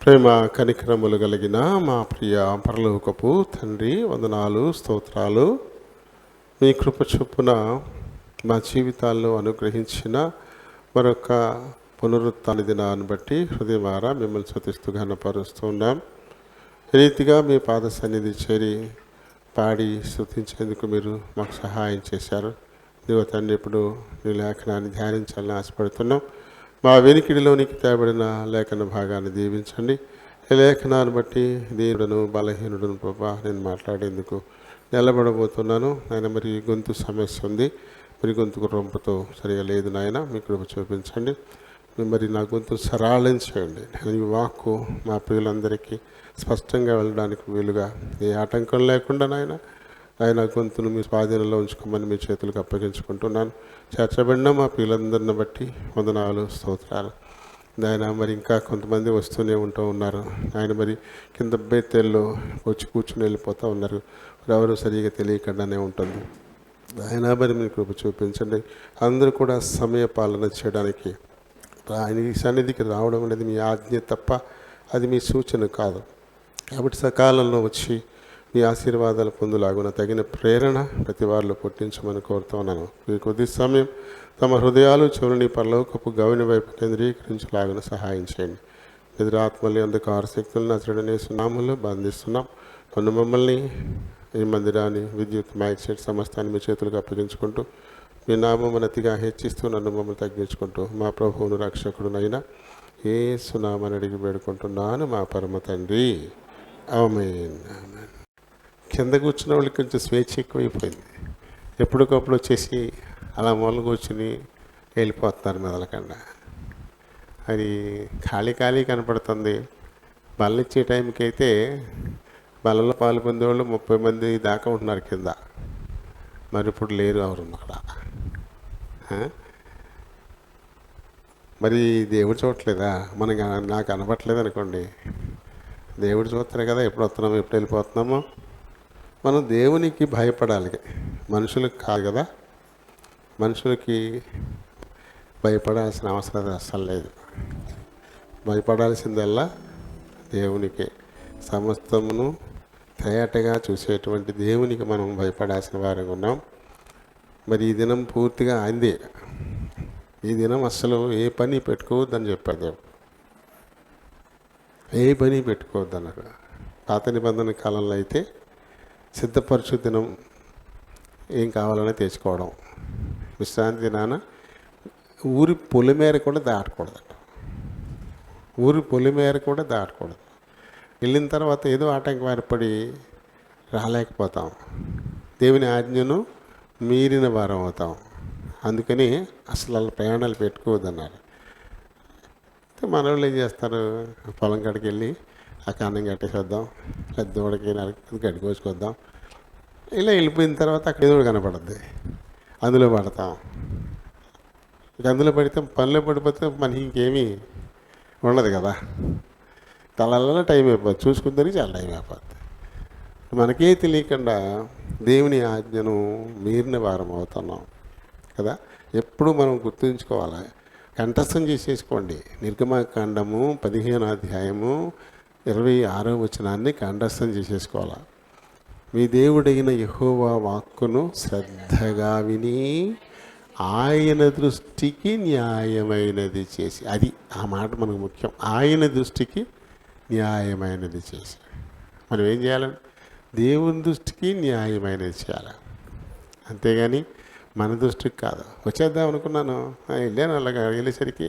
ప్రేమ కనికరములు కలిగిన మా ప్రియ పరలోకపు తండ్రి, వందనాలు, స్తోత్రాలు. మీ కృప చొప్పున మా జీవితాల్లో అనుగ్రహించిన మరొక పునరుత్థాన దినాన్ని బట్టి హృదయమారా మిమ్మల్ని స్తుతిస్తూ ఘనపరుస్తూ ఉన్నాం. రీతిగా మీ పాద సన్నిధి చేరి పాడి స్తుతించేందుకు మీరు మాకు సహాయం చేశారు. దేవ తండ్రి, ఇప్పుడు నీ లేఖనాన్ని ధ్యానించాలని ఆశపడుతున్నాం. మా వెనికిడిలోనికి తేబడిన లేఖన భాగాన్ని దీవించండి. ఈ లేఖనాన్ని బట్టి దేవుడును బలహీనుడును ప్రభా నేను మాట్లాడేందుకు నిలబడబోతున్నాను. ఆయన మరి గొంతు సమస్య ఉంది, మరి గొంతుకు రొంపుతో సరిగా లేదు. నాయన మీ కృప చూపించండి. మరి నా గొంతు సరళించండి. ఈ వాక్కు మా ప్రియులందరికీ స్పష్టంగా వెళ్ళడానికి వీలుగా ఏ ఆటంకం లేకుండా ఆయన గొంతును మీ స్వాధీనంలో ఉంచుకోమని మీ చేతులకు అప్పగించుకుంటున్నాను. చేర్చబడిన మా పిల్లలందరిని బట్టి వందనాలు, స్తోత్రాలు. ఆయన మరి ఇంకా కొంతమంది వస్తూనే ఉన్నారు. ఆయన మరి కింద బేతేల్లో వచ్చి కూర్చుని వెళ్ళిపోతూ ఉన్నారు. ఎవరు సరిగా తెలియకుండానే ఉంటుంది. ఆయన మరి మీ కృప చూపించండి. అందరూ కూడా సమయ పాలన చేయడానికి ఆయన ఈ సన్నిధికి రావడం అనేది మీ ఆజ్ఞ తప్ప అది మీ సూచన కాదు. కాబట్టి సకాలంలో వచ్చి మీ ఆశీర్వాదాలు పొందులాగున తగిన ప్రేరణ ప్రతి వారిలో పుట్టించమని కోరుతూ ఉన్నాను. మీ కొద్ది సమయం తమ హృదయాలు చెవులని పరలోకపు గవిని వైపు కేంద్రీకరించలాగున సహాయం చేయండి. ఎదురాత్మల్ని అంధకార శక్తులను అతడనేసి నామంలో బంధిస్తున్నాం. నన్ను మమ్మల్ని ఈ మందిరాన్ని విద్యుత్ మైక్ సెట్ సమస్తాన్ని మీ చేతులకు అప్పగించుకుంటూ మీ నామమును అతిగా హెచ్చిస్తూ నన్ను మమ్మల్ని తగ్గించుకుంటూ మా ప్రభువును రక్షకుడునైనా యేసు నామమున అడిగి వేడుకుంటున్నాను మా పరమ తండ్రి. ఆమేన్. కింద కూర్చున్న వాళ్ళకి కొంచెం స్వేచ్ఛ ఎక్కువైపోయింది. ఎప్పటికప్పుడు వచ్చేసి అలా మొదలు కూర్చుని వెళ్ళిపోతున్నారు మెదలకుండా. అది ఖాళీ కనపడుతుంది. బల్లనిచ్చే టైంకి అయితే బల్లలో పాలు పొందేవాళ్ళు 30 మంది దాకా ఉంటున్నారు కింద. మరి ఇప్పుడు లేరు ఎవరు అక్కడ. మరి దేవుడు చూడట్లేదా? నాకు కనపట్లేదు అనుకోండి. దేవుడు చూస్తారు కదా, ఎప్పుడు వస్తున్నామో ఎప్పుడు వెళ్ళిపోతున్నామో. మనం దేవునికి భయపడాలి, మనుషులకు కాదు కదా. మనుషులకి భయపడాల్సిన అవసరం అస్సలు లేదు. భయపడాల్సిందల్లా దేవునికే. సమస్తమును తేటగా చూసేటువంటి దేవునికి మనం భయపడాల్సిన వారంగా ఉన్నాం. మరి ఈ దినం పూర్తిగా అందే. ఈ దినం అస్సలు ఏ పని పెట్టుకోవద్దని చెప్పారు దేవుడు. ఏ పని పెట్టుకోవద్దన్నారు. పాత నిబంధన కాలంలో అయితే సిద్ధపరచు దినం ఏం కావాలనే తెచ్చుకోవడం. విశ్రాంతి దినాన ఊరి పొలిమేర కూడా దాటకూడదట. ఊరి పొలిమేర కూడా దాటకూడదు. వెళ్ళిన తర్వాత ఏదో ఆటంకం ఏర్పడి రాలేకపోతాం. దేవుని ఆజ్ఞను మీరిన వారం అవుతాం. అందుకని అసలు అలా ప్రయాణాలు పెట్టుకోవద్దన్నారు. మన వాళ్ళు ఏం చేస్తారు, పొలం కాడికి వెళ్ళి ఆ కాన్నం కట్టేసేద్దాం, పెద్దోడికి గడ్డి కోసుకొద్దాం, ఇలా వెళ్ళిపోయిన తర్వాత అక్కడ ఏదో కనపడుద్ది, అందులో పడతాం. ఇక అందులో పడితే పనిలో పడిపోతే మనకి ఇంకేమీ ఉండదు కదా. తలలో టైం అయిపోద్ది, చూసుకుందానికి చాలా టైం అయిపోద్ది. మనకే తెలియకుండా దేవుని ఆజ్ఞను మీరిన వారం అవుతున్నాం కదా. ఎప్పుడు మనం గుర్తుంచుకోవాలి, కంఠస్థం చేసేసుకోండి. నిర్గమకాండము 15వ అధ్యాయము 26వ వచనాన్ని కంఠస్థం చేసేసుకోవాలి. మీ దేవుడైన యెహోవా వాక్కును శ్రద్ధగా విని ఆయన దృష్టికి న్యాయమైనది చేసి, అది ఆ మాట మనకు ముఖ్యం. ఆయన దృష్టికి న్యాయమైనది చేసి మనం ఏం చేయాలంటే దేవుని దృష్టికి న్యాయమైనది చేయాలి. అంతేగాని మన దృష్టికి కాదు. వచ్చేద్దాం అనుకున్నాను, వెళ్ళాను, అలాగా వెళ్ళేసరికి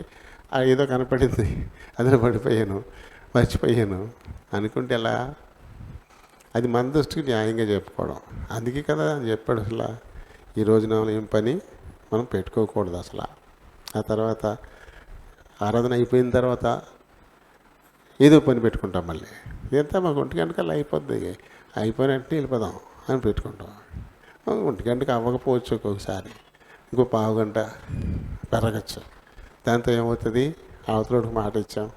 ఏదో కనపడింది, అందులో పడిపోయాను, మర్చిపోయాను అనుకుంటే ఎలా? అది మన దృష్టికి న్యాయంగా చెప్పుకోవడం. అందుకే కదా చెప్పాడు అసలు ఈ రోజున ఏం పని మనం పెట్టుకోకూడదు అసలు. ఆ తర్వాత ఆరాధన అయిపోయిన తర్వాత ఏదో పని పెట్టుకుంటాం. మళ్ళీ ఇదంతా మాకు 1 గంటకల్లా అయిపోద్ది, అయిపోయినట్టు వెళ్ళిపోదాం అని పెట్టుకుంటాం. 1 గంటకు అవ్వకపోవచ్చు, ఒక్కొక్కసారి ఇంకో పావు గంట పెరగచ్చు. దాంతో ఏమవుతుంది, అవతలోడికి మాట ఇచ్చాం,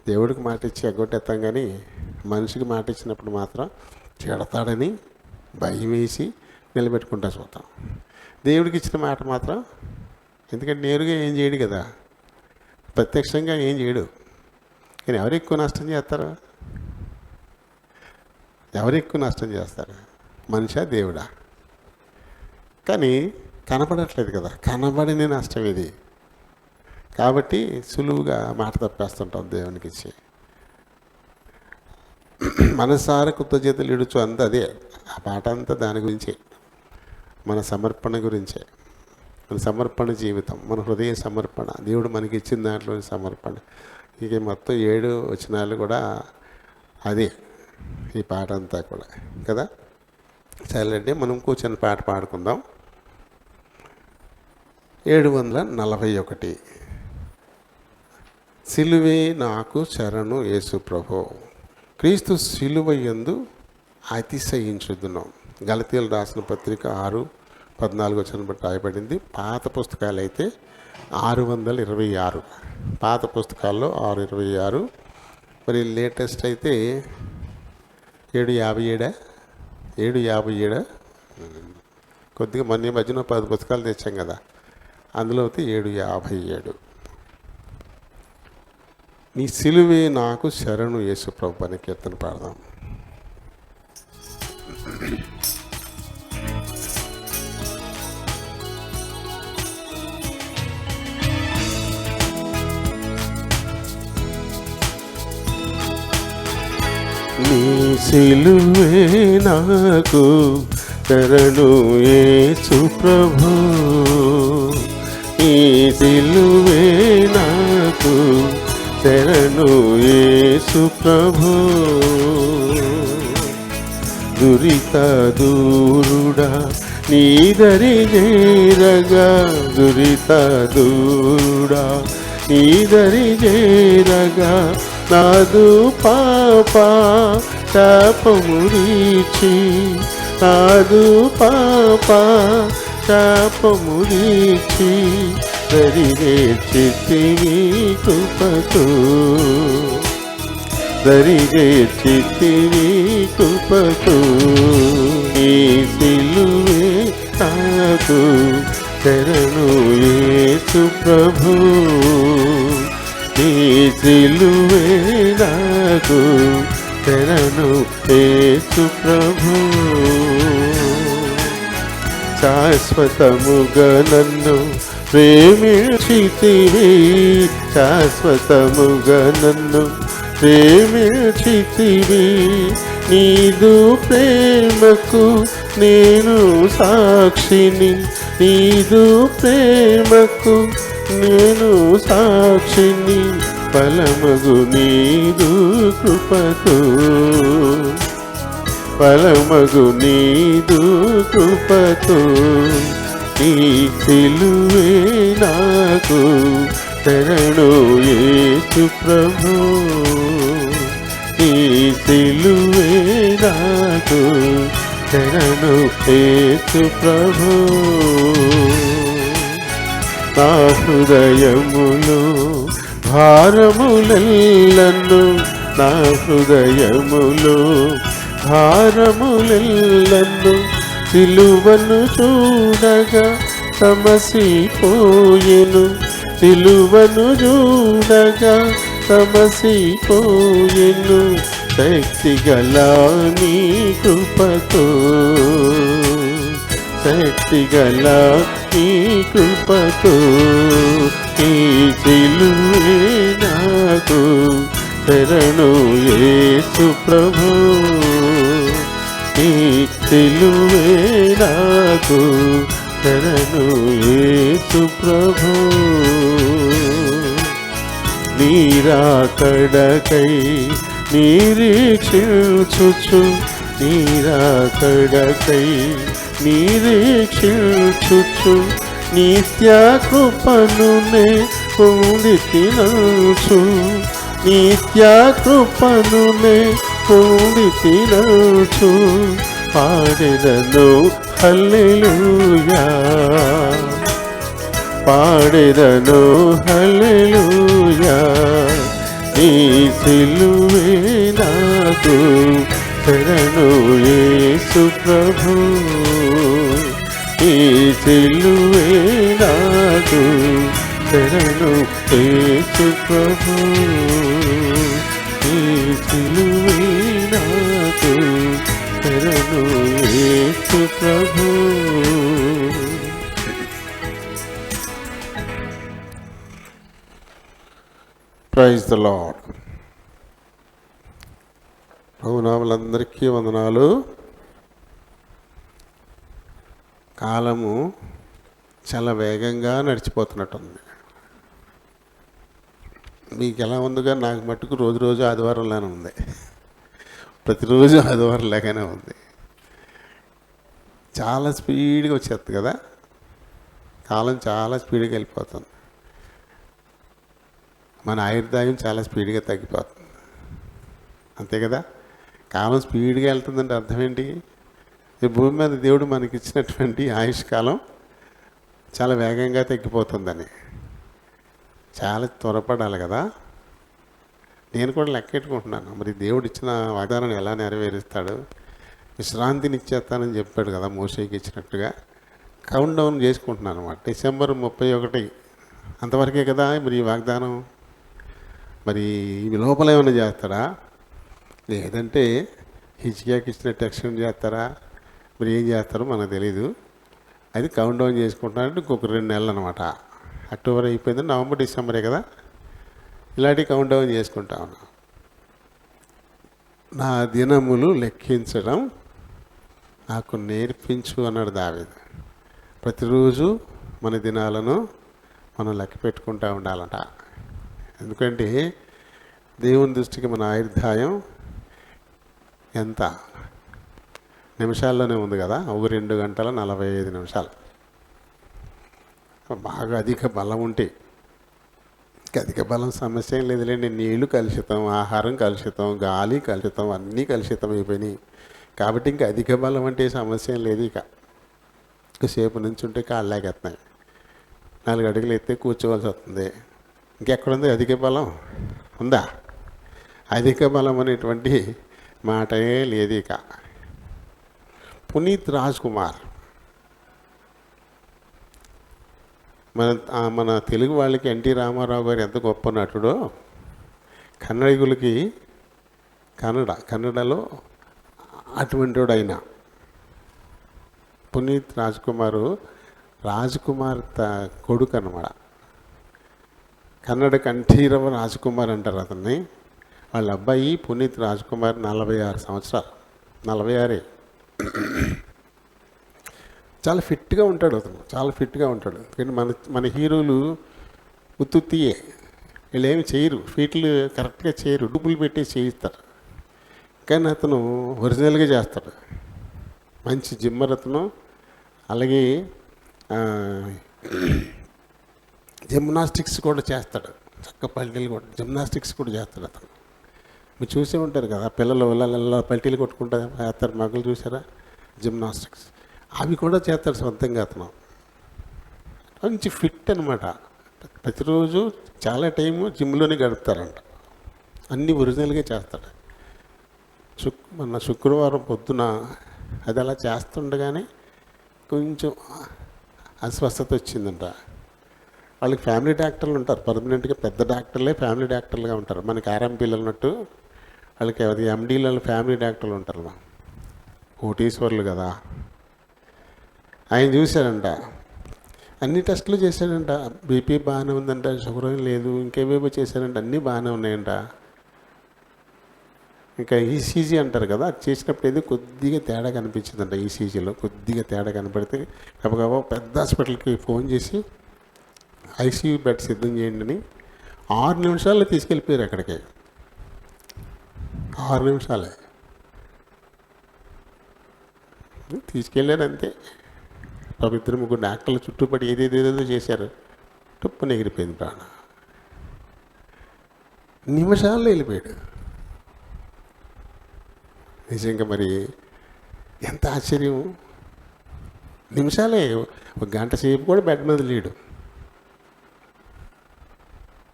దేవుడికి మాట ఇచ్చి ఎగ్గొట్టేస్తాం. కానీ మనిషికి మాట ఇచ్చినప్పుడు మాత్రం చెడతాడని భయం వేసి నిలబెట్టుకుంటా చూద్దాం. దేవుడికి ఇచ్చిన మాట మాత్రం, ఎందుకంటే నేరుగా ఏం చేయడు కదా, ప్రత్యక్షంగా ఏం చేయడు, కానీ ఎవరు ఎక్కువ నష్టం చేస్తారు? ఎవరు ఎక్కువ నష్టం చేస్తారు? మనిషా, దేవుడా? కానీ కనపడట్లేదు కదా, కనబడిన నష్టం ఇది. కాబట్టి సులువుగా మాట తప్పేస్తుంటాం దేవునికి ఇచ్చి. మనసారా కృతజ్ఞతలు ఇడుచు అంతా అదే, ఆ పాట అంతా దాని గురించే, మన సమర్పణ గురించే. మన సమర్పణ జీవితం, మన హృదయ సమర్పణ, దేవుడు మనకి ఇచ్చిన దాంట్లోని సమర్పణ. ఇక మొత్తం 7 వచనాలు కూడా అదే, ఈ పాట అంతా కూడా కదా. సరేండి, మనం కూర్చొని పాట పాడుకుందాం. 741. సిలువే నాకు శరణు యేసు ప్రభో, క్రీస్తు సిలువ యందు అతిశయించుదును. గలతీయులు రాసిన పత్రిక 6:14 వచనం బట్టి రాయబడింది. పాత పుస్తకాలు అయితే 626, పాత పుస్తకాల్లో 626. మరి లేటెస్ట్ అయితే 757. 757 కొద్దిగా మొన్న మధ్యన 10 పుస్తకాలు తెచ్చాం కదా, అందులో అయితే 757. నీ సిలువే నాకు శరణు యేసు ప్రభు అనే కీర్తన పాడదాం. నీ సిలువే నాకు శరణు యేసు ప్రభు, నీ సిలువే నాకు శరణు యేసు ప్రభు. దురిత దూరుడా నీదరి చేరగా, దురిత దూరుడా నీదరి చేరగా, నాదు పాప శాపమురీచి, నాదు పాప శాపమురీచి, దరిచేర్చితివి కృపతో, దరిచేర్చితివి కృపతో. నీ సిలువే నాకు శరణు యేసు ప్రభు, నీ సిలువే నాకు శరణు యేసు ప్రభు. శాశ్వతముగా నన్ను ప్రేమించితివి, శాశ్వతముగా నన్ను ప్రేమించితివి, నీదు ప్రేమకు నేను సాక్షిని, నీదు ప్రేమకు నేను సాక్షిని, బలమగు నీదు కృపతో, బలమగు నీదు కృపతో. నీ సిలువే నాకు శరణు యేసు ప్రభు, నీ సిలువే నాకు శరణు యేసు ప్రభు. నా హృదయములో భారములెల్లను, నా హృదయములో భారములెల్లను, సిలువను చూడగా సమసిపోయెను, సిలువను చూడగా సమసిపోయెను, శక్తిగల నీ కృపతో, శక్తిగల నీ కృపతో. ఈ సిలువే నాకు శరణు యేసు ప్రభు, ఈ సిలువే నాకు శరణు యేసు ప్రభు. నీరాకడకై నిరీక్షించుచు, నీరాకడకై నిరీక్షించుచు, నిత్య కృపనునే పొందితినచు, నిత్య కృపనునే పొందితినచు, పాడెదను హల్లెలూయా, పాడెదను హల్లెలూయా. నీ సిలువే నాకు శరణు యేసు ప్రభు, ఈ సిలువే నాకు శరణు యేసు ప్రభు. Praise the lord. ప్రభునాములందరికీ వందనాలు. కాలము చాలా వేగంగా నడిచిపోతున్నట్టుంది. మీకు ఎలా ఉందిగా? నాకు మట్టుకు రోజు ఆదివారంలానే ఉంది. ప్రతిరోజు ఆదివారం లాగానే ఉంది. చాలా స్పీడ్గా వచ్చేస్తుంది కదా, కాలం చాలా స్పీడ్గా వెళ్ళిపోతుంది. మన ఆయుర్దాయం చాలా స్పీడ్గా తగ్గిపోతుంది, అంతే కదా. కాలం స్పీడ్గా వెళ్తుందంటే అర్థం ఏంటి? ఈ భూమి మీద దేవుడు మనకి ఇచ్చినటువంటి ఆయుష్ కాలం చాలా వేగంగా తగ్గిపోతుందని. చాలా త్వరపడాలి కదా. నేను కూడా లెక్కెట్టుకుంటున్నాను, మరి దేవుడు ఇచ్చిన వాగ్దానాన్ని ఎలా నెరవేరుస్తాడు? విశ్రాంతిని ఇచ్చేస్తానని చెప్పాడు కదా మోషేకి ఇచ్చినట్టుగా. కౌంట్ డౌన్ చేసుకుంటున్నాను అనమాట. డిసెంబర్ 31 అంతవరకే కదా మరి ఈ వాగ్దానం. మరి ఇవి లోపల ఏమైనా చేస్తాడా, లేదంటే హిజ్కియాకి ఇచ్చినట్టు ఎక్స్టెండ్ చేస్తారా? మరి ఏం చేస్తారో మనకు తెలీదు. అది కౌంట్ డౌన్ చేసుకుంటున్నారంటే ఇంకొక 2 నెలలు అనమాట. అక్టోబర్ అయిపోయింది, నవంబర్ డిసెంబరే కదా. ఇలాంటి కౌంట్ డౌన్ చేసుకుంటా ఉన్నా. నా దినములు లెక్కించడం నాకు నేర్పించు అన్నాడు దావీదు. ప్రతిరోజు మన దినాలను మనం లెక్క పెట్టుకుంటూ ఉండాలంట. ఎందుకంటే దేవుని దృష్టికి మన ఆయుర్దాయం ఎంత? నిమిషాల్లోనే ఉంది కదా. 2 గంటల 45 నిమిషాలు. బాగా అధిక బలం ఉంటే, అధిక బలం సమస్య ఏం లేదులేండి. నీళ్లు కలుషితం, ఆహారం కలుషితం, గాలి కలుషితం, అన్నీ కలుషితం అయిపోయినాయి. కాబట్టి ఇంకా అధిక బలం అంటే సమస్య ఏం లేదు. ఇక సేపు నుంచి ఉంటే కాళ్ళు లాగేస్తున్నాయి, 4 అడుగులు ఎత్తే కూర్చోవలసి వస్తుంది. ఇంకెక్కడుంది అధిక బలం? ఉందా? అధిక బలం అనేటువంటి మాటే లేదు. ఇక పునీత్ రాజ్ కుమార్ మన తెలుగు వాళ్ళకి ఎన్టీ రామారావు గారు ఎంత గొప్ప నటుడో, కన్నడిగులకి కన్నడలో అటువంటి వాడు అయినా పునీత్ రాజ్ కుమార్ కొడుకు అన్నమాట. కన్నడ కంఠీరవ రాజ్ కుమార్ అంటారు అతన్ని. వాళ్ళ అబ్బాయి పునీత్ రాజ్ కుమార్ 46 సంవత్సరాలు, 46. చాలా ఫిట్గా ఉంటాడు అతను, చాలా ఫిట్గా ఉంటాడు. కానీ మన హీరోలు ఉత్తుత్తియే, వీళ్ళు ఏమి చేయరు, ఫీట్లు కరెక్ట్గా చేయరు, డబ్బులు పెట్టి చేయిస్తారు. కానీ అతను ఒరిజినల్గా చేస్తాడు. మంచి జిమ్మర్ అతను. అలాగే జిమ్నాస్టిక్స్ కూడా చేస్తాడు. చక్క పల్టీలు కూడా జిమ్నాస్టిక్స్ కూడా చేస్తాడు అతను. మీరు చూసే ఉంటారు కదా, పిల్లలు పల్టీలు కొట్టుకుంటా చేస్తారు, మగలు చూసారా? జిమ్నాస్టిక్స్ అవి కూడా చేస్తాడు సొంతంగా అతను. మంచి ఫిట్ అనమాట. ప్రతిరోజు చాలా టైము జిమ్లోనే గడుపుతారంట. అన్నీ ఒరిజినల్గా చేస్తాడు. మన శుక్రవారం పొద్దున అది అలా చేస్తుండగానే కొంచెం అస్వస్థత వచ్చిందంట. వాళ్ళకి ఫ్యామిలీ డాక్టర్లు ఉంటారు, పర్మనెంట్గా పెద్ద డాక్టర్లే ఫ్యామిలీ డాక్టర్లుగా ఉంటారు. మనకి ఆర్ఎంపీలు అన్నట్టు వాళ్ళకి అది ఎండీలలో ఫ్యామిలీ డాక్టర్లు ఉంటారు. కోటీశ్వర్లు కదా. ఆయన చూశాడంట, అన్ని టెస్టులు చేశాడంట. బీపీ బాగానే ఉందంట, షుగర్ లేదు, ఇంకేవేవో చేశాడంట, అన్నీ బాగానే ఉన్నాయంట. ఇంకా ఈసీజీ అంటారు కదా, అది చేసినప్పుడు ఏదో కొద్దిగా తేడా కనిపించిందంట. ఈసీజీలో కొద్దిగా తేడా కనపడితే గబగబా పెద్ద హాస్పిటల్కి ఫోన్ చేసి ఐసీయూ బెడ్ సిద్ధం చేయండి అని 6 నిమిషాల్లో తీసుకెళ్ళిపోయారు అక్కడికి. 6 నిమిషాలే తీసుకెళ్ళారు అంతే. 2-3 డాక్టర్లు చుట్టుపడి ఏదేదేదో చేశారు. టుప్పుని ఎగిరిపోయింది ప్రాణం. నిమిషాల్లో వెళ్ళిపోయాడు. నిజంగా మరి ఎంత ఆశ్చర్యం. నిమిషాలే, 1 గంట సేపు కూడా బెడ్ మీద లేడు.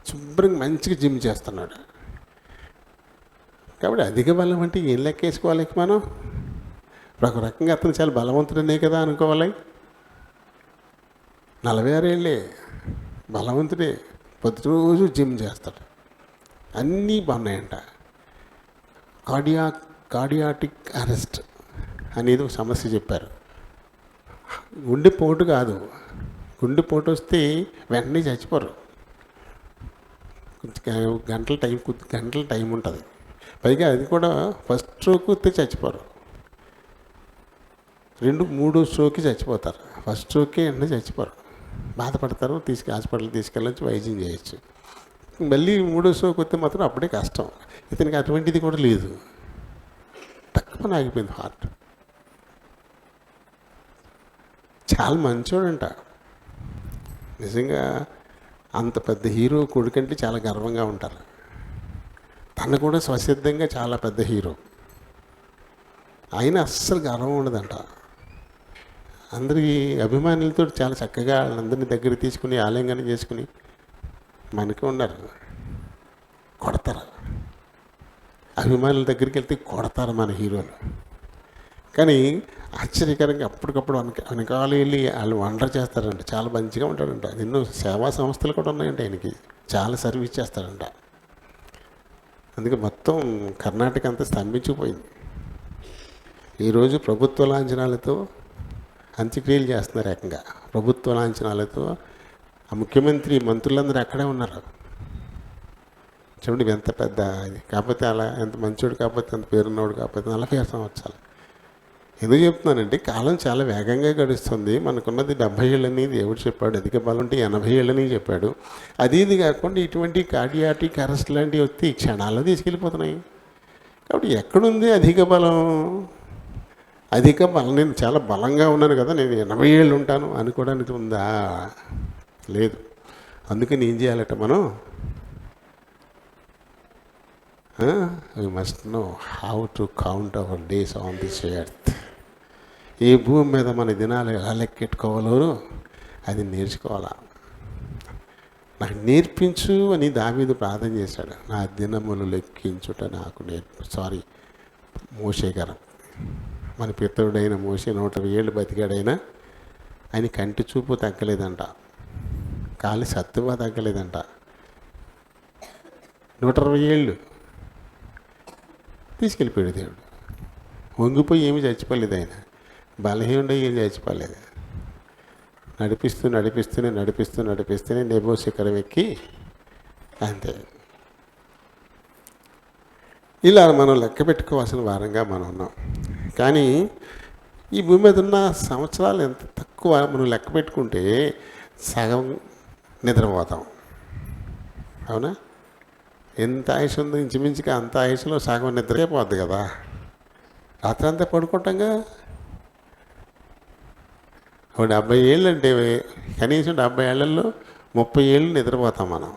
శుభ్రంగా మంచిగా జిమ్ చేస్తున్నాడు. కాబట్టి అధిక బలం అంటే ఏం లెక్కేసుకోవాలి మనం? ఒక రకంగా అతను చాలా బలవంతుడనే కదా అనుకోవాలి. 46 ఏళ్ళే, బలవంతుడే, ప్రతిరోజు జిమ్ చేస్తాడు. అన్నీ బాగున్నాయంట. కార్డియాటిక్ అరెస్ట్ అనేది ఒక సమస్య చెప్పారు. గుండెపోటు కాదు, గుండెపోటు వస్తే వెంటనే చచ్చిపోరు. గంటల టైం ఉంటుంది. పైగా అది కూడా ఫస్ట్ స్ట్రోక్ వస్తే చచ్చిపోరు, 2-3 స్ట్రోక్కి చచ్చిపోతారు. ఫస్ట్ స్ట్రోక్కే వెంటనే చచ్చిపోరు, బాధపడతారు, హాస్పిటల్కి తీసుకెళ్ళచ్చు, వైద్యం చేయొచ్చు. మళ్ళీ 3వ స్ట్రోక్ వస్తే మాత్రం అప్పుడే కష్టం. ఇతనికి అటువంటిది కూడా లేదు, తక్కువ ఆగిపోయింది హార్ట్. చాలా మంచోడంట నిజంగా. అంత పెద్ద హీరో కొడుకంటే చాలా గర్వంగా ఉంటారు. తను కూడా స్వసిద్ధంగా చాలా పెద్ద హీరో, అయినా అస్సలు గర్వం ఉండదంట. అందరికీ అభిమానులతో చాలా చక్కగా వాళ్ళందరినీ దగ్గర తీసుకుని ఆలింగనం చేసుకుని మనకి ఉన్నారు. కొడతారు, అభిమానుల దగ్గరికి వెళ్తే కొడతారు మన హీరోలు. కానీ ఆశ్చర్యకరంగా అప్పటికప్పుడు వెనకాల వెళ్ళి వాళ్ళు వండర్ చేస్తారంట, చాలా మంచిగా ఉంటాడంట. ఎన్నో సేవా సంస్థలు కూడా ఉన్నాయంట ఆయనకి, చాలా సర్వీస్ చేస్తాడంట. అందుకే మొత్తం కర్ణాటక అంతా స్తంభించిపోయింది. ఈరోజు ప్రభుత్వ లాంఛనాలతో అంత్యక్రియలు చేస్తున్నారు. ఏకంగా ప్రభుత్వ లాంఛనాలతో ఆ ముఖ్యమంత్రి మంత్రులందరూ అక్కడే ఉన్నారు. చూడండి ఎంత పెద్ద ఇది. కాకపోతే అలా ఎంత మంచోడు కాకపోతే, అంత పేరున్నోడు కాకపోతే 46 సంవత్సరాలు. ఎందుకు చెప్తున్నానంటే కాలం చాలా వేగంగా గడుస్తుంది. మనకున్నది 70 ఏళ్ళని దేవుడు చెప్పాడు, అధిక బలం ఉంటే 80 ఏళ్ళని చెప్పాడు. ఇది కాకుండా ఇటువంటి కార్డియాటిక్ అరెస్ట్ లాంటివి వస్తే ఈ క్షణాల్లో తీసుకెళ్ళిపోతున్నాయి. కాబట్టి ఎక్కడుంది అధిక బలం? నేను చాలా బలంగా ఉన్నాను కదా, నేను 80 ఏళ్ళు ఉంటాను అనుకోవడానికి ఉందా? లేదు. అందుకని ఏం చేయాలట మనం? we must know how to count our days on this earth. ఈ భూమి మీద మన దినాలు ఎలా లెక్కెట్టుకోవాలో అది నేర్చుకోవాలా. నాకు నేర్పించు అని దావీదు ప్రార్థన చేశాడు. నా దినములు లెక్కించుట నాకు మోషే గారు, మన పితరుడైన మోషే 120 ఏళ్ళు బతికాడైనా ఆయన కంటి చూపు తగ్గలేదంట, కాలి సత్తువ తగ్గలేదంట. 120 ఏళ్ళు తీసుకెళ్ళిపోయాడు దేవుడు. వంగిపోయి ఏమీ చచ్చిపోలేదు ఆయన, బలహీనుడై ఏం చచ్చిపోలేదు. నడిపిస్తూనే నెబో శిఖరం ఎక్కి అంతే. ఇలా మనం లెక్క పెట్టుకోవాల్సిన వారంగా మనం ఉన్నాం. కానీ ఈ భూమి మీద ఉన్న సంవత్సరాలు ఎంత తక్కువ మనం లెక్క పెట్టుకుంటే సగం నిద్రపోతాం. అవునా? ఎంత ఆయుష్ ఉందో ఇంచుమించుగా అంత ఆయుష్లో సగం నిద్రే పోద్ది కదా. రాత్రి అంతా పడుకుంటాంగా. 70 ఏళ్ళు అంటే కనీసం 70 ఏళ్లలో 30 ఏళ్ళు నిద్రపోతాం మనం,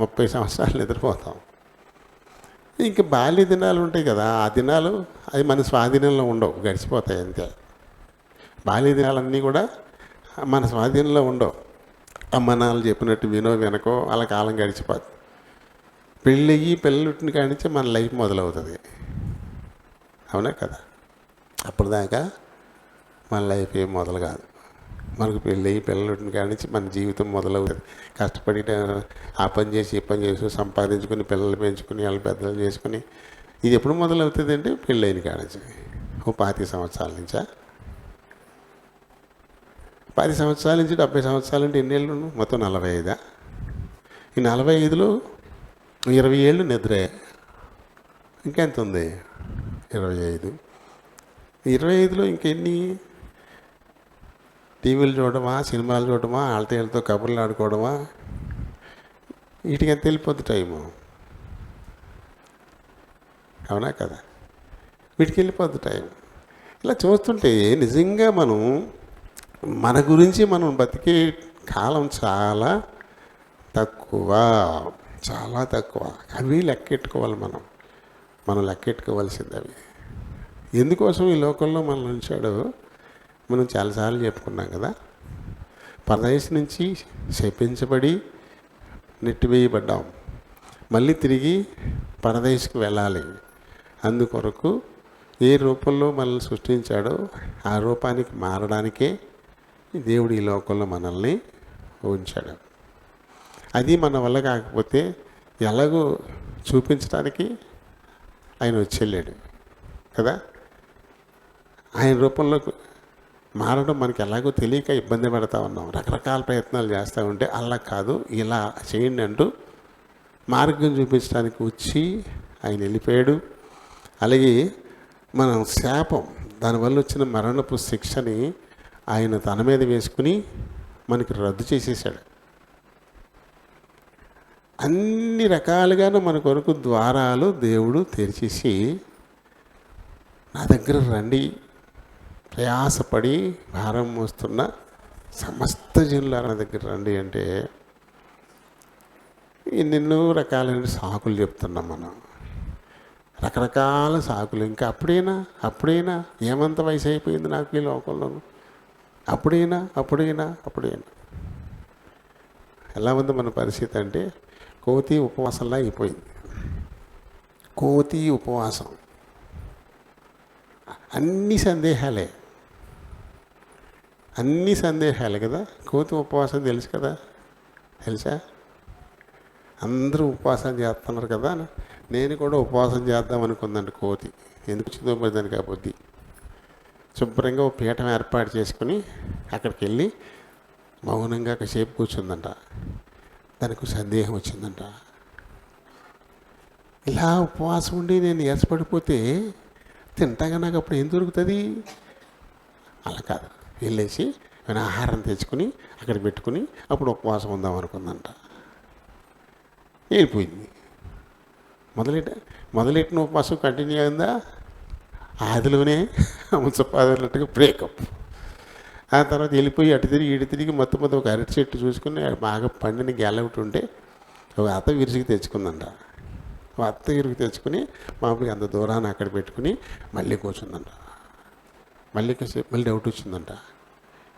30 సంవత్సరాలు నిద్రపోతాం. ఇంక బాల్య దినాలు ఉంటాయి కదా, ఆ దినాలు అది మన స్వాధీనంలో ఉండవు, గడిచిపోతాయి అంతే. బాల్య దినాలన్నీ కూడా మన స్వాధీనంలో ఉండవు. అమ్మ నాన్నలు చెప్పినట్టు వినకో అలా కాలం గడిచిపోతుంది. పెళ్ళయ్యి పిల్లలుట్టిన కాడి నుంచి మన లైఫ్ మొదలవుతుంది. అవునా కదా? అప్పటిదాకా మన లైఫ్ ఏం మొదలు కాదు. మనకు పెళ్ళయ్యి పిల్లలుట్టిన కాడి నుంచి మన జీవితం మొదలవుతుంది. కష్టపడి ఆ పని చేసి ఈ పని చేసి సంపాదించుకుని పిల్లలు పెంచుకుని వాళ్ళు పెద్దలు చేసుకుని ఇది ఎప్పుడు మొదలవుతుంది అంటే పెళ్ళైన కాడి నుంచి. 25 సంవత్సరాల నుంచా? 10 సంవత్సరాల నుంచి 70 సంవత్సరాలు అంటే ఎన్ని ఏళ్ళు? మొత్తం 45. ఈ 45లో 20 ఏళ్ళు నిద్రే. ఇంకెంత ఉంది? 25. 25లో ఇంకెన్ని? టీవీలు చూడడమా, సినిమాలు చూడడమా, వాళ్ళతో కబుర్లు ఆడుకోవడమా, వీటికి ఎంత వెళ్ళిపోద్ది టైము. అవునా కదా? వీటికి వెళ్ళిపోద్ది టైం. ఇలా చూస్తుంటే నిజంగా మన గురించి మనం బతికే కాలం చాలా తక్కువ. అవి లెక్కెట్టుకోవాలి. మనం లెక్కెట్టుకోవాల్సింది అవి. ఎందుకోసం ఈ లోకంలో మనం ఉంచాడో మనం చాలాసార్లు చెప్పుకున్నాం కదా. పరదేశం నుంచి శపించబడి నెట్టివేయబడ్డాం, మళ్ళీ తిరిగి పరదేశకు వెళ్ళాలి. అందుకొరకు ఏ రూపంలో మనల్ని సృష్టించాడో ఆ రూపానికి మారడానికే దేవుడు ఈ లోకంలో మనల్ని ఉంచాడు. అది మన వల్ల కాకపోతే ఎలాగో చూపించడానికి ఆయన వచ్చేళ్ళాడు కదా. ఆయన రూపంలో మారడం మనకి ఎలాగో తెలియక ఇబ్బంది పడతా ఉన్నాం, రకరకాల ప్రయత్నాలు చేస్తూ ఉంటే అలా కాదు ఇలా చేయండి అంటూ మార్గం చూపించడానికి వచ్చి ఆయన వెళ్ళిపోయాడు. అలాగే మనం శాపం, దానివల్ల వచ్చిన మరణపు శిక్షని ఆయన తన మీద వేసుకుని మనకి రద్దు చేసేసాడు. అన్ని రకాలుగాను మన కొరకు ద్వారాలు దేవుడు తెరిచేసి, నా దగ్గర రండి, ప్రయాసపడి భారం మోస్తున్న సమస్త జనులారా నా దగ్గర రండి అంటే ఎన్నెన్నో రకాలైన సాకులు చెప్తున్నాం మనం, రకరకాల సాకులు. ఇంకా అప్పుడైనా ఏమంత వయసు అయిపోయింది నాకు ఈ లోకంలో, అప్పుడైనా ఎలా ఉంది మన పరిస్థితి అంటే కోతి ఉపవాసంలా అయిపోయింది. కోతి ఉపవాసం, అన్ని సందేహాలే కదా. కోతి ఉపవాసం తెలుసా? అందరూ ఉపవాసం చేస్తున్నారు కదా. నేను కూడా ఉపవాసం చేద్దాం అనుకుందండి కోతి. ఎందుకు వచ్చిందో మరి దానికి ఆ బుద్ధి. శుభ్రంగా ఒక పీఠం ఏర్పాటు చేసుకుని అక్కడికి వెళ్ళి మౌనంగా కాసేపు కూర్చుందంట. దానికి సందేహం వచ్చిందంట, ఇలా ఉపవాసం ఉండి నేను నీరసపడిపోతే తింటాగా నాకు అప్పుడు ఏం దొరుకుతుంది? అలా కాదు, వెళ్ళేసి ఏమైనా ఆహారం తెచ్చుకుని అక్కడ పెట్టుకుని అప్పుడు ఉపవాసం ఉందాం అనుకుందంట. వెళ్ళిపోయింది. మొదలెట్టిన ఉపవాసం కంటిన్యూ అయిందా? ఆదిలోనే ముచ్చపాదన్నట్టుగా బ్రేకప్. ఆ తర్వాత వెళ్ళిపోయి అటు తిరిగి ఇటు తిరిగి మొత్తం ఒక అరటి చెట్టు చూసుకుని బాగా పండిన గెల ఒకటి ఉంటే ఒక అత్త విరిసికి తెచ్చుకుందంట. అత్త విరిగి తెచ్చుకుని మామూలుగా అంత దూరాన్ని అక్కడ పెట్టుకుని మళ్ళీ కూర్చుందంట. మళ్ళీ డౌట్ వచ్చిందంట,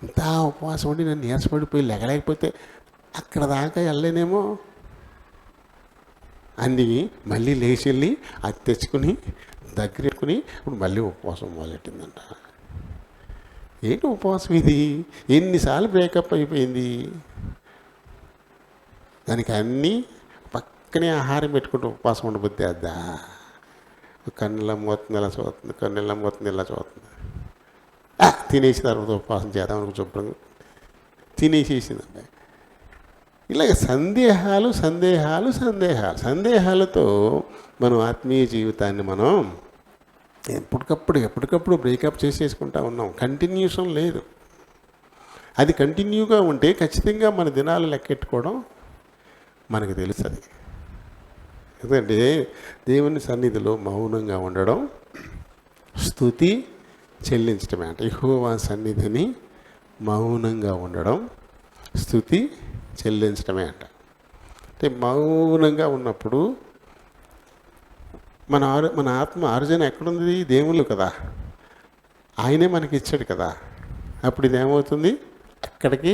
ఇంత ఉపవాసం ఉండి నేను నీరసపడిపోయి లెగలేకపోతే అక్కడ దాకా వెళ్ళలేనేమో అని మళ్ళీ లేచి వెళ్ళి అది తెచ్చుకుని దగ్గర పెట్టుకుని ఇప్పుడు మళ్ళీ ఉపవాసం మొదలెట్టిందంట. ఏంటి ఉపవాసం ఇది? ఎన్నిసార్లు బ్రేకప్ అయిపోయింది. దానికి అన్నీ పక్కనే ఆహారం పెట్టుకుంటూ ఉపవాసం ఉండబుద్ది అద్దా. కన్నెల మోతుంది ఇలా చూస్తుంది, తినేసిన తర్వాత ఉపవాసం చేద్దాం అనుకో, శుభ్రంగా తినేసేసిందండి. ఇలాగ సందేహాలతో మనం ఆత్మీయ జీవితాన్ని మనం ఎప్పటికప్పుడు బ్రేకప్ చేసేసుకుంటా ఉన్నాం. కంటిన్యూషన్ లేదు. అది కంటిన్యూగా ఉంటే ఖచ్చితంగా మన దినాలు లెక్కెట్టుకోవడం మనకు తెలుస్తుంది. ఎందుకంటే దేవుని సన్నిధిలో మౌనంగా ఉండడం స్తుతి చెల్లించడమే అంట. యెహోవా సన్నిధిని మౌనంగా ఉండడం స్తుతి చెల్లించడమే అంట. అంటే మౌనంగా ఉన్నప్పుడు మన ఆత్మ ఆర్జన ఎక్కడుంది? దేవుళ్ళు కదా, ఆయనే మనకి ఇచ్చాడు కదా. అప్పుడు ఇదేమవుతుంది? అక్కడికి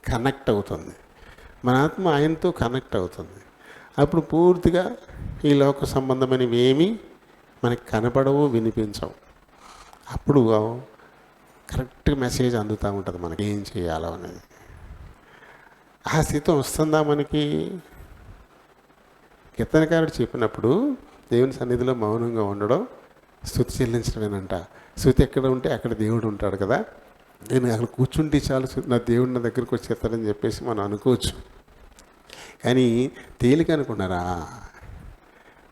కనెక్ట్ అవుతుంది. మన ఆత్మ ఆయనతో కనెక్ట్ అవుతుంది. అప్పుడు పూర్తిగా ఈ లోక సంబంధమైనవి ఏమీ మనకి కనపడవు, వినిపించవు. అప్పుడు కరెక్ట్ మెసేజ్ అందుతూ ఉంటుంది మనకి ఏం చేయాలో అనేది. ఆ స్థితి వస్తుందా మనకి? కీర్తనకారుడు చెప్పినప్పుడు దేవుని సన్నిధిలో మౌనంగా ఉండడం స్తుతి చెల్లించడమేనంట. స్తుతి ఎక్కడ ఉంటే అక్కడ దేవుడు ఉంటాడు కదా. నేను అక్కడ కూర్చుంటే చాలు, నా దేవుడు నా దగ్గరికి వచ్చేస్తాడని చెప్పేసి మనం అనుకోవచ్చు. కానీ తేలిక అనుకున్నారా?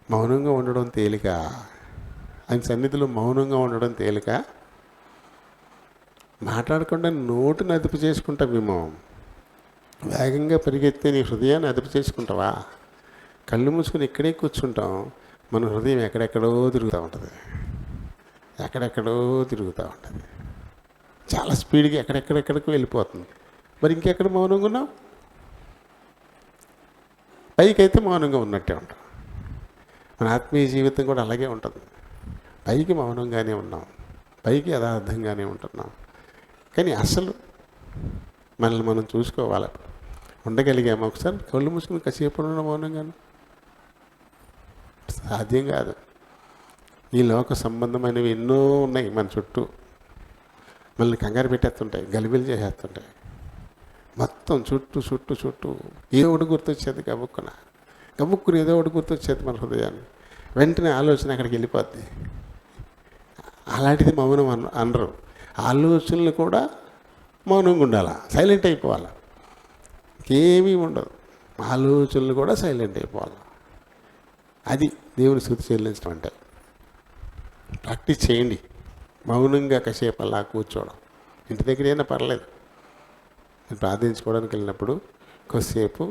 మౌనంగా ఉండడం తేలిక? ఆయన సన్నిధిలో మౌనంగా ఉండడం తేలిక? మాట్లాడకుండా నోటుని అదుపు చేసుకుంటావేమో. వేగంగా పరిగెత్తే నీ హృదయాన్ని అదుపు చేసుకుంటావా? కళ్ళు మూసుకొని ఇక్కడే కూర్చుంటాం, మన హృదయం ఎక్కడెక్కడో తిరుగుతూ ఉంటుంది. చాలా స్పీడ్గా ఎక్కడెక్కడికి వెళ్ళిపోతుంది. మరి ఇంకెక్కడ మౌనంగా ఉన్నావు? పైకి అయితే మౌనంగా ఉన్నట్టే ఉంటాం. మన ఆత్మీయ జీవితం కూడా అలాగే ఉంటుంది. పైకి మౌనంగానే ఉన్నాం, పైకి యథార్థంగానే ఉంటున్నాం. కానీ అసలు మనల్ని మనం చూసుకోవాలి. ఉండగలిగాము? ఒకసారి కళ్ళు మూసుకుని కాసేపు ఉన్న మౌనంగాను సాధ్యం కాదు. ఈ లోక సంబంధమైనవి ఎన్నో ఉన్నాయి మన చుట్టూ. మనల్ని కంగారు పెట్టేస్తుంటాయి, గలిబిలు చేసేస్తుంటాయి. మొత్తం చుట్టూ ఏదో ఒకటి గుర్తొచ్చేది. గబుక్కుని ఏదో ఒకటి గుర్తొచ్చేది మన హృదయాన్ని. వెంటనే ఆలోచన అక్కడికి వెళ్ళిపోద్ది. అలాంటిది మౌనం అనరు. ఆలోచనలు కూడా మౌనంగా ఉండాలి, సైలెంట్ అయిపోవాలి. ఏమీ ఉండదు, ఆలోచనలు కూడా సైలెంట్ అయిపోవాలి. అది దేవుని స్తుతి చెల్లించడం అంటే. ప్రాక్టీస్ చేయండి. మౌనంగా కాసేపు అలా కూర్చోవడం. ఇంటి దగ్గర అయినా పర్లేదు. నేను ప్రార్థించుకోవడానికి వెళ్ళినప్పుడు కొద్దిసేపు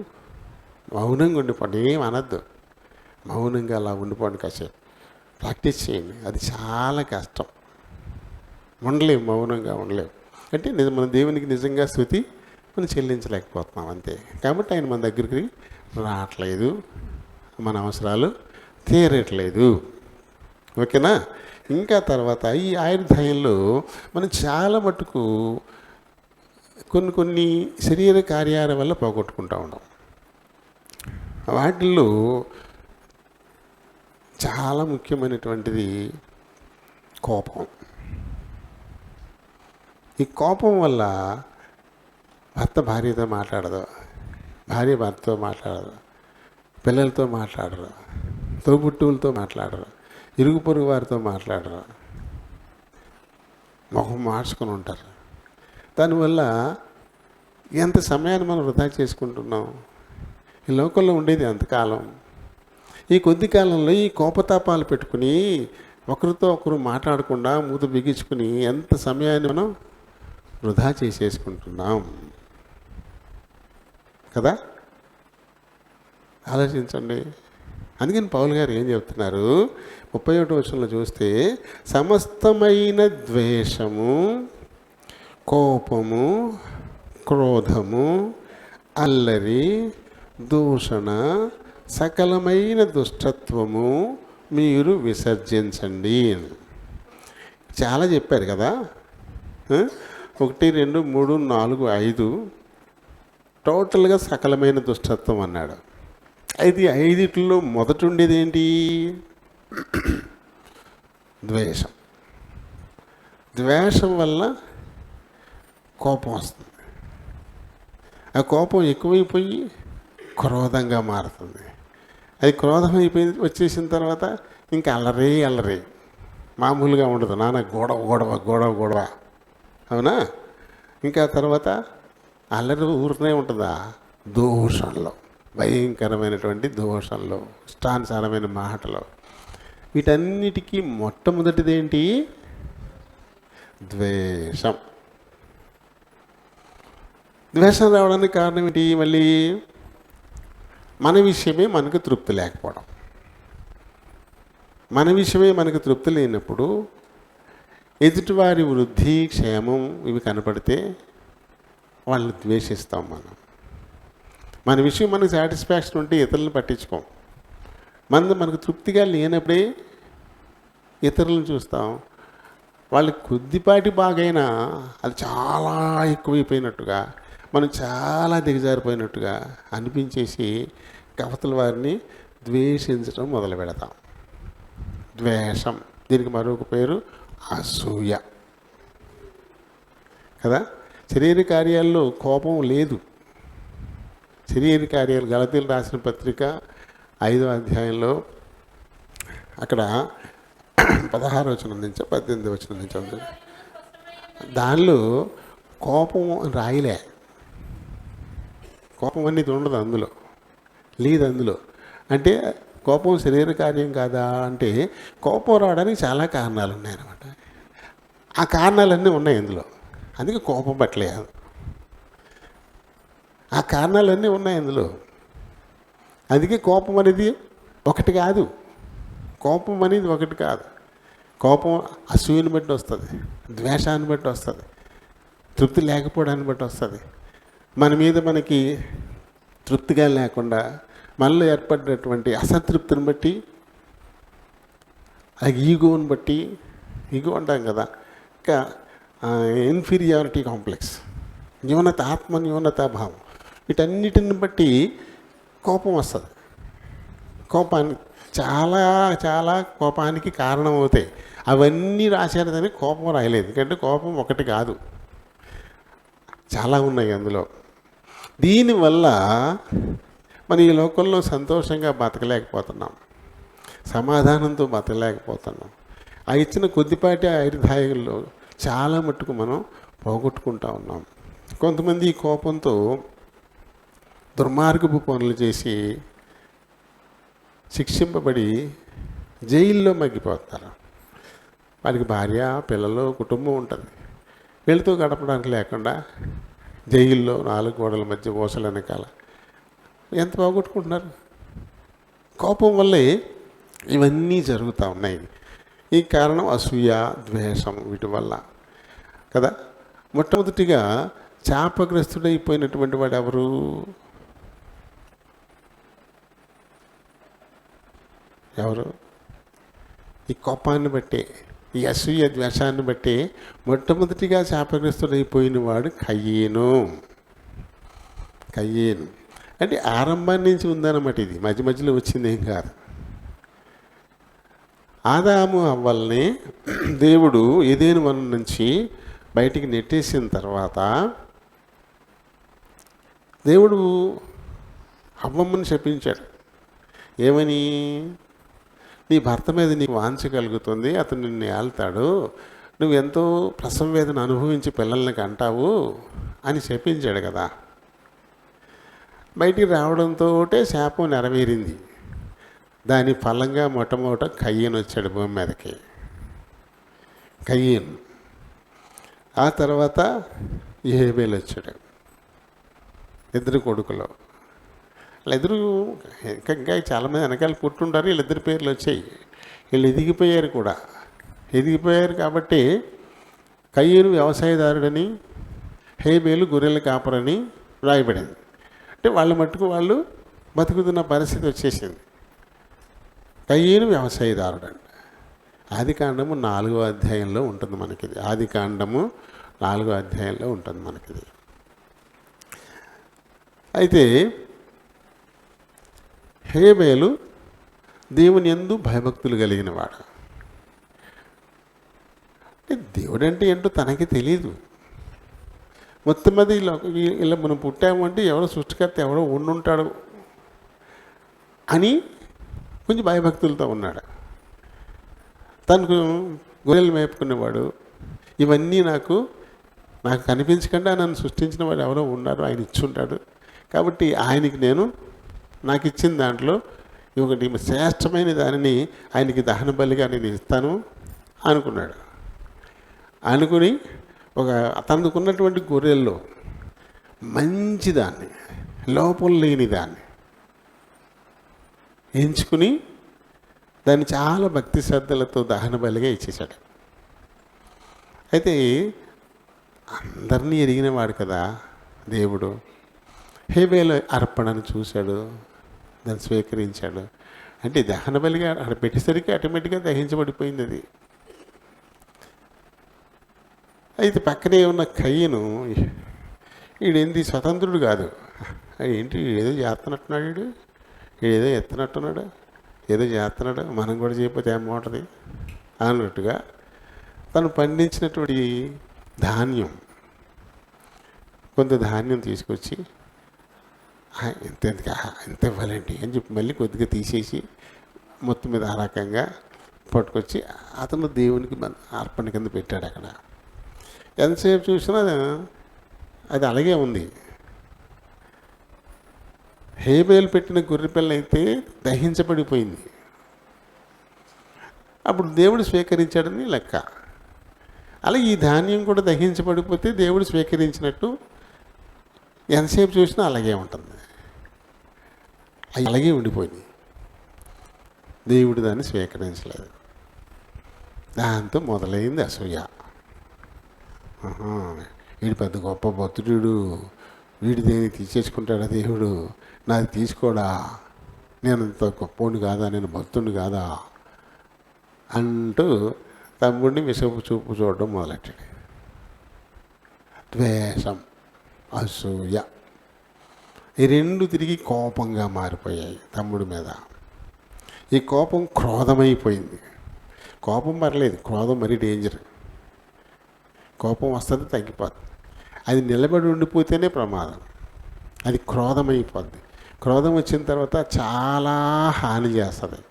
మౌనంగా ఉండిపోండి, ఏం అనద్దు. మౌనంగా అలా ఉండిపోండి కాసేపు. ప్రాక్టీస్ చేయండి. అది చాలా కష్టం. ఉండలేము, మౌనంగా ఉండలేము. అంటే మన దేవునికి నిజంగా స్తుతి మనం చెల్లించలేకపోతున్నాం అంతే. కాబట్టి ఆయన మన దగ్గరికి రావట్లేదు, మన అవసరాలు తీరట్లేదు. ఓకేనా? ఇంకా తర్వాత ఈ ఆయుర్దాయంలో మనం చాలా మటుకు కొన్ని శరీర కార్యాల వల్ల పోగొట్టుకుంటూ ఉంటాం. వాటిల్లో చాలా ముఖ్యమైనటువంటిది కోపం. ఈ కోపం వల్ల భర్త భార్యతో మాట్లాడదు, భార్య భర్తతో మాట్లాడదు, పిల్లలతో మాట్లాడరు, తోబుట్టువులతో మాట్లాడరు, ఇరుగు పొరుగు వారితో మాట్లాడరు, మొహం మార్చుకొని ఉంటారు. దానివల్ల ఎంత సమయాన్ని మనం వృధా చేసుకుంటున్నాం. ఈ లోకంలో ఉండేది ఎంతకాలం? ఈ కొద్ది కాలంలో ఈ కోపతాపాలు పెట్టుకుని ఒకరితో ఒకరు మాట్లాడకుండా మూత బిగించుకుని ఎంత సమయాన్ని మనం వృధా చేసేసుకుంటున్నాం కదా? ఆలోచించండి. అందుకని పౌలు గారు ఏం చెప్తున్నారు? 31వ వచనంలో చూస్తే, సమస్తమైన ద్వేషము, కోపము, క్రోధము, అల్లరి, దూషణ, సకలమైన దుష్టత్వము మీరు విసర్జించండి. చాలా చెప్పారు కదా. 1, 2, 3, 4, 5 టోటల్గా సకలమైన దుష్టత్వం అన్నాడు. అయితే 5 మొదట ఉండేది ఏంటి? ద్వేషం. ద్వేషం వల్ల కోపం వస్తుంది. ఆ కోపం ఎక్కువైపోయి క్రోధంగా మారుతుంది. అది క్రోధం వచ్చేసిన తర్వాత ఇంకా అల్లరి మామూలుగా ఉండదు. నాన్న గొడవ అవునా? ఇంకా తర్వాత అల్లరి ఊరుతూనే ఉంటుందా? దోషంలో, భయంకరమైనటువంటి దోషంలో, ఇష్టానుసారమైన మాటలు. వీటన్నిటికీ మొట్టమొదటిది ఏంటి? ద్వేషం. ద్వేషం రావడానికి కారణం ఏంటి? మళ్ళీ మన విషయమే మనకు తృప్తి లేకపోవడం. మన విషయమే మనకు తృప్తి లేనప్పుడు ఎదుటివారి వృద్ధి, క్షేమం ఇవి కనపడితే వాళ్ళని ద్వేషిస్తాం మనం. మన విషయం మనకు సాటిస్ఫాక్షన్ ఉంటే ఇతరులను పట్టించుకోం. మనకు తృప్తిగా లేనప్పుడే ఇతరులను చూస్తాం. వాళ్ళకి కొద్దిపాటి బాగైనా అది చాలా ఎక్కువైపోయినట్టుగా, మనం చాలా దిగజారిపోయినట్టుగా అనిపించేసి కవతల వారిని ద్వేషించడం మొదలు పెడతాం. ద్వేషం. దీనికి మరొక పేరు అసూయ కదా. శరీర కార్యాల్లో కోపం లేదు. శరీర కార్యాలు గలతీయులకు రాసిన పత్రిక 5వ అధ్యాయంలో అక్కడ 16వ వచనం నుంచి 18వ వచనం నుంచి ఉంది. దానిలో కోపం రాయలే. కోపం అనేది ఉండదు అందులో, లేదు అందులో. అంటే కోపం శరీర కార్యం కాదా అంటే, కోపం రావడానికి చాలా కారణాలు ఉన్నాయన్నమాట. ఆ కారణాలన్నీ ఉన్నాయి అందులో. అందుకే కోపం పట్టలేదు. ఆ కారణాలన్నీ ఉన్నాయి అందులో. అందుకే కోపం అనేది ఒకటి కాదు. కోపం అనేది ఒకటి కాదు. కోపం అసూయని బట్టి వస్తుంది, ద్వేషాన్ని బట్టి వస్తుంది, తృప్తి లేకపోవడాన్ని బట్టి వస్తుంది. మన మీద మనకి తృప్తిగా లేకుండా మనలో ఏర్పడినటువంటి అసంతృప్తిని బట్టి, అది ఈగోని బట్టి, ఈగో అంటాం కదా, ఇంకా ఇన్ఫీరియారిటీ కాంప్లెక్స్, న్యూనత, ఆత్మ న్యూనతాభావం, వీటన్నిటిని బట్టి కోపం వస్తుంది. కోపానికి చాలా చాలా కోపానికి కారణం అవుతాయి. అవన్నీ రాశారు కానీ కోపం రాయలేదు. ఎందుకంటే కోపం ఒకటి కాదు, చాలా ఉన్నాయి అందులో. దీనివల్ల మన ఈ లోకంలో సంతోషంగా బతకలేకపోతున్నాం, సమాధానంతో బతకలేకపోతున్నాం. ఆ ఇచ్చిన కొద్దిపాటి ఆయుర్దాయంలో చాలా మట్టుకు మనం పోగొట్టుకుంటూ ఉన్నాం. కొంతమంది ఈ కోపంతో దుర్మార్గపు పనులు చేసి శిక్షింపబడి జైల్లో మగ్గిపోతారు. వారికి భార్య, పిల్లలు, కుటుంబం ఉంటుంది. వీళ్ళతో గడపడానికి లేకుండా జైల్లో 4 గోడల మధ్య ఊసల వెనకాల ఎంత పోగొట్టుకుంటున్నారు. కోపం వల్లే ఇవన్నీ జరుగుతూ ఉన్నాయి. ఈ కారణం అసూయ, ద్వేషం, వీటి వల్ల కదా. మొట్టమొదటిగా శాపగ్రస్తుడైపోయినటువంటి వాడు ఎవరు? ఈ కోపాన్ని బట్టి, ఈ అసూయ ద్వేషాన్ని బట్టి మొట్టమొదటిగా శాపగ్రస్తుడైపోయిన వాడు కయ్యేను. అంటే ఆరంభం నుంచి ఉందన్నమాట. ఇది మధ్య మధ్యలో వచ్చింది ఏం కాదు. ఆదాము అవ్వల్ని దేవుడు ఏదైనా వనం నుంచి బయటికి నెట్టేసిన తర్వాత దేవుడు అవ్వమ్మని శపించాడు. ఏమని? నీ భర్త మీద నీకు వాంఛ కలుగుతుంది, అతను నిన్ను ఏళ్తాడు, నువ్వెంతో ప్రసవ వేదన అనుభవించి పిల్లల్ని కంటావు అని శపించాడు కదా. బయటికి రావడంతో శాపం నెరవేరింది. దాని ఫలంగా మొట్టమొదట కయ్యను వచ్చాడు భూమి మీదకి. కయ్యను. ఆ తర్వాత యెహేబేలు వచ్చాడు. 2 కొడుకులు. వాళ్ళిద్దరూ ఇంకా చాలామంది వెనకాల పుట్టుంటారు. వీళ్ళిద్దరి పేర్లు వచ్చాయి. వీళ్ళు ఎదిగిపోయారు కూడా. ఎదిగిపోయారు కాబట్టి కయ్యను వ్యవసాయదారుడని, హేబేలు గొర్రెల కాపరని రాయబడింది. అంటే వాళ్ళ మట్టుకు వాళ్ళు బతుకుతున్న పరిస్థితి వచ్చేసింది. కయ్యను వ్యవసాయదారుడు. ఆదికాండము 4వ అధ్యాయంలో ఉంటుంది మనకిది. ఆదికాండము 4వ అధ్యాయంలో ఉంటుంది మనకిది. అయితే హేబేలు దేవుని యందు భయభక్తులు కలిగిన వాడు. అంటే దేవుడంటే ఏంటో తనకి తెలియదు. మొత్తం మీద ఇలా మనం పుట్టామంటే ఎవడో సృష్టికర్త ఎవడో ఉండుంటాడు అని కొంచెం భయభక్తులతో ఉన్నాడు. తనకు గొర్రెలు మేపుకునేవాడు. ఇవన్నీ నాకు కనిపించకుండా నన్ను సృష్టించిన వాడు ఎవరో ఉన్నారు, ఆయన ఇచ్చుంటాడు. కాబట్టి ఆయనకి నాకు ఇచ్చిన దాంట్లో ఒకటి శ్రేష్టమైన దానిని ఆయనకి దహన బలిగా నేను ఇస్తాను అనుకున్నాడు. అనుకుని తనకున్నటువంటి గొర్రెల్లో మంచిదాన్ని, లోపం లేని దాన్ని ఎంచుకుని దాన్ని చాలా భక్తి శ్రద్ధలతో దహన బలిగా ఇచ్చేశాడు. అయితే అందరినీ ఎరిగినవాడు కదా దేవుడు. హేబేలు అర్పణను చూశాడు, దాన్ని స్వీకరించాడు. అంటే దహన బలిగా అక్కడ పెట్టేసరికి ఆటోమేటిక్గా దహించబడిపోయింది అది. అయితే పక్కనే ఉన్న కయ్యను, వీడేంది స్వతంత్రుడు కాదు, ఏంటి ఏదో చేస్తున్నట్టున్నాడు, ఏదో ఎత్తునట్టున్నాడు, ఏదో చేస్తున్నాడు, మనం కూడా చేయకపోతే ఏమవుతుంది అన్నట్టుగా తను పండించినటువంటి ధాన్యం, కొంత ధాన్యం తీసుకొచ్చి ఎంత ఇవ్వాలండి అని చెప్పి మళ్ళీ కొద్దిగా తీసేసి మొత్తం మీద ఆ రకంగా పట్టుకొచ్చి అతను దేవునికి అర్పణ కింద పెట్టాడు. అక్కడ ఎంతసేపు చూసినా అది అలాగే ఉంది. హేబేలు పెట్టిన గొర్రెపిల్ల అయితే దహించబడిపోయింది. అప్పుడు దేవుడు స్వీకరించాడని లెక్క. అలా ఈ ధాన్యం కూడా దహించబడిపోతే దేవుడు స్వీకరించినట్టు ఎంతసేపు చూసినా అలాగే ఉంటుంది. అలాగే ఉండిపోయింది. దేవుడు దాన్ని స్వీకరించలేదు. దాంతో మొదలైంది అసూయ. వీడు పెద్ద గొప్ప భక్తుడు, వీడి దేని తీసేసుకుంటాడా దేవుడు, నాది తీసుకోడా, నేను ఇంత గొప్పోడిని కాదా, నేను భక్తుడిని కాదా అంటూ తమ్ముడిని విసుగు చూపు చూడడం మొదలెట్టాడు. ద్వేషం, అసూయ ఈ 2 తిరిగి కోపంగా మారిపోయాయి తమ్ముడి మీద. ఈ కోపం క్రోధమైపోయింది. కోపం పర్లేదు, క్రోధం మరీ డేంజర్. కోపం వస్తుంది, తగ్గిపోతుంది. అది నిలబడి ఉండిపోతేనే ప్రమాదం. అది క్రోధమైపోద్ది. క్రోధం వచ్చిన తర్వాత చాలా హాని చేస్తుంది.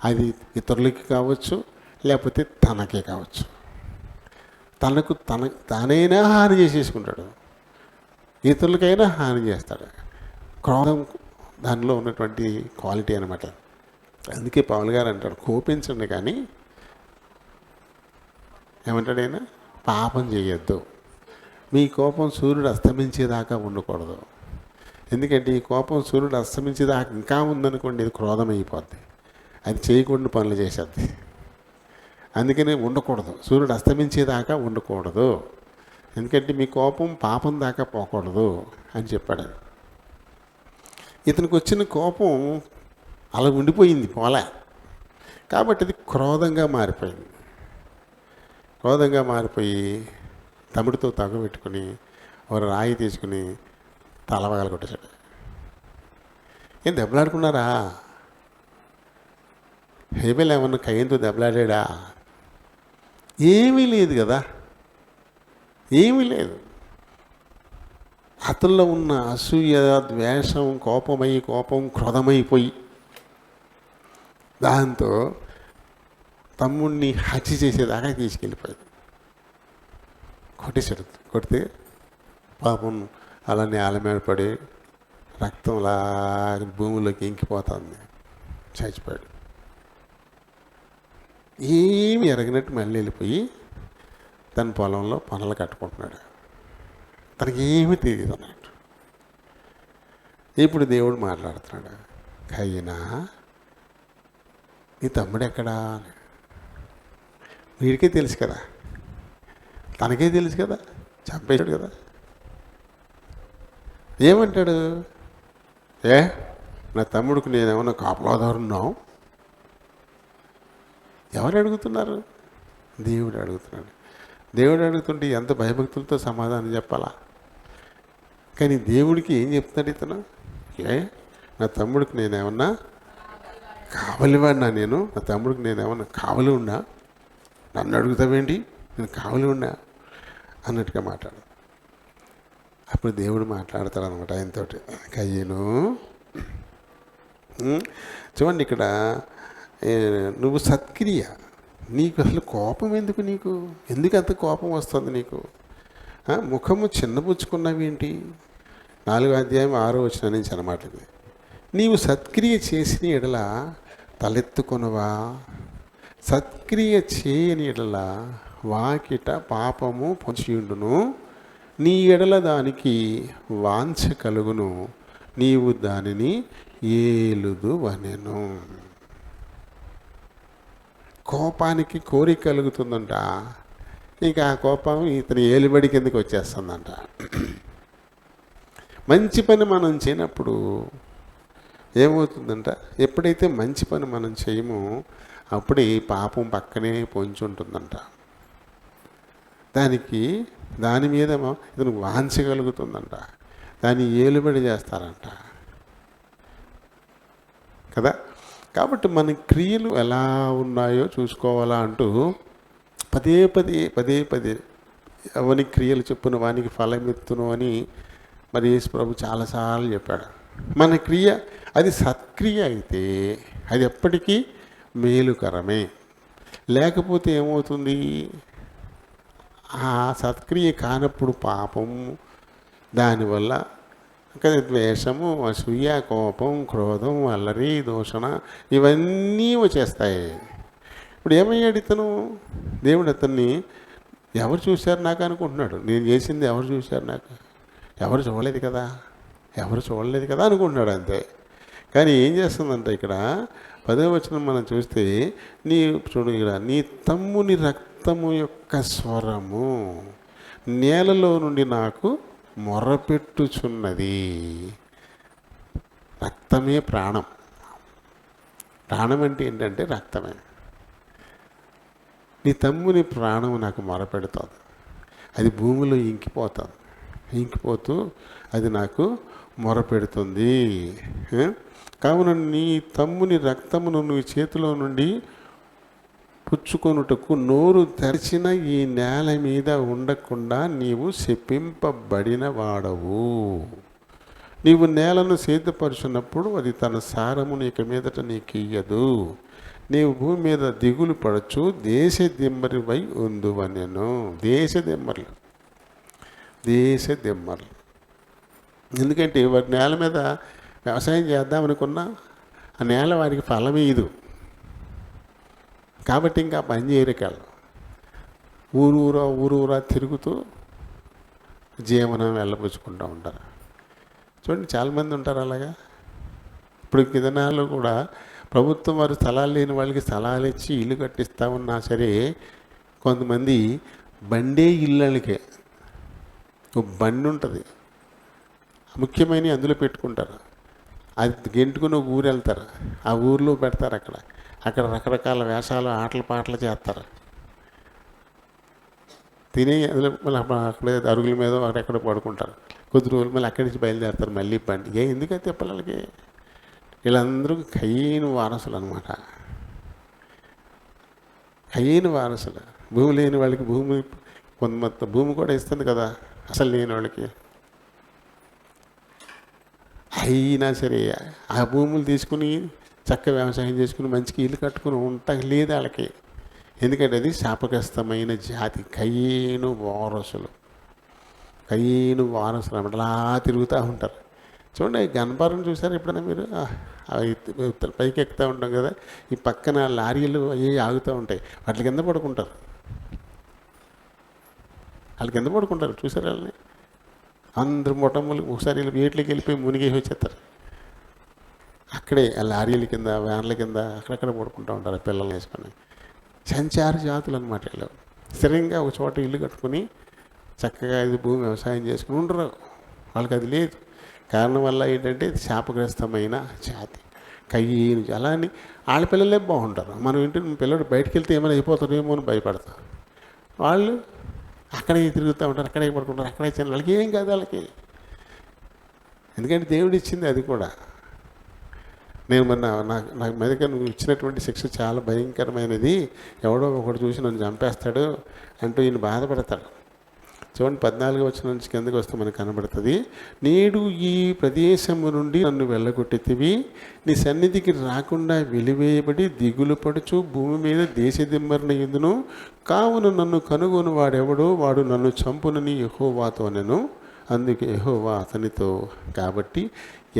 అది ఇతరులకి కావచ్చు, లేకపోతే తనకే కావచ్చు. తానైనా హాని చేసేసుకుంటాడు, ఇతరులకైనా హాని చేస్తాడు. క్రోధం దానిలో ఉన్నటువంటి క్వాలిటీ అనమాట. అందుకే పౌలు గారు అంటాడు, కోపించండి కానీ ఏమంటాడు ఆయన, పాపం చేయొద్దు. మీ కోపం సూర్యుడు అస్తమించేదాకా ఉండకూడదు. ఎందుకంటే ఈ కోపం సూర్యుడు అస్తమించేదాకా ఇంకా ఉందనుకోండి, ఇది క్రోధం అయిపోద్ది, అది చేయకూడని పనులు చేసేద్ది. అందుకని ఉండకూడదు, సూర్యుడు అస్తమించేదాకా ఉండకూడదు. ఎందుకంటే మీ కోపం పాపం దాకా పోకూడదు అని చెప్పాడు. ఇతనికి వచ్చిన కోపం అలా ఉండిపోయింది, పోలే. కాబట్టి అది క్రోధంగా మారిపోయింది. క్రోధంగా మారిపోయి తమ్ముడితో తగబెట్టుకుని ఒక రాయి తీసుకుని తలవగల కొట్టేశాడు. ఏం దెబ్బలాడుకున్నారా? హేబెల్ ఏమన్నా కయ్యంతో దెబ్బలాడా? ఏమీ లేదు కదా, ఏమీ లేదు. అతనిలో ఉన్న అసూయ, ద్వేషం, కోపం క్రోధమైపోయి దాంతో తమ్ముడిని హత్య చేసేదాకా తీసుకెళ్ళిపోయింది. కొట్టేశాడు. కొడితే పాపం అలా నేల మీద పడి రక్తంలా భూమిలోకి ఇంకిపోతుంది, చచ్చిపోయాడు. ఏమి ఎరగినట్టు మళ్ళీ వెళ్ళిపోయి తన పొలంలో పనులు కట్టుకుంటున్నాడు. తనకి ఏమీ తెలియదు అన్నట్టు. ఇప్పుడు దేవుడు మాట్లాడుతున్నాడు, కయ్యనా నీ తమ్ముడు ఎక్కడా అని. వీడికే తెలుసు కదా, తనకే తెలుసు కదా, చంపేశాడు కదా. ఏమంటాడు, నా తమ్ముడికి నేనేమన్నా కాపలాదారున్నావు? ఎవరు అడుగుతున్నారు? దేవుడు అడుగుతున్నాడు. దేవుడు అడుగుతుంటే ఎంత భయభక్తులతో సమాధానం చెప్పాలా? కానీ దేవుడికి ఏం చెప్తున్నాడు ఇతను? నా తమ్ముడికి నేనేమన్నా కావలివాడినా? నా తమ్ముడికి నేనేమన్నా కావలి ఉన్నా? నన్ను అడుగుతావేంటి? నేను కావలి ఉన్నా అన్నట్టుగా మాట్లాడు. అప్పుడు దేవుడు మాట్లాడతాడు అనమాట ఆయనతోటి. కయ్యను, చూడండి ఇక్కడ, నువ్వు సత్క్రియ, నీకు అసలు కోపం ఎందుకు? ఎందుకు అంత కోపం వస్తుంది నీకు? ముఖము చిన్నపుచ్చుకున్నావేంటి? 4వ అధ్యాయం 6వ వచనం నుంచి అన్నమాట ఇది. నీవు సత్క్రియ చేసిన ఎడల తలెత్తుకొనవా? సత్క్రియ చేయని ఎడల వాకిట పాపము పొంచియుండును, నీ ఎడల దానికి వాంఛ కలుగును, నీవు దానిని ఏలుదు వనెను. కోపానికి కోరిక కలుగుతుందంట. ఇక ఆ కోపం ఇతని ఏలుబడి కిందకి వచ్చేస్తుందంట. మంచి పని మనం చేయనప్పుడు ఏమవుతుందంట, ఎప్పుడైతే మంచి పని మనం చేయమో అప్పుడే పాపం పక్కనే పొంచి ఉంటుందంట. దాని మీద ఇతను వాంచగలుగుతుందంట, దాన్ని ఏలుబడి చేస్తారంట కదా. కాబట్టి మన క్రియలు ఎలా ఉన్నాయో చూసుకోవాలా అంటూ పదే పదే అవని క్రియలు చెప్పున వానికి ఫలమెత్తును అని మరి యేసు ప్రభు చాలాసార్లు చెప్పాడు. మన క్రియ అది సత్క్రియ అయితే అది ఎప్పటికీ మేలుకరమే. లేకపోతే ఏమవుతుంది, ఆ సత్క్రియ కానప్పుడు పాపం, దానివల్ల ద్వేషము, అసూయ, కోపం, క్రోధం, అల్లరి, దూషణ ఇవన్నీ వచ్చేస్తాయి. ఇప్పుడు ఏమయ్యాడు ఇతను? దేవుడు అతన్ని ఎవరు చూశారు నాకు అనుకుంటున్నాడు. నేను చేసింది ఎవరు చూశారు నాకు? ఎవరు చూడలేదు కదా అనుకుంటున్నాడు అంతే. కానీ ఏం చేస్తుందంటే ఇక్కడ 10వ వచనం మనం చూస్తే, చూడు ఇక్కడ, నీ తమ్ముని రక్తము యొక్క స్వరము నేలలో నుండి నాకు మొరపెట్టుచున్నది. రక్తమే ప్రాణం. ప్రాణం అంటే ఏంటంటే రక్తమే. నీ తమ్ముని ప్రాణం నాకు మొరపెడుతుంది, అది భూమిలో ఇంకిపోతూ అది నాకు మొరపెడుతుంది. కావున నీ తమ్ముని రక్తమును నీ చేతిలో నుండి పుచ్చుకొనుటకు నోరు తెరిచిన ఈ నేల మీద ఉండకుండా నీవు శపింపబడిన వాడవు. నీవు నేలను సిద్ధపరుచున్నప్పుడు అది తన సారమును ఇక మీదట నీకు ఇయ్యదు. నీవు భూమి మీద దిగులు పడచ్చు, దేశ దిమ్మరివై ఉందువనెను. దేశ దిమ్మర్లు ఎందుకంటే వారి నేల మీద వ్యవసాయం చేద్దామనుకున్నా ఆ నేల వారికి ఫలం ఇయ్యదు. కాబట్టి ఇంకా పని చేయరికాళ్ళు ఊరూరా తిరుగుతూ జీవనం వెళ్ళబుచ్చుకుంటూ ఉంటారు. చూడండి, చాలామంది ఉంటారు అలాగా. ఇప్పుడు కిదనాలు కూడా ప్రభుత్వం వారు స్థలాలు లేని వాళ్ళకి స్థలాలు ఇచ్చి ఇల్లు కట్టిస్తూ ఉన్నా సరే, కొంతమంది బండే ఇళ్ళకే ఒక బండి ఉంటుంది, ముఖ్యమైన అందులో పెట్టుకుంటారు. అది గెంటుకుని ఒక ఊరు వెళ్తారు, ఆ ఊరిలో పెడతారు. అక్కడ రకరకాల వేషాలు ఆటలు పాటలు చేస్తారు. తిని అందులో మళ్ళీ అక్కడే అరుగుల మీద ఎక్కడ పడుకుంటారు. కొద్ది రోజులు మళ్ళీ అక్కడి నుంచి బయలుదేరుతారు మళ్ళీ బండి. ఎందుకైతే పిల్లలకి వీళ్ళందరూ కయ్యని వారసులు అనమాట. కయ్యని వారసులు. భూమి లేని వాళ్ళకి కొంత భూమి కూడా ఇస్తుంది కదా అసలు లేని వాళ్ళకి. అయినా సరే ఆ భూములు తీసుకుని చక్కగా వ్యవసాయం చేసుకుని మంచిగా ఇల్లు కట్టుకుని ఉంటాకి లేదు వాళ్ళకి. ఎందుకంటే అది శాపగ్రస్తమైన జాతి. కయ్యను వారసులు అన్నమాట. అలా తిరుగుతూ ఉంటారు. చూడండి, గన్పారం చూసారు ఎప్పుడైనా మీరు? పైకి ఎక్కుతూ ఉంటాం కదా, ఈ పక్కన లారీలు అవి ఆగుతూ ఉంటాయి, వాటి కింద పడుకుంటారు. చూసారు వాళ్ళని? అందరు మొట్టమొదటి ఒకసారి వీటిలోకి వెళ్ళిపోయి మునిగేసి వచ్చేస్తారు. అక్కడే ఆ లారీల కింద వ్యాన్ల కింద అక్కడక్కడ పడుకుంటూ ఉంటారు పిల్లల్ని వేసుకొని. సంచార జాతులు అనమాట వీళ్ళు. స్థిరంగా ఒక చోట ఇల్లు కట్టుకుని చక్కగా ఇది భూమి వ్యవసాయం చేసుకుని ఉండరు. వాళ్ళకి అది లేదు. కారణం వల్ల ఏంటంటే శాపగ్రస్తమైన జాతి. కయ్యను అలా అని వాళ్ళ పిల్లలే బాగుంటారు. మనం ఇంటి పిల్లడు బయటకు వెళ్తే ఏమైనా అయిపోతారేమో అని భయపడతాం. వాళ్ళు అక్కడే తిరుగుతూ ఉంటారు, అక్కడే పడుకుంటారు, అక్కడే చిన్న. వాళ్ళకి ఏం కాదు వాళ్ళకి. ఎందుకంటే దేవుడు ఇచ్చింది అది కూడా. నేను నాకు మీదగా నువ్వు ఇచ్చినటువంటి శిక్ష చాలా భయంకరమైనది, ఎవడో ఒకటి చూసి నన్ను చంపేస్తాడు అంటూ ఈయన బాధపడతాడు. చూడండి, 14వ వచనం నుంచి కిందకి వస్తే మనకు కనబడుతుంది. నేడు ఈ ప్రదేశము నుండి నన్ను వెళ్ళగొట్టితివి, నీ సన్నిధికి రాకుండా వెలివేయబడి దిగులు పడుచు భూమి మీద దేశదిమ్మరణ ఎందును, కావున నన్ను కనుగొని వాడెవడో వాడు నన్ను చంపునని యెహోవాతో నేను. అందుకే యెహోవా అతనితో, కాబట్టి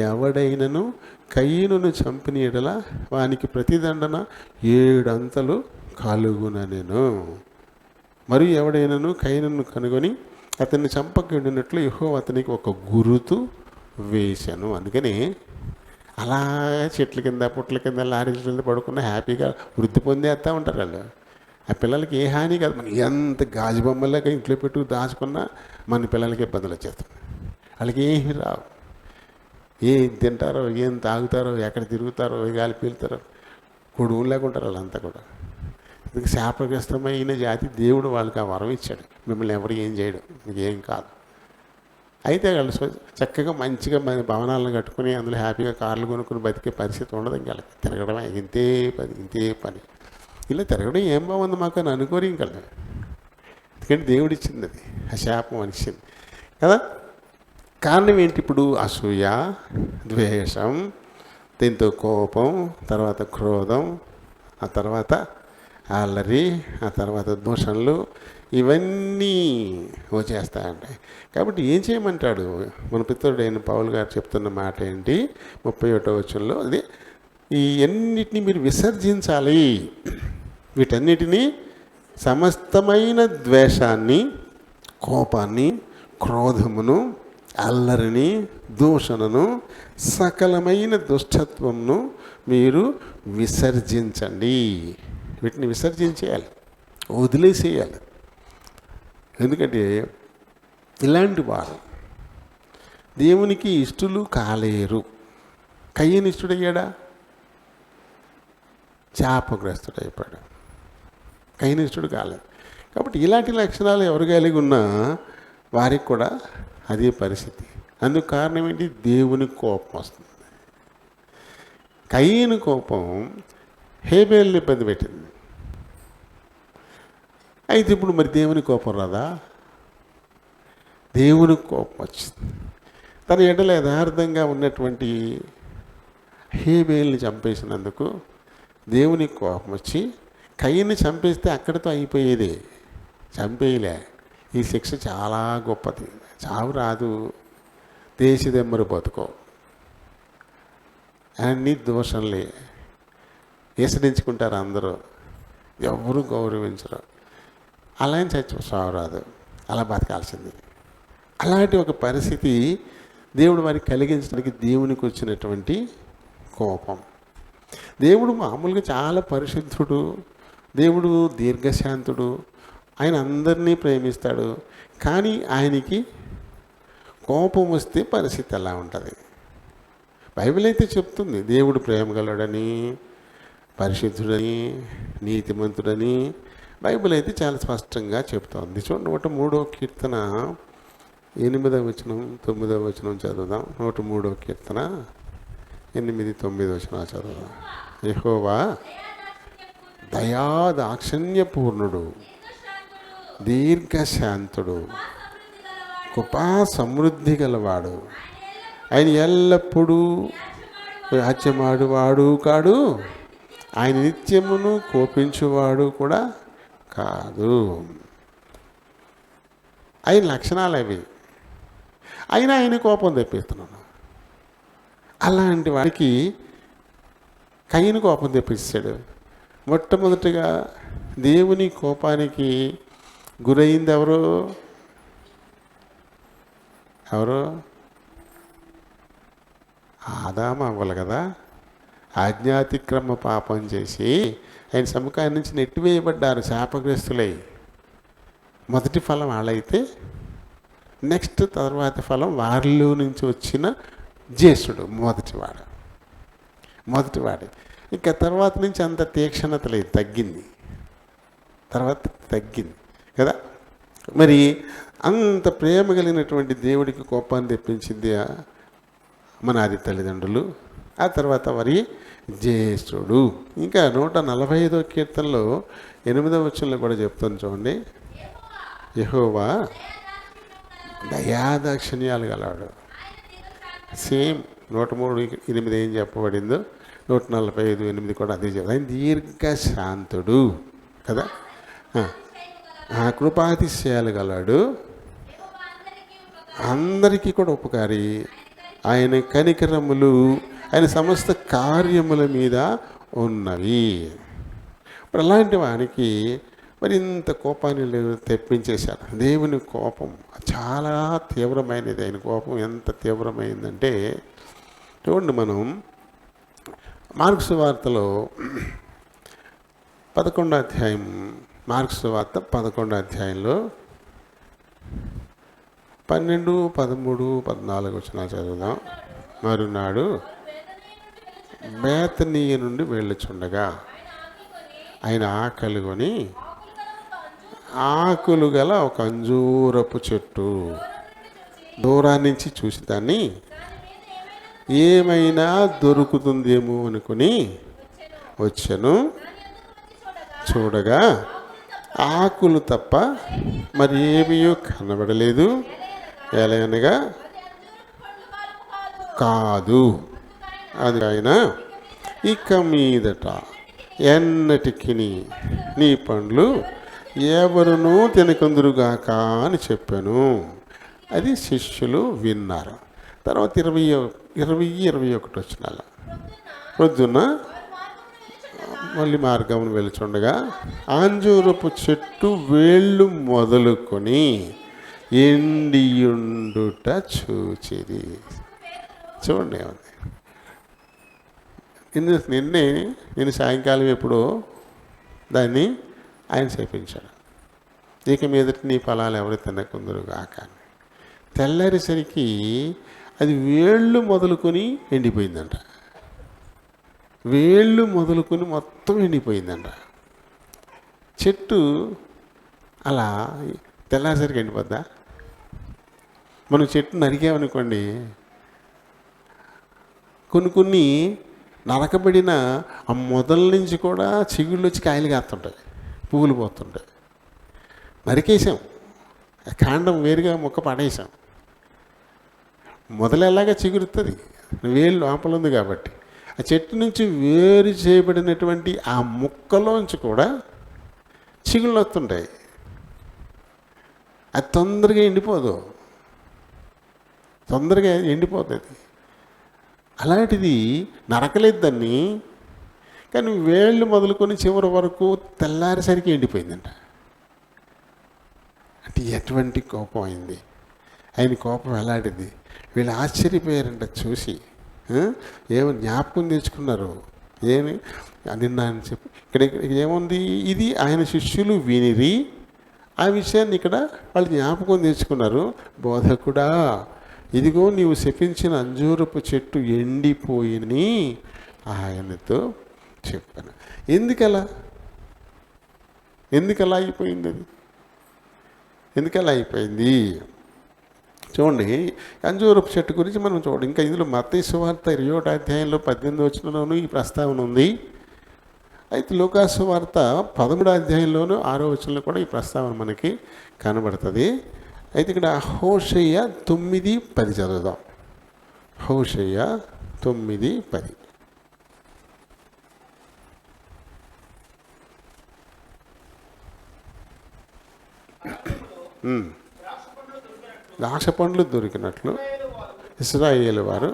ఎవడైనను కయ్యనును చంపిన ఎడల వానికి ప్రతిదండన 7 అంతలు కలుగుననెను. మరియు ఎవడైనను కయ్యనును కనుగొని అతన్ని చంపకుండినట్లు యెహోవా అతనికి ఒక గురుతు వేశాను. అందుకని అలా చెట్ల కింద పుట్ల కింద లారీల కింద పడుకున్న హ్యాపీగా వృద్ధి పొందేస్తూ ఉంటారు వాళ్ళు. ఆ పిల్లలకి ఏ హాని కాదు. మనం ఎంత గాజు బొమ్మలాగా ఇంట్లో పెట్టు దాచుకున్నా మన పిల్లలకి ఇబ్బందులు వచ్చేస్తాయి. వాళ్ళకి ఏమి రావు. ఏం తింటారో, ఏం తాగుతారో, ఎక్కడ తిరుగుతారో, గాలి పీలుతారో, కొడుకులు లేకుంటారు వాళ్ళంతా కూడా. ఇది శాపగ్రస్తమైన జాతి. దేవుడు వాళ్ళకి ఆ వరం ఇచ్చాడు, మిమ్మల్ని ఎవరు ఏం చేయడు, మీకు ఏం కాదు. అయితే వాళ్ళు చక్కగా మంచిగా మన భవనాలను కట్టుకుని అందులో హ్యాపీగా కార్లు కొనుక్కుని బతికే పరిస్థితి ఉండదు. ఇంకా వాళ్ళకి తిరగడమే ఇంతే పని. ఇలా తిరగడం ఏం బాగుంది మాకు అని అనుకోరు ఇంకా. ఎందుకంటే దేవుడు ఇచ్చింది అది, ఆ శాపం అనిచ్చింది కదా. కారణం ఏంటి? ఇప్పుడు అసూయ, ద్వేషం, దీంతో కోపం, తర్వాత క్రోధం, ఆ తర్వాత అల్లరి, ఆ తర్వాత దూషణలు, ఇవన్నీ వచ్చేస్తాయంటాయి. కాబట్టి ఏం చేయమంటాడు మన పితరుడైన పౌలు గారు చెప్తున్న మాట ఏంటి? 31వ వచనంలో అది ఈ అన్నిటినీ మీరు విసర్జించాలి. వీటన్నిటినీ సమస్తమైన ద్వేషాన్ని, కోపాన్ని, క్రోధమును, అల్లరిని, దూషణను, సకలమైన దుష్టత్వమును మీరు విసర్జించండి. వీటిని విసర్జించేయాలి, వదిలేసేయాలి. ఎందుకంటే ఇలాంటి వారు దేవునికి ఇష్టలు కాలేరు. కయ్యను ఇష్టడయ్యాడా? శాపగ్రస్తుడైపోయాడు. కయ్యను ఇష్టడు కాలేదు. కాబట్టి ఇలాంటి లక్షణాలు ఎవరు కలిగి ఉన్నా వారికి కూడా అదే పరిస్థితి. అందుకు కారణం ఏంటి? దేవుని కోపం వస్తుంది. కయ్యను కోపం హేబేల్ని ఇబ్బంది పెట్టింది. అయితే ఇప్పుడు మరి దేవుని కోపం రాదా? దేవుని కోపం వచ్చింది. తన ఎడల యథార్థంగా ఉన్నటువంటి హేబేల్ని చంపేసినందుకు దేవుని కోపం వచ్చి కయ్యని చంపేస్తే అక్కడితో అయిపోయేది. చంపేయలే. ఈ శిక్ష చాలా గొప్పది. చావు రాదు, దేశదెమ్మరు బతుకో. అన్నీ దోషంలే. ఈసడించుకుంటారు అందరూ, ఎవరు గౌరవించరు. అలా అని చావరాదు, అలా బతకాల్సింది. అలాంటి ఒక పరిస్థితి దేవుడు వారికి కలిగించడానికి దేవునికి వచ్చినటువంటి కోపం. దేవుడు మామూలుగా చాలా పరిశుద్ధుడు, దేవుడు దీర్ఘశాంతుడు, ఆయన అందరినీ ప్రేమిస్తాడు. కానీ ఆయనకి కోపం వస్తే పరిస్థితి ఎలా ఉంటుంది? బైబిల్ అయితే చెప్తుంది దేవుడు ప్రేమగలడని, పరిశుద్ధుడని, నీతిమంతుడని. బైబిల్ అయితే చాలా స్పష్టంగా చెప్తోంది. చూడండి, 103వ కీర్తన 8వ వచనం 9వ వచనం చదువుదాం. 103వ కీర్తన 8, 9 వచనాలు చదువుదాం. యెహోవా దయాదాక్షిణ్యపూర్ణుడు, దీర్ఘశాంతుడు, కృపా సమృద్ధి గలవాడు, ఆయన ఎల్లప్పుడూ హత్యమాడువాడు కాడు, ఆయన నిత్యమును కోపించువాడు కూడా కాదు. ఆయన లక్షణాలు అవి. అయినా ఆయన కోపం తెప్పిస్తున్నాను. అలాంటి వాడికి కయ్యను కోపం తెప్పించాడు. మొట్టమొదటిగా దేవుని కోపానికి గురైంది ఎవరు? ఆదాము అవ్వలు కదా. ఆజ్ఞాతిక్రమ పాపం చేసి ఆయన సముఖాన్ని నుంచి నెట్టివేయబడ్డారు, శాపగ్రస్తులై. మొదటి ఫలం వాళ్ళైతే నెక్స్ట్ తర్వాత ఫలం వారిలో నుంచి వచ్చిన జ్యేష్ఠుడు మొదటివాడు. ఇంకా తర్వాత నుంచి అంత తీక్షణత లేదు, తగ్గింది కదా. మరి అంత ప్రేమ కలిగినటువంటి దేవుడికి కోపాన్ని తెప్పించింది మన ఆది తల్లిదండ్రులు, ఆ తర్వాత వారి జ్యేష్ఠుడు. ఇంకా 145వ కీర్తనలో 8వ వచనంలో కూడా చెప్తాను చూడండి. యెహోవా దయాదాక్షిణ్యాలు గలవాడు. సేమ్ 103:8 ఏం చెప్పబడిందో 145:8 కూడా అదే చెప్పాడు. ఆయన దీర్ఘశాంతుడు కదా, కృపాతిశయాలు గలవాడు, అందరికీ కూడా ఉపకారి, ఆయన కనికరములు ఆయన సమస్త కార్యముల మీద ఉన్నవి. ఇప్పుడు అలాంటి వానికి మరి ఇంత కోపాన్ని తెప్పించేశాడు. దేవుని కోపం చాలా తీవ్రమైనది. ఆయన కోపం ఎంత తీవ్రమైందంటే చూడండి, మనం మార్కు సువార్తలో 11వ అధ్యాయం, మార్కు సువార్త 11వ అధ్యాయంలో 12, 13, 14 వచనాలు చదువుదాం. మరునాడు బేతనీయ నుండి వెళ్ళుచుండగా ఆయన ఆకలి కొని ఆకులు గల ఒక అంజూరపు చెట్టు దూరాన్నించి చూసి దాన్ని ఏమైనా దొరుకుతుందేమో అనుకుని వచ్చాను. చూడగా ఆకులు తప్ప మరి ఏమీ కనబడలేదు. ఎలాగనగా కాదు, అది ఆయన ఇక మీదట ఎన్నటికి నీ పండ్లు ఎవరునూ తినకుందురుగాక అని చెప్పాను. అది శిష్యులు విన్నారు. తర్వాత 20-21 వచనాలు. పొద్దున్న మళ్ళీ మార్గం వెళుచుండగా అంజూరపు చెట్టు వేళ్ళు మొదలుకొని ఎండియుండుట చూచిరి. చూడండి ఏమంది. నిన్న సాయంకాలం ఎప్పుడో దాన్ని ఆయన చేపించాడు. ఇక మీదట నీ ఫలాలు ఎవరు తినకుందరుగాక. తెల్లారేసరికి అది వేళ్ళు మొదలుకొని ఎండిపోయిందంట. వేళ్ళు మొదలుకొని మొత్తం ఎండిపోయిందంట. చెట్టు అలా తెల్లారేసరికి ఎండిపోద్దా? మనం చెట్టు నరికామనుకోండి, కొన్ని నరకబడిన ఆ మొదల నుంచి కూడా చిగుళ్ళు వచ్చి కాయలు కాస్తుంటాయి, పువ్వులు పోతుంటాయి. నరికేసాం, కాండం వేరుగా మొక్క పడేసాం. మొదలెలాగా చిగురుతుంది, వేలు లోపల ఉంది కాబట్టి. ఆ చెట్టు నుంచి వేరు చేయబడినటువంటి ఆ మొక్కలోంచి కూడా చిగుళ్ళు వస్తుంటాయి. అది తొందరగా ఎండిపోదు, తొందరగా ఎండిపోతుంది. అలాంటిది నరకలేదు దాన్ని, కానీ వేళ్ళు మొదలుకొని చివరి వరకు తెల్లారేసరికి ఎండిపోయిందంట. అంటే ఎటువంటి కోపం అయింది, ఆయన కోపం ఎలాంటిది. వీళ్ళు ఆశ్చర్యపోయారంట చూసి. ఏమో జ్ఞాపకం తెచ్చుకున్నారు, ఏమి నిన్న అని చెప్పి. ఇక్కడ ఏముంది, ఇది ఆయన శిష్యులు వినిరి, ఆ విషయాన్ని ఇక్కడ వాళ్ళు జ్ఞాపకం తెచ్చుకున్నారు. బోధకుడా, ఇదిగో నీవు శపించిన అంజూరపు చెట్టు ఎండిపోయిని ఆయనతో చెప్పాను. ఎందుకలా అయిపోయింది అది? ఎందుకలా అయిపోయింది చూడండి. అంజూరపు చెట్టు గురించి మనం చూడండి. ఇంకా ఇందులో మత్తయి సువార్త 20వ అధ్యాయంలో 18వ వచనంలోనూ ఈ ప్రస్తావన ఉంది. అయితే లూకా సువార్త 13వ అధ్యాయంలోనూ 6వ వచనంలో కూడా ఈ ప్రస్తావన మనకి కనబడుతుంది. అయితే ఇక్కడ హోషేయ 9:10 చదువుదాం. హోషేయ 9:10. ద్రాక్ష పండ్లు దొరికినట్లు ఇశ్రాయేలు వారు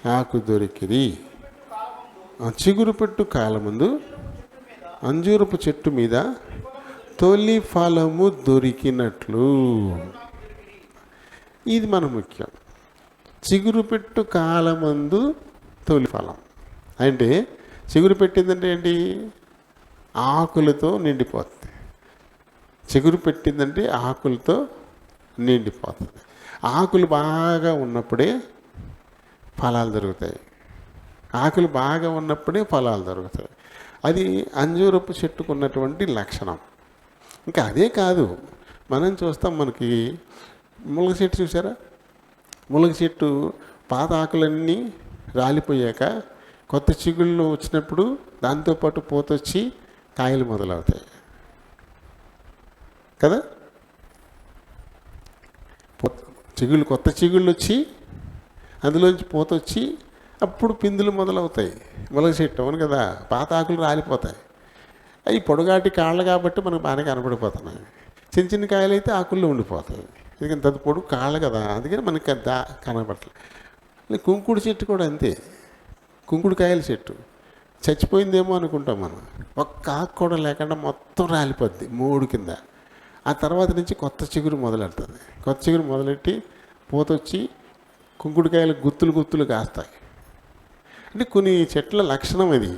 నాకు దొరికిరి. చిగురు పెట్టు కాలముందు అంజూరపు చెట్టు మీద తొలి ఫలము దొరికినట్లు. ఇది మన ముఖ్యం. చిగురు పెట్టు కాలమందు తొలి ఫలం అంటే, చిగురు పెట్టిందంటే ఏంటి? ఆకులతో నిండిపోతుంది. చిగురు పెట్టిందంటే ఆకులతో నిండిపోతుంది. ఆకులు బాగా ఉన్నప్పుడే ఫలాలు దొరుకుతాయి. ఆకులు బాగా ఉన్నప్పుడే ఫలాలు దొరుకుతాయి. అది అంజూరపు చెట్టుకున్నటువంటి లక్షణం. ఇంకా అదే కాదు, మనం చూస్తాం, మనకి ములగ చెట్టు చూసారా? ములగ చెట్టు పాత ఆకులన్నీ రాలిపోయాక కొత్త చిగుళ్ళు వచ్చినప్పుడు దాంతోపాటు పోతొచ్చి కాయలు మొదలవుతాయి కదా. కొత్త చిగుళ్ళు వచ్చి అందులోంచి పోతొచ్చి అప్పుడు పిందులు మొదలవుతాయి. ములగ చెట్టు అవును కదా, పాత ఆకులు రాలిపోతాయి. అవి పొడగాటి కాళ్ళు కాబట్టి మనకు బాగానే కనపడిపోతున్నాయి. చిన్న చిన్న కాయలు అయితే ఆకుల్లో ఉండిపోతాయి. ఎందుకంటే అది పొడుగు కాళ్ళు కదా, అందుకని మనకి కనపడలేదు. కుంకుడు చెట్టు కూడా అంతే. కుంకుడు కాయల చెట్టు చచ్చిపోయిందేమో అనుకుంటాం మనం. ఒక్క ఆకు కూడా లేకుండా మొత్తం రాలిపోద్ది మూడు కింద. ఆ తర్వాత నుంచి కొత్త చిగురు మొదలెడుతుంది. కొత్త చిగురు మొదలెట్టి పోతొచ్చి కుంకుడుకాయలు గుత్తులు కాస్తాయి. అంటే కొన్ని చెట్ల లక్షణం ఇది.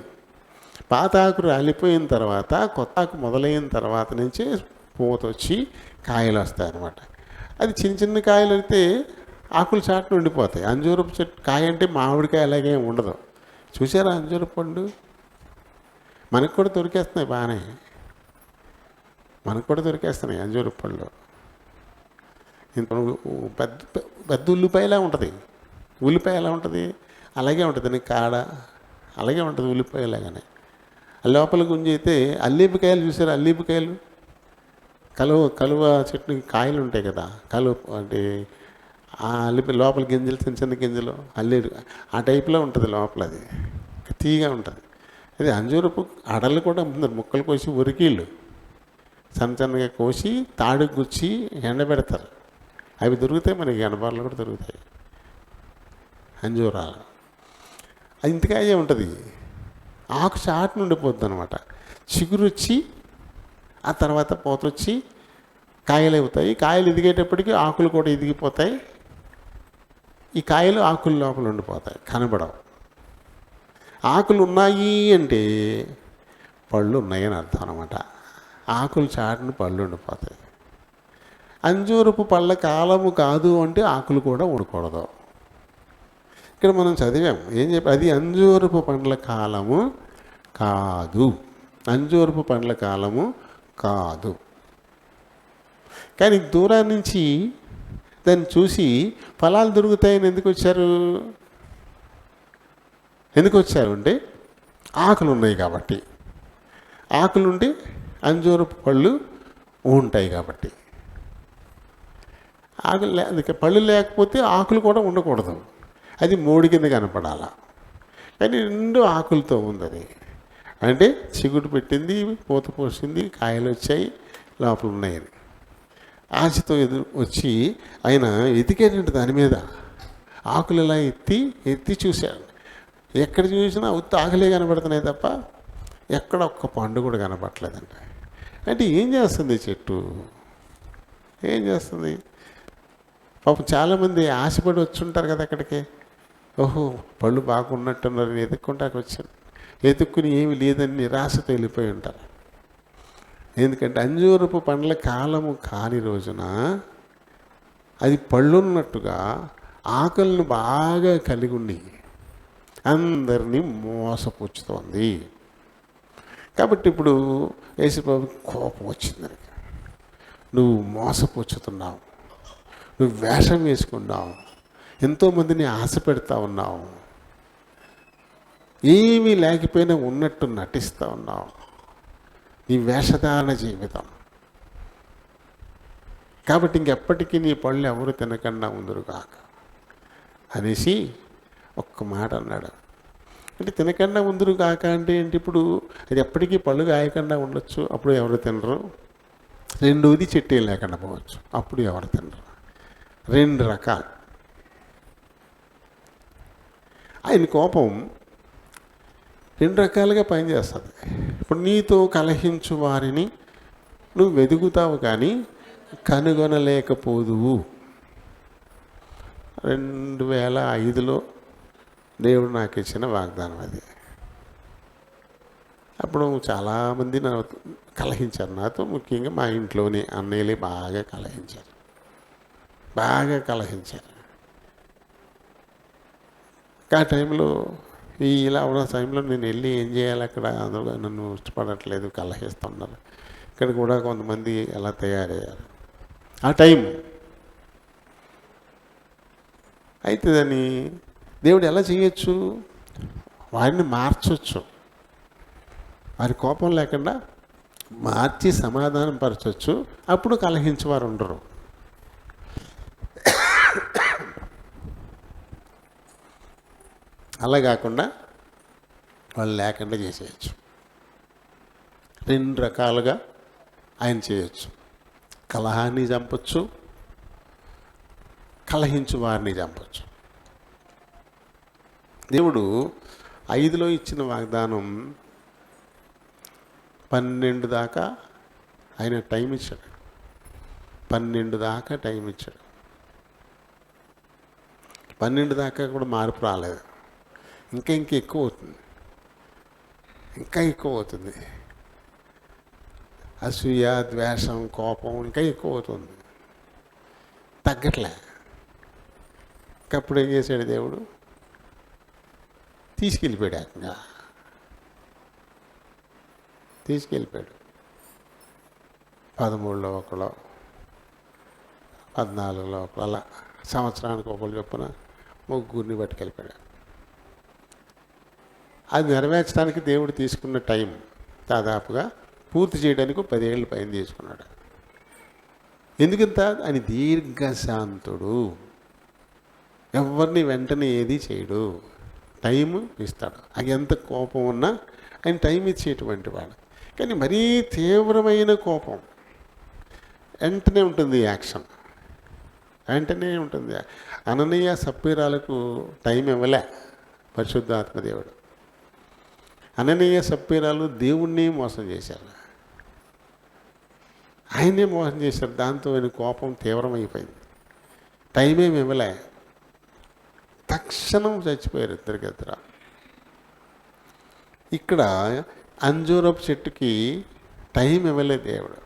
పాత ఆకు రాలిపోయిన తర్వాత కొత్త ఆకు మొదలైన తర్వాత నుంచి పోతొచ్చి కాయలు వస్తాయి అన్నమాట. అది చిన్న చిన్న కాయలు అయితే ఆకులు చాటును ఉండిపోతాయి. అంజూరపు చెట్టు కాయ అంటే మామిడికాయ అలాగే ఉండదు. చూసారా అంజూరపు పండు? మనకు కూడా దొరికేస్తున్నాయి, బాగానే మనకు కూడా దొరికేస్తున్నాయి అంజూరపు పళ్ళు. పెద్ద పెద్ద ఉల్లిపాయలా ఉంటుంది. ఉల్లిపాయ ఎలా ఉంటుంది? అలాగే ఉంటుంది. నీకు కాడ అలాగే ఉంటుంది ఉల్లిపాయలాగానే. లోపల గుంజి అయితే అల్లిపికాయలు చూసారు? అల్లిపికాయలు కలువ చెట్టు కాయలు ఉంటాయి కదా, కలువ అంటే ఆ అల్లిపి లోపల గింజలు చిన్న చిన్న గింజలు అల్లేరు ఆ టైప్లో ఉంటుంది లోపల. అది తీగా ఉంటుంది. అది అంజూరపు అడలు కూడా అమ్ముతున్నారు. ముక్కలు కోసి ఉరికీళ్ళు సన్నగా కోసి తాడుకు గుచ్చి ఎండబెడతారు. అవి దొరుకుతాయి మనకి, గణపాలలో కూడా దొరుకుతాయి అంజూరాలు. అది ఇంతకాయే ఉంటుంది. ఆకు చాటు నుండిపోద్ది అనమాట. చిగురు వచ్చి ఆ తర్వాత పోతొచ్చి కాయలు అవుతాయి. కాయలు ఎదిగేటప్పటికీ ఆకులు కూడా ఎదిగిపోతాయి. ఈ కాయలు ఆకుల లోపల ఉండిపోతాయి, కనబడవు. ఆకులు ఉన్నాయి అంటే పళ్ళు ఉన్నాయని అర్థం అనమాట. ఆకులు చాటును పళ్ళు ఉండిపోతాయి. అంజూరపు పళ్ళ కాలము కాదు అంటే ఆకులు కూడా ఉండకూడదు. ఇక్కడ మనం చదివాం, ఏం చెప్పి అది అంజూరపు పండ్ల కాలము కాదు. అంజూరపు పండ్ల కాలము కాదు. కానీ దూరం నుంచి దాన్ని చూసి ఫలాలు దొరుకుతాయని ఎందుకు వచ్చారు అంటే ఆకులు ఉన్నాయి కాబట్టి. ఆకులుంటే అంజూరపు పళ్ళు ఉంటాయి కాబట్టి. పళ్ళు లేకపోతే ఆకులు కూడా ఉండకూడదు. అది మోడి కింద కనపడాల. కానీ రెండు ఆకులతో ఉంది అది. అంటే చిగుడు పెట్టింది, పూత పోసింది, కాయలు వచ్చాయి, లోపల ఉన్నాయి. ఆశతో వచ్చి ఆయన ఎతికేటంటే దాని మీద ఆకులు ఇలా ఎత్తి చూశాడు. ఎక్కడ చూసినా ఉత్త ఆకులే కనబడుతున్నాయి తప్ప ఎక్కడ ఒక్క పండు కూడా కనబడట్లేదండి. అంటే ఏం చేస్తుంది చెట్టు? ఏం చేస్తుంది? పాపం చాలామంది ఆశపడి వచ్చి ఉంటారు కదా అక్కడికి. ఓహో, పళ్ళు బాగున్నట్టున్నారు ఎదుక్కుంటాకు వచ్చాను. ఎదుక్కుని ఏమి లేదని నిరాశతో వెళ్ళిపోయి ఉంటారు. ఎందుకంటే అంజూరపు పండ్ల కాలము కాని రోజున అది పళ్ళున్నట్టుగా ఆకలిని బాగా కలిగి ఉండి అందరినీ మోసపుచ్చుతోంది. కాబట్టి ఇప్పుడు యేసుప్రభుకి కోపం వచ్చింది. నువ్వు మోసపుచ్చుతున్నావు, నువ్వు వేషం వేసుకున్నావు, ఎంతోమందిని ఆశ పెడతా ఉన్నావు, ఏమీ లేకపోయినా ఉన్నట్టు నటిస్తూ ఉన్నావు, నీ వేషధారణ జీవితం. కాబట్టి ఇంకెప్పటికీ నీ పళ్ళు ఎవరు తినకుండా ఉందరు కాక అనేసి ఒక్క మాట అన్నాడు. అంటే తినకుండా ఉందరు కాక అంటే ఏంటి? ఇప్పుడు అది ఎప్పటికీ పళ్ళు కాయకుండా ఉండొచ్చు, అప్పుడు ఎవరు తినరు. రెండోది చెట్టు లేకుండా పోవచ్చు, అప్పుడు ఎవరు తినరు. రెండు రకాలు. ఆయన కోపం రెండు రకాలుగా పనిచేస్తుంది. ఇప్పుడు నీతో కలహించు వారిని నువ్వు వెతుకుతావు కానీ కనుగొనలేకపోదువు. 2005లో దేవుడు నాకు ఇచ్చిన వాగ్దానం అది. అప్పుడు చాలామంది కలహించారు నాతో, ముఖ్యంగా మా ఇంట్లోనే అన్నయ్యలే బాగా కలహించారు. ఆ టైంలో ఇలా ఉన్న టైంలో నేను వెళ్ళి ఏం చేయాలి? అక్కడ అందరూ నన్ను ఇష్టపడట్లేదు, కలహిస్తున్నారు. ఇక్కడ కూడా కొంతమంది ఎలా తయారయ్యారు ఆ టైం. అయితే దాన్ని దేవుడు ఎలా చేయొచ్చు? వారిని మార్చొచ్చు, వారి కోపం లేకుండా మార్చి సమాధానం పరచవచ్చు. అప్పుడు కలహించేవారు ఉండరు. అలా కాకుండా వాళ్ళు లేకుండా చేసేయచ్చు. రెండు రకాలుగా ఆయన చేయొచ్చు. కలహాన్ని చంపొచ్చు, కలహించు వారిని చంపొచ్చు. దేవుడు 5లో ఇచ్చిన వాగ్దానం 12 దాకా ఆయన టైం ఇచ్చాడు. 12 దాకా టైం ఇచ్చాడు. 12 దాకా కూడా మార్పు రాలేదు. ఇంకా ఎక్కువ అవుతుంది, ఇంకా ఎక్కువ అవుతుంది. అసూయ, ద్వేషం, కోపం ఇంకా ఎక్కువ అవుతుంది, తగ్గట్లే. అప్పుడు ఏం చేశాడు దేవుడు? తీసుకెళ్ళిపోయాడు. ఏకంగా తీసుకెళ్ళిపోయాడు. 13లో ఒకళ్ళు, 14లో ఒకళ్ళు, అలా సంవత్సరానికి ఒకళ్ళు చొప్పున ముగ్గురిని పట్టుకెళ్ళిపోయాడు. అది నెరవేర్చడానికి దేవుడు తీసుకున్న టైం దాదాపుగా పూర్తి చేయడానికి 10 ఏళ్ళ పైన తీసుకున్నాడు. ఎందుకంత? ఆయన దీర్ఘశాంతుడు, ఎవరిని వెంటనే ఏది చేయడు, టైము ఇస్తాడు. అది ఎంత కోపం ఉన్నా ఆయన టైం ఇచ్చేటువంటి వాడు. కానీ మరీ తీవ్రమైన కోపం వెంటనే ఉంటుంది, యాక్షన్ వెంటనే ఉంటుంది. అననీయ సప్పీరాలకు టైం ఇవ్వలే పరిశుద్ధాత్మదేవుడు. అననీయ సప్పీరాలు దేవుణ్ణి మోసం చేశారు, ఆయనే మోసం చేశారు. దాంతో ఆయన కోపం తీవ్రమైపోయింది. టైం ఏమి ఇవ్వలే, తక్షణం చచ్చిపోయారు ఇద్దరికిద్దరు. ఇక్కడ అంజూరపు చెట్టుకి టైం ఇవ్వలేదు దేవుడు,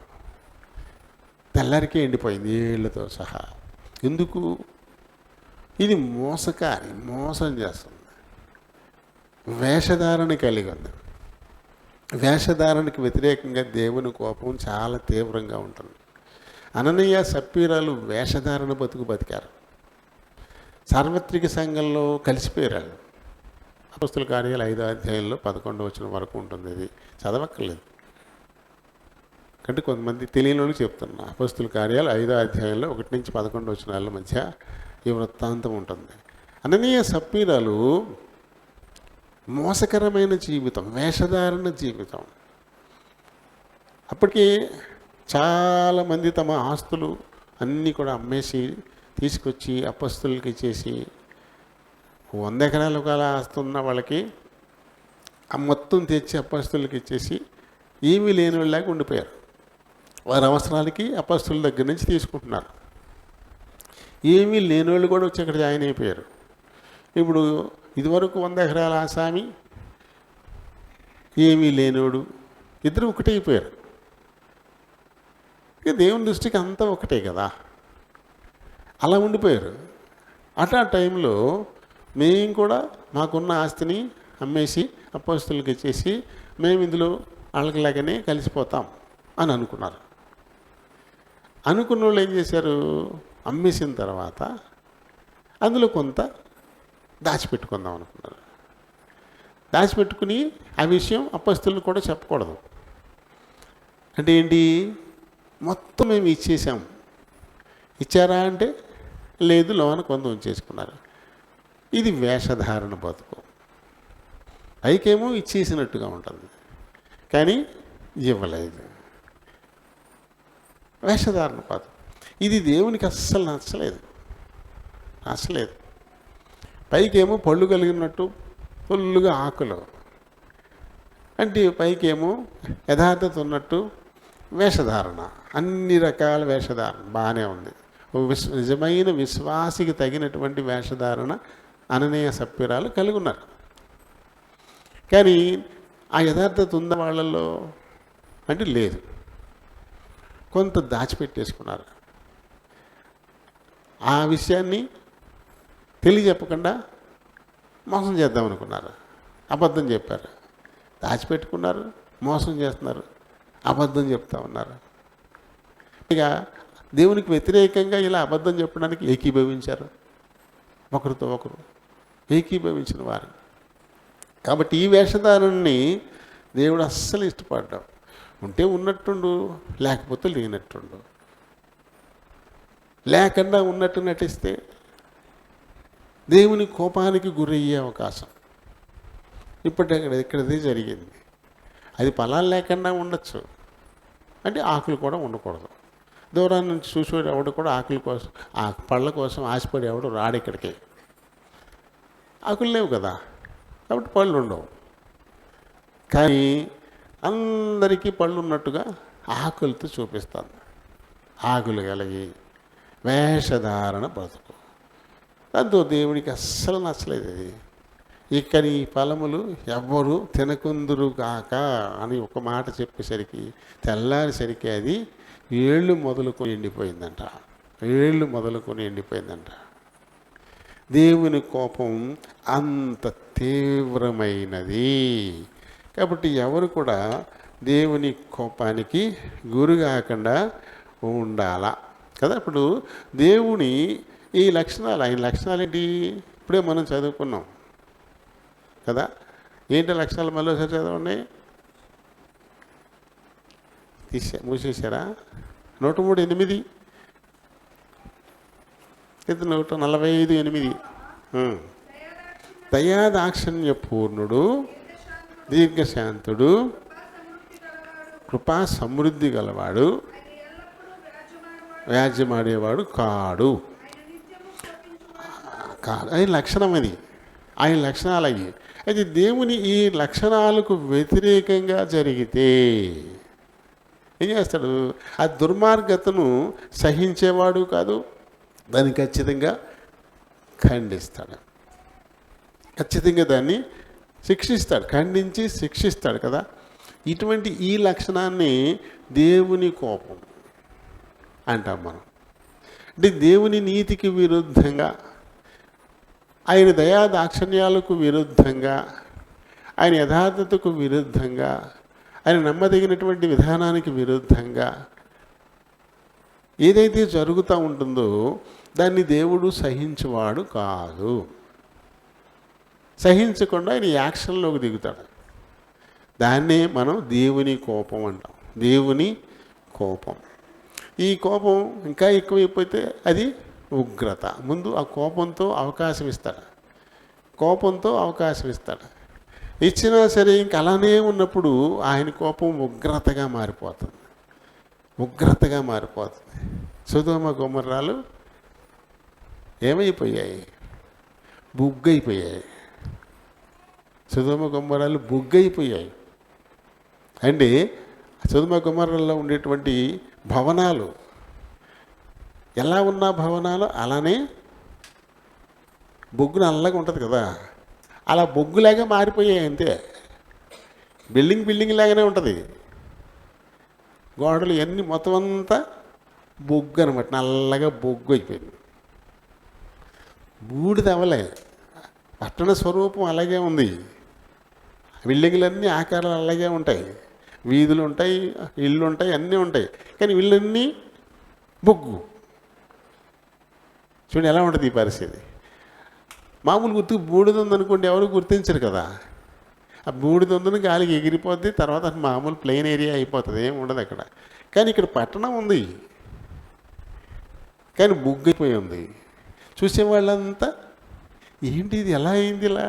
తెల్లరికే ఎండిపోయింది ఏళ్లతో సహా. ఎందుకు? ఇది మోసకారి, మోసం చేస్తుంది, వేషధారణ కలిగి ఉంది. వేషధారణకి వ్యతిరేకంగా దేవుని కోపం చాలా తీవ్రంగా ఉంటుంది. అననీయ సప్పీరాలు వేషధారణ బతికారు. సార్వత్రిక సంఘంలో కలిసిపోయారు. అపొస్తలుల కార్యాలు 5వ అధ్యాయంలో 11వ వచనం వరకు ఉంటుంది. ఇది చదవక్కర్లేదు, అంటే కొంతమంది తెలియని చెప్తున్నా. అపొస్తలుల కార్యాలు 5వ అధ్యాయంలో 1 నుంచి 11 వచనాల మధ్య ఈ వృత్తాంతం ఉంటుంది. అననీయ సప్పీరాలు మోసకరమైన జీవితం, వేషధారణ జీవితం. అప్పటికి చాలామంది తమ ఆస్తులు అన్నీ కూడా అమ్మేసి తీసుకొచ్చి అపొస్తలులకి ఇచ్చేసి 100 ఎకరాల కాల ఆస్తున్న వాళ్ళకి ఆ మొత్తం తెచ్చి అపస్తులకి ఇచ్చేసి ఏమీ లేని వాళ్ళలాగా ఉండిపోయారు. వారి అవసరాలకి అపస్తుల దగ్గర నుంచి తీసుకుంటున్నారు. ఏమీ లేని వాళ్ళు కూడా వచ్చి అక్కడ జాయిన్ అయిపోయారు. ఇప్పుడు ఇదివరకు 100 ఎకరాల ఆసామి, ఏమీ లేనివాడు, ఇద్దరు ఒకటే అయిపోయారు. ఇక దేవుని దృష్టికి అంతా ఒకటే కదా, అలా ఉండిపోయారు. ఆ టైంలో మేము కూడా మాకున్న ఆస్తిని అమ్మేసి అపస్తులకి ఇచ్చేసి మేము ఇందులో వాళ్ళకిలాగానే కలిసిపోతాం అని అనుకున్నారు. అనుకున్న వాళ్ళు ఏం చేశారు, అమ్మేసిన తర్వాత అందులో కొంత దాచిపెట్టుకుందాం అనుకున్నారు. దాచిపెట్టుకుని ఆ విషయం అపస్తులను కూడా చెప్పకూడదు. అంటే ఏంటి, మొత్తం మేము ఇచ్చేసాం. ఇచ్చారా అంటే లేదు, లోన కొంత ఉంచేసుకున్నారు. ఇది వేషధారణ బతుకు. పైకేమో ఇచ్చేసినట్టుగా ఉంటుంది, కానీ ఇవ్వలేదు. వేషధారణ బతుకు. ఇది దేవునికి అస్సలు నచ్చలేదు. పైకేమో పళ్ళు కలిగినట్టు ఫుల్లుగా ఆకులు, అంటే పైకేమో యథార్థత ఉన్నట్టు వేషధారణ, అన్ని రకాల వేషధారణ బాగానే ఉంది. నిజమైన విశ్వాసికి తగినటువంటి వేషధారణ అననీయ సప్పిరాలు కలిగి ఉన్నారు. కానీ ఆ యథార్థత ఉన్న వాళ్ళల్లో అంటే లేదు, కొంత దాచిపెట్టేసుకున్నారు. ఆ విషయాన్ని తెలియజెప్పకుండా మోసం చేద్దాం అనుకున్నారు, అబద్ధం చెప్పారు. దాచిపెట్టుకున్నారు, మోసం చేస్తున్నారు, అబద్ధం చెప్తా ఉన్నారు. ఇక దేవునికి వ్యతిరేకంగా ఇలా అబద్ధం చెప్పడానికి ఏకీభవించారు, ఒకరితో ఒకరు ఏకీభవించిన వారు. కాబట్టి ఈ వేషధారణని దేవుడు అస్సలు ఇష్టపడ్డాడు. ఉంటే ఉన్నట్టుండు, లేకపోతే లేనట్టుండు. లేకుండా ఉన్నట్టు నటిస్తే దేవుని కోపానికి గురయ్యే అవకాశం ఇక్కడదే జరిగింది. అది ఫలాలు లేకుండా ఉండొచ్చు, అంటే ఆకులు కూడా ఉండకూడదు. దూరాన్ని నుంచి చూసేవాడు ఎవడు కూడా ఆకుల కోసం, ఆ పళ్ళ కోసం ఆశపడి ఎవడు రాడు ఇక్కడికి. ఆకులు లేవు కదా, కాబట్టి పళ్ళు ఉండవు. కానీ అందరికీ పళ్ళు ఉన్నట్టుగా ఆకులతో చూపిస్తాను. ఆకులు కలిగి వేషధారణ బ్రతుకు. దాంతో దేవుడికి అస్సలు నచ్చలేదు ఇది. ఇక్కడ ఈ ఫలములు ఎవ్వరూ తినకుందురు కాక అని ఒక మాట చెప్పేసరికి తెల్లారిసరికి అది ఏళ్ళు మొదలుకొని ఎండిపోయిందంట. దేవుని కోపం అంత తీవ్రమైనది. కాబట్టి ఎవరు కూడా దేవుని కోపానికి గురి కాకుండా ఉండాలా కదా. ఇప్పుడు దేవుని ఈ లక్షణాలు, ఆయన లక్షణాలు ఏంటి, ఇప్పుడే మనం చదువుకున్నాం కదా. ఏంటి లక్షణాలు మళ్ళీ ఒకసారి చదవండి. మూసేశారా? 103:8 ఇది 145:8. దయాదాక్షిణ్య పూర్ణుడు, దీర్ఘశాంతుడు, కృపా సమృద్ధి గలవాడు, వ్యాజ్యమాడేవాడు కాడు. ఆయన లక్షణం అది, ఆయన లక్షణాలు అవి. అయితే దేవుని ఈ లక్షణాలకు వ్యతిరేకంగా జరిగితే ఏం చేస్తాడు, ఆ దుర్మార్గతను సహించేవాడు కాదు, దాన్ని ఖచ్చితంగా ఖండిస్తాడు, ఖచ్చితంగా దాన్ని శిక్షిస్తాడు, ఖండించి శిక్షిస్తాడు కదా. ఇటువంటి ఈ లక్షణాన్ని దేవుని కోపం అంటాం మనం. అంటే దేవుని నీతికి విరుద్ధంగా, ఆయన దయా దాక్షిణ్యాలకు విరుద్ధంగా, ఆయన యథార్థతకు విరుద్ధంగా, ఆయన నమ్మదగినటువంటి విధానానికి విరుద్ధంగా ఏదైతే జరుగుతూ ఉంటుందో దాన్ని దేవుడు సహించేవాడు కాదు. సహించకుండా ఆయన యాక్షన్లోకి దిగుతాడు. దాన్నే మనం దేవుని కోపం అంటాం. దేవుని కోపం. ఈ కోపం ఇంకా ఎక్కువైపోతే అది ఉగ్రత. ముందు ఆ కోపంతో అవకాశం ఇస్తాడు. ఇచ్చినా సరే ఇంక అలానే ఉన్నప్పుడు ఆయన కోపం ఉగ్రతగా మారిపోతుంది. సొదొమ గొమొర్రాలు ఏమైపోయాయి? బుగ్గైపోయాయి. సొదొమ గొమొర్రాలు బుగ్గైపోయాయి. అంటే సొదొమ గొమొర్రాలో ఉండేటువంటి భవనాలు ఎలా ఉన్న భవనాలు అలానే బొగ్గు నల్లగా ఉంటుంది కదా, అలా బొగ్గులాగా మారిపోయాయి అంతే. బిల్డింగ్ లాగానే ఉంటుంది, గోడలు ఇవన్నీ మొత్తం అంతా బొగ్గు అనమాట, నల్లగా బొగ్గు అయిపోయింది. బూడిద అవలే, పట్టణ స్వరూపం అలాగే ఉంది. బిల్డింగ్లన్నీ ఆకారాలు అలాగే ఉంటాయి, వీధులు ఉంటాయి, ఇళ్ళు ఉంటాయి, అన్నీ ఉంటాయి. కానీ వీళ్ళన్నీ బొగ్గు. చూడండి ఎలా ఉంటుంది ఈ పరిస్థితి. మామూలు గుర్తుకు బూడిద ఉందనుకోండి, ఎవరు గుర్తించరు కదా. ఆ బూడిద ఉందని గాలికి ఎగిరిపోద్ది, తర్వాత మామూలు ప్లెయిన్ ఏరియా అయిపోతుంది, ఏమి ఉండదు అక్కడ. కానీ ఇక్కడ పట్టణం ఉంది, కానీ బుగ్గైపోయి ఉంది. చూసేవాళ్ళంతా ఏంటి ఇది, ఎలా అయింది ఇలా?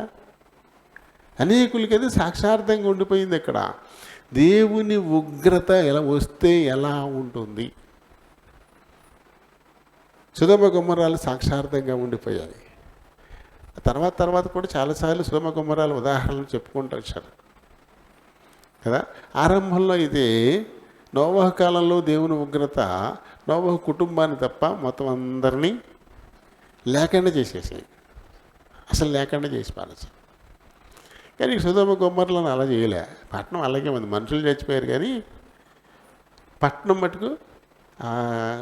అనేకులకి అది సాక్షార్థంగా ఉండిపోయింది. అక్కడ దేవుని ఉగ్రత ఎలా వస్తే ఎలా ఉంటుంది. సొదొమ గొమొర్రాలు సాక్షార్థంగా ఉండిపోయాయి. తర్వాత కూడా చాలాసార్లు సొదొమ గొమొర్రాల ఉదాహరణలు చెప్పుకుంటూ వచ్చారు కదా. ఆరంభంలో అయితే నోవహు కాలంలో దేవుని ఉగ్రత నోవహు కుటుంబాన్ని తప్ప మొత్తం అందరినీ లేకుండా చేసేసాయి, అసలు లేకుండా చేసి పారేసాయి. కానీ సొదొమ గొమొర్రాలను అలా చేయలే. పట్టణం అలాగే ఉంది, మనుషులు చచ్చిపోయారు కానీ పట్టణం మటుకు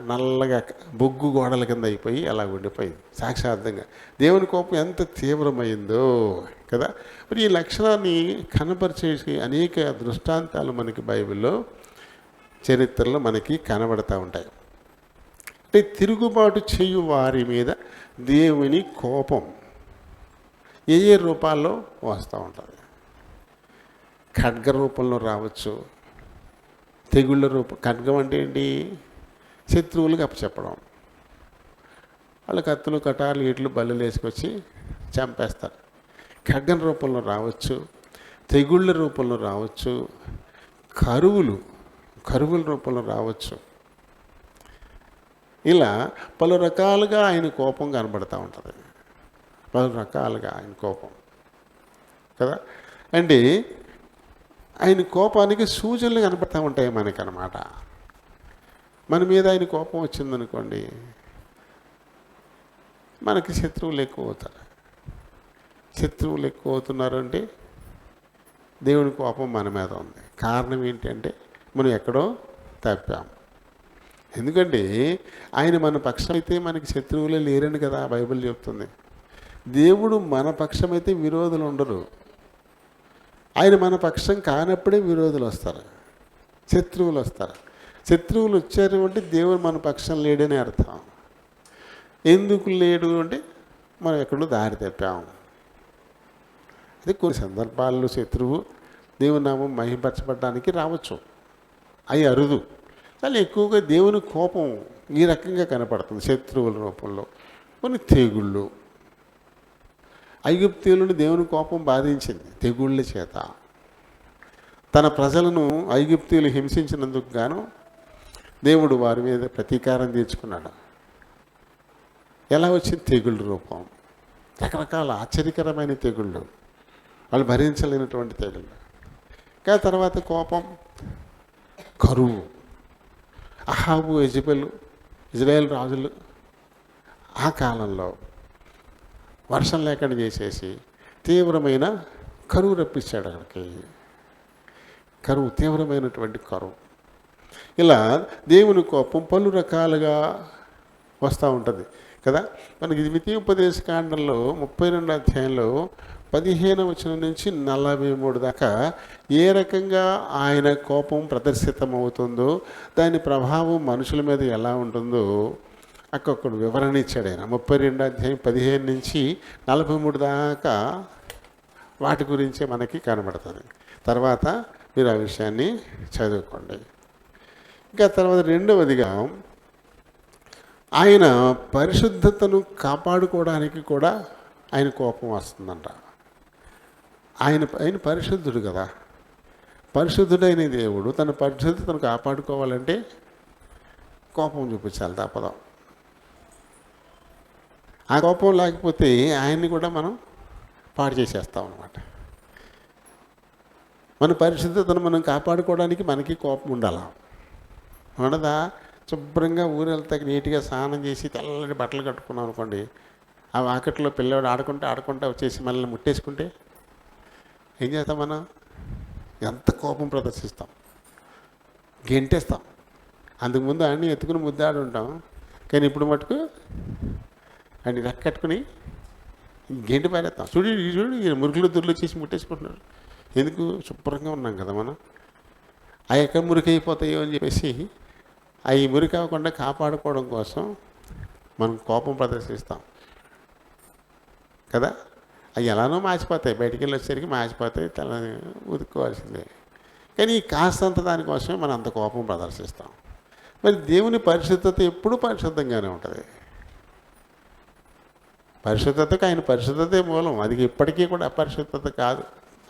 నల్లగా బొగ్గు గోడల కింద అయిపోయి అలా ఉండిపోయింది. సాక్షార్థంగా దేవుని కోపం ఎంత తీవ్రమైందో కదా. మరి ఈ లక్షణాన్ని కనపరిచేసి అనేక దృష్టాంతాలు మనకి బైబిల్లో చరిత్రలో మనకి కనబడతా ఉంటాయి. అంటే తిరుగుబాటు చేయు వారి మీద దేవుని కోపం ఏ రూపాల్లో వస్తూ ఉంటుంది. ఖడ్గ రూపంలో రావచ్చు, తెగుళ్ళ రూపం. ఖడ్గం అంటే ఏంటి? శత్రువులకు అప్పచెప్పడం. వాళ్ళు కత్తులు కటార్లు ఇట్లు బల్లెలు వేసుకొచ్చి చంపేస్తారు. ఖడ్గం రూపంలో రావచ్చు, తెగుళ్ళ రూపంలో రావచ్చు, కరువుల రూపంలో రావచ్చు. ఇలా పలు రకాలుగా ఆయన కోపం కనబడుతూ ఉంటుంది, పలు రకాలుగా ఆయన కోపం కదా. అంటే ఆయన కోపానికి సూచనలు కనబడుతూ ఉంటాయి మనకన్నమాట. మన మీద ఆయన కోపం వచ్చిందనుకోండి, మనకి శత్రువులు ఎక్కువ అవుతారు. శత్రువులు ఎక్కువ అవుతున్నారు అంటే దేవుని కోపం మన మీద ఉంది. కారణం ఏంటంటే మనం ఎక్కడో తప్పాం. ఎందుకంటే ఆయన మన పక్షం అయితే మనకి శత్రువులే లేరని కదా బైబిల్ చెప్తుంది. దేవుడు మన పక్షమైతే విరోధులు ఉండరు. ఆయన మన పక్షం కానప్పుడే విరోధులు వస్తారు, శత్రువులు వస్తారు. శత్రువులు వచ్చారు అంటే దేవుడు మన పక్షం లేడని అర్థం. ఎందుకు లేడు అంటే మనం ఎక్కడో దారి తప్పాము. అది కొన్ని సందర్భాల్లో శత్రువు దేవుని నామం మహిమపరచబడడానికి రావచ్చు, అవి అరుదు. చాలా ఎక్కువగా దేవుని కోపం ఈ రకంగా కనపడుతుంది శత్రువుల రూపంలో. కొన్ని తెగుళ్ళు, ఐగుప్తీయులను దేవుని కోపం బాధించింది తెగుళ్ళ చేత. తన ప్రజలను ఐగుప్తీయులు హింసించినందుకు గాను దేవుడు వారి మీద ప్రతీకారం తీర్చుకున్నాడు. ఎలా వచ్చింది? తెగుళ్ళ రూపం. రకరకాల ఆశ్చర్యకరమైన తెగుళ్ళు, వాళ్ళు భరించలేనటువంటి తెగుళ్ళు. కానీ తర్వాత కోపం, కరువు. అహాబు, యెజెబెలు, ఇజ్రాయేల్ రాజులు ఆ కాలంలో వర్షం లేకుండా చేసేసి తీవ్రమైన కరువు రప్పించాడు అక్కడికి. కరువు, తీవ్రమైనటువంటి కరువు. ఇలా దేవుని కోపం పలు రకాలుగా వస్తూ ఉంటుంది కదా. మనకి ద్వితీయోపదేశకాండంలో 32వ అధ్యాయంలో 15వ వచనం నుంచి 43 దాకా ఏ రకంగా ఆయన కోపం ప్రదర్శితమవుతుందో, దాని ప్రభావం మనుషుల మీద ఎలా ఉంటుందో అక్కడ వివరణ ఇచ్చాడు ఆయన. 32వ అధ్యాయం 15 నుంచి 43 దాకా వాటి గురించే మనకి కనబడుతుంది. తర్వాత మీరు ఆ విషయాన్ని చదువుకోండి. ఇంకా తర్వాత రెండవదిగా ఆయన పరిశుద్ధతను కాపాడుకోవడానికి కూడా ఆయన కోపం వస్తుందంట. ఆయన పరిశుద్ధుడు కదా. పరిశుద్ధుడైన దేవుడు తన పరిశుద్ధతను కాపాడుకోవాలంటే కోపం చూపించాలి, తప్పదు. ఆ కోపం లేకపోతే ఆయన్ని కూడా మనం పాడు చేసేస్తాం అన్నమాట. మన పరిశుద్ధతను మనం కాపాడుకోవడానికి మనకి కోపం ఉండాలి. ఉండదా? శుభ్రంగా ఊరు వెళ్తాక నీట్గా స్నానం చేసి తెల్లటి బట్టలు కట్టుకున్నాం అనుకోండి, ఆ వాకట్లో పిల్లవాడు ఆడుకుంటా వచ్చేసి మనల్ని ముట్టేసుకుంటే ఏం చేస్తాం? మనం ఎంత కోపం ప్రదర్శిస్తాం, గెంటేస్తాం. అంతకుముందు అన్నీ ఎత్తుకుని ముద్దాడు ఉంటాం, కానీ ఇప్పుడు మటుకు అన్ని రెక్కట్టుకుని గెంటి పారేస్తాం. చూడు మురుగులు దుర్లు చేసి ముట్టేసుకుంటున్నారు. ఎందుకు? శుభ్రంగా ఉన్నాం కదా మనం. అవి ఎక్కడ మురికి అయిపోతాయో అని చెప్పేసి అవి మురికి అవ్వకుండా కాపాడుకోవడం కోసం మనం కోపం ప్రదర్శిస్తాం కదా. అవి ఎలానో మార్చిపోతాయి, బయటికి వెళ్ళి వచ్చేసరికి మార్చిపోతాయి, తల ఉతుక్కోవాల్సిందే. కానీ కాస్తంత దానికోసమే మనం అంత కోపం ప్రదర్శిస్తాం. మరి దేవుని పరిశుద్ధత ఎప్పుడూ పరిశుద్ధంగానే ఉంటుంది. పరిశుద్ధతకు ఆయన పరిశుద్ధతే మూలం. అది ఎప్పటికీ కూడా అపరిశుద్ధత కాదు,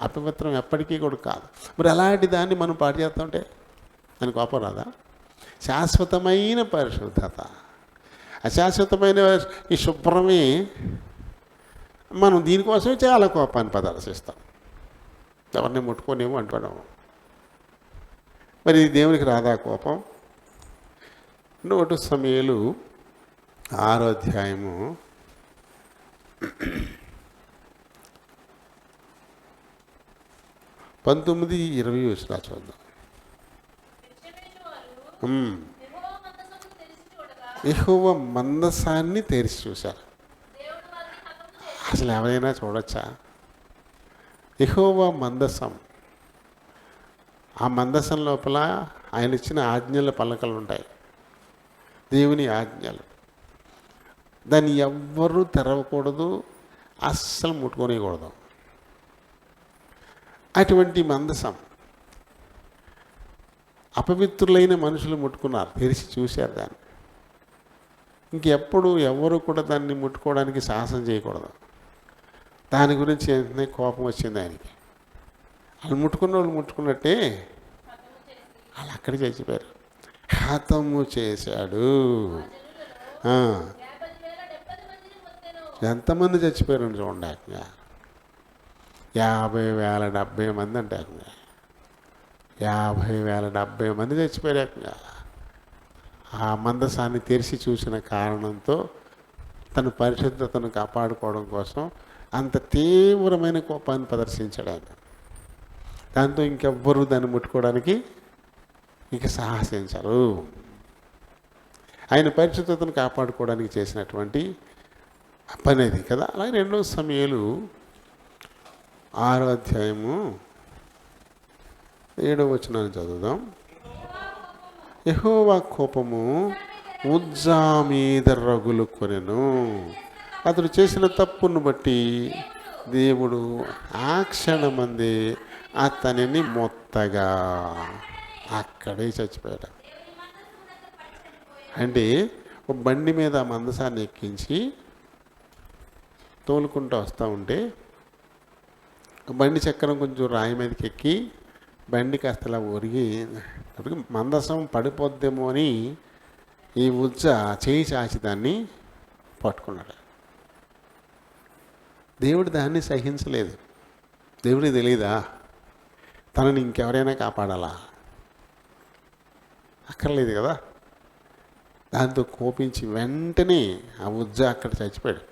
అపవిత్రం ఎప్పటికీ కూడా కాదు. మరి అలాంటి దాన్ని మనం పాటు చేస్తుంటే అని కోపం రాదా? శాశ్వతమైన పరిశుద్ధత, అశాశ్వతమైన ఈ శుభ్రమే మనం దీనికోసమే చాలా కోపాన్ని ప్రదర్శిస్తాం. ఎవరిని ముట్టుకోనేమో అంటున్నాము. మరి దేవునికి రాదా కోపం? 1 సమూయేలు 6వ అధ్యాయము 19-20 వచనాలు చూద్దాం. యెహోవా మందసాన్ని తెరిచి చూశారు. అసలు ఎవరైనా చూడొచ్చా? యెహోవా మందసం, ఆ మందసం లోపల ఆయన ఇచ్చిన ఆజ్ఞల పలకలు ఉంటాయి, దేవుని ఆజ్ఞలు. దాన్ని ఎవ్వరూ తెరవకూడదు, అస్సలు ముట్టుకోనేయకూడదు. అటువంటి మందసం అపవిత్రులైన మనుషులు ముట్టుకున్నారు, తెరిచి చూశారు దాన్ని. ఇంకెప్పుడు ఎవరు కూడా దాన్ని ముట్టుకోవడానికి సాహసం చేయకూడదు. దాని గురించి వెంటనే కోపం వచ్చింది ఆయనకి. వాళ్ళు ముట్టుకున్న వాళ్ళు ముట్టుకున్నట్టే వాళ్ళు అక్కడ చచ్చిపోయారు. హతము చేశాడు. ఎంతమంది చచ్చిపోయారు చూడండి. 50,070 మంది అంటే 50,070 మంది చచ్చిపోయారు. ఆ మందసాన్ని తెరిచి చూసిన కారణంతో తన పరిశుద్ధతను కాపాడుకోవడం కోసం అంత తీవ్రమైన కోపాన్ని ప్రదర్శించాడు ఆయన. దాంతో ఇంకెవ్వరూ దాన్ని ముట్టుకోవడానికి ఇక సాహసించరు. ఆయన పరిశుద్ధతను కాపాడుకోవడానికి చేసినటువంటి పని అది కదా. అలాగే 2 సమూయేలు 6వ అధ్యాయము 7వ వచనాన్ని చదువుదాం. యెహోవా కోపము ఉజ్జా మీద రగులు కొనెను. అతడు చేసిన తప్పును బట్టి దేవుడు ఆ క్షణమందే అతనిని మొత్తగా అక్కడే చచ్చిపోయాడు. అంటే ఒక బండి మీద మందసాన్ని ఎక్కించి తోలుకుంటూ వస్తూ ఉంటే బండి చక్రం కొంచెం రాయి మీదకి ఎక్కి బండి కాస్త అలా ఒరిగి మందసం పడిపోద్దేమో అని ఈ ఉజ్జ చేయి చాచి దాన్ని పట్టుకున్నాడు. దేవుడు దాన్ని సహించలేదు. దేవుడికి తెలియదా తనని ఇంకెవరైనా కాపాడాలా? అక్కర్లేదు కదా. దాంతో కోపించి వెంటనే ఆ ఉజ్జ అక్కడ చచ్చిపోయాడు.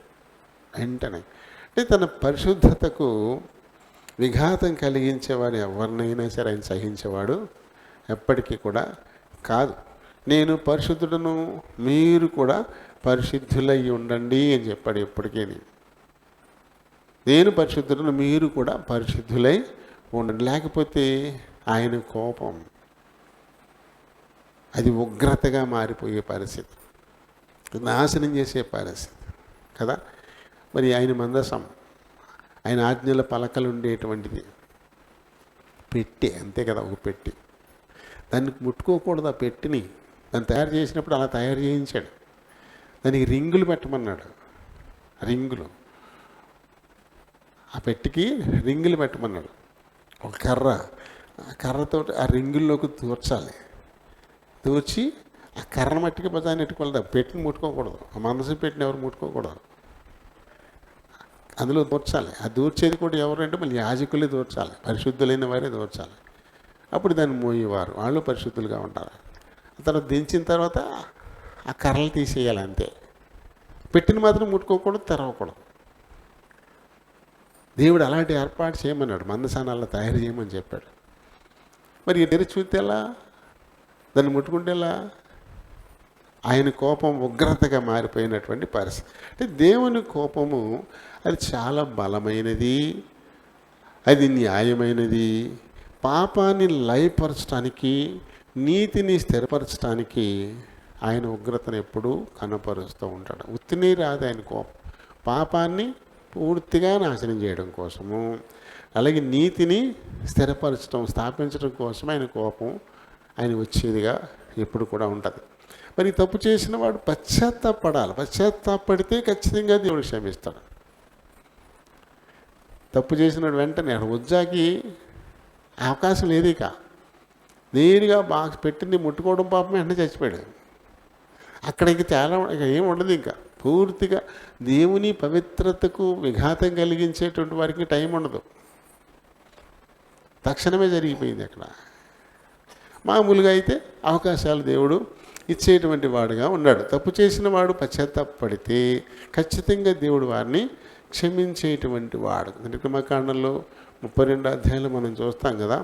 వెంటనే అంటే తన పరిశుద్ధతకు విఘాతం కలిగించేవాడు ఎవరినైనా సరే ఆయన సహించేవాడు ఎప్పటికీ కూడా కాదు. నేను పరిశుద్ధుడను, మీరు కూడా పరిశుద్ధులై ఉండండి అని చెప్పాడు. ఎప్పటికీ నేను పరిశుద్ధుడను, మీరు కూడా పరిశుద్ధులై ఉండండి. లేకపోతే ఆయన కోపం అది ఉగ్రతగా మారిపోయే పరిస్థితి, నాశనం చేసే పరిస్థితి కదా. మరి ఆయన మందసం, ఆయన ఆజ్ఞల పలకలు ఉండేటువంటిది పెట్టి, అంతే కదా, ఒక పెట్టి. దాన్ని ముట్టుకోకూడదు. ఆ పెట్టిని దాన్ని తయారు చేసినప్పుడు అలా తయారు చేయించాడు. దానికి రింగులు పెట్టమన్నాడు. రింగులు, ఆ పెట్టికి రింగులు పెట్టమన్నాడు. ఒక కర్ర, ఆ కర్రతో ఆ రింగుల్లోకి తూర్చాలి. తూర్చి ఆ కర్ర మట్టికి బజాన్ని ఎట్టుకోలేదు. పెట్టిని ముట్టుకోకూడదు. ఆ మనసు పెట్టిన ఎవరు ముట్టుకోకూడదు. అందులో దూర్చాలి. ఆ దూర్చేది కూడా ఎవరంటే మళ్ళీ యాజకులే దూర్చాలి, పరిశుద్ధులైన వారే దూర్చాలి. అప్పుడు దాన్ని మోయేవారు వాళ్ళు పరిశుద్ధులుగా ఉంటారు. తర్వాత దించిన తర్వాత ఆ కర్రలు తీసేయాలి అంతే. పెట్టిన మాత్రం ముట్టుకోకూడదు, తెరవకూడదు. దేవుడు అలాంటి ఏర్పాటు చేయమన్నాడు, మందసానాల్లో తయారు చేయమని చెప్పాడు. మరి తెరిచి చూస్తే ఎలా, దాన్ని ముట్టుకుంటే ఎలా? ఆయన కోపం ఉగ్రతగా మారిపోయినటువంటి పరిస్థితి. అంటే దేవుని కోపము అది చాలా బలమైనది, అది న్యాయమైనది. పాపాన్ని లయపరచడానికి, నీతిని స్థిరపరచడానికి ఆయన ఉగ్రతను ఎప్పుడూ కనపరుస్తూ ఉంటాడు. ఉత్తిని రాదు ఆయన కోపం. పాపాన్ని పూర్తిగా నాశనం చేయడం కోసము, అలాగే నీతిని స్థిరపరచడం, స్థాపించడం కోసం ఆయన కోపం ఆయన వచ్చేదిగా ఎప్పుడు కూడా ఉంటుంది. మరి తప్పు చేసిన వాడు పశ్చాత్తాపడాలి. పశ్చాత్తాపడితే ఖచ్చితంగా దేవుడు క్షమిస్తాడు. తప్పు చేసిన వెంటనే ఉజ్జాకి అవకాశం లేదు. ఇక నేరుగా బాక్స్ పెట్టింది ముట్టుకోవడం పాపం వెంటనే చచ్చిపోయాడు. అక్కడ ఇంక చాలా ఇక ఏమి ఉండదు. ఇంకా పూర్తిగా దేవుని పవిత్రతకు విఘాతం కలిగించేటువంటి వారికి టైం ఉండదు. తక్షణమే జరిగిపోయింది అక్కడ. మామూలుగా అయితే అవకాశాలు దేవుడు ఇచ్చేటువంటి వాడుగా ఉన్నాడు. తప్పు చేసిన వాడు పశ్చాత్తాపడితే ఖచ్చితంగా దేవుడు వారిని క్షమించేటువంటి వాడు. నిర్గమకాండంలో 32 అధ్యాయాలు మనం చూస్తాం కదా.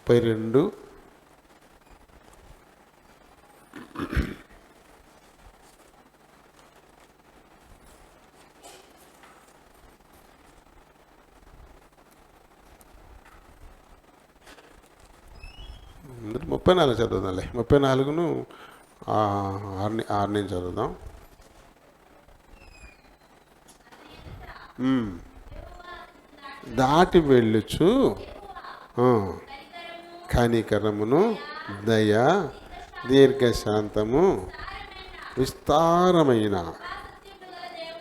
32 34 చదువుదాంలే. 34ను 6 నుంచి చదువుదాం. దాటి వెళ్ళుచు కనికరమును, దయ, దీర్ఘశాంతము, విస్తారమైన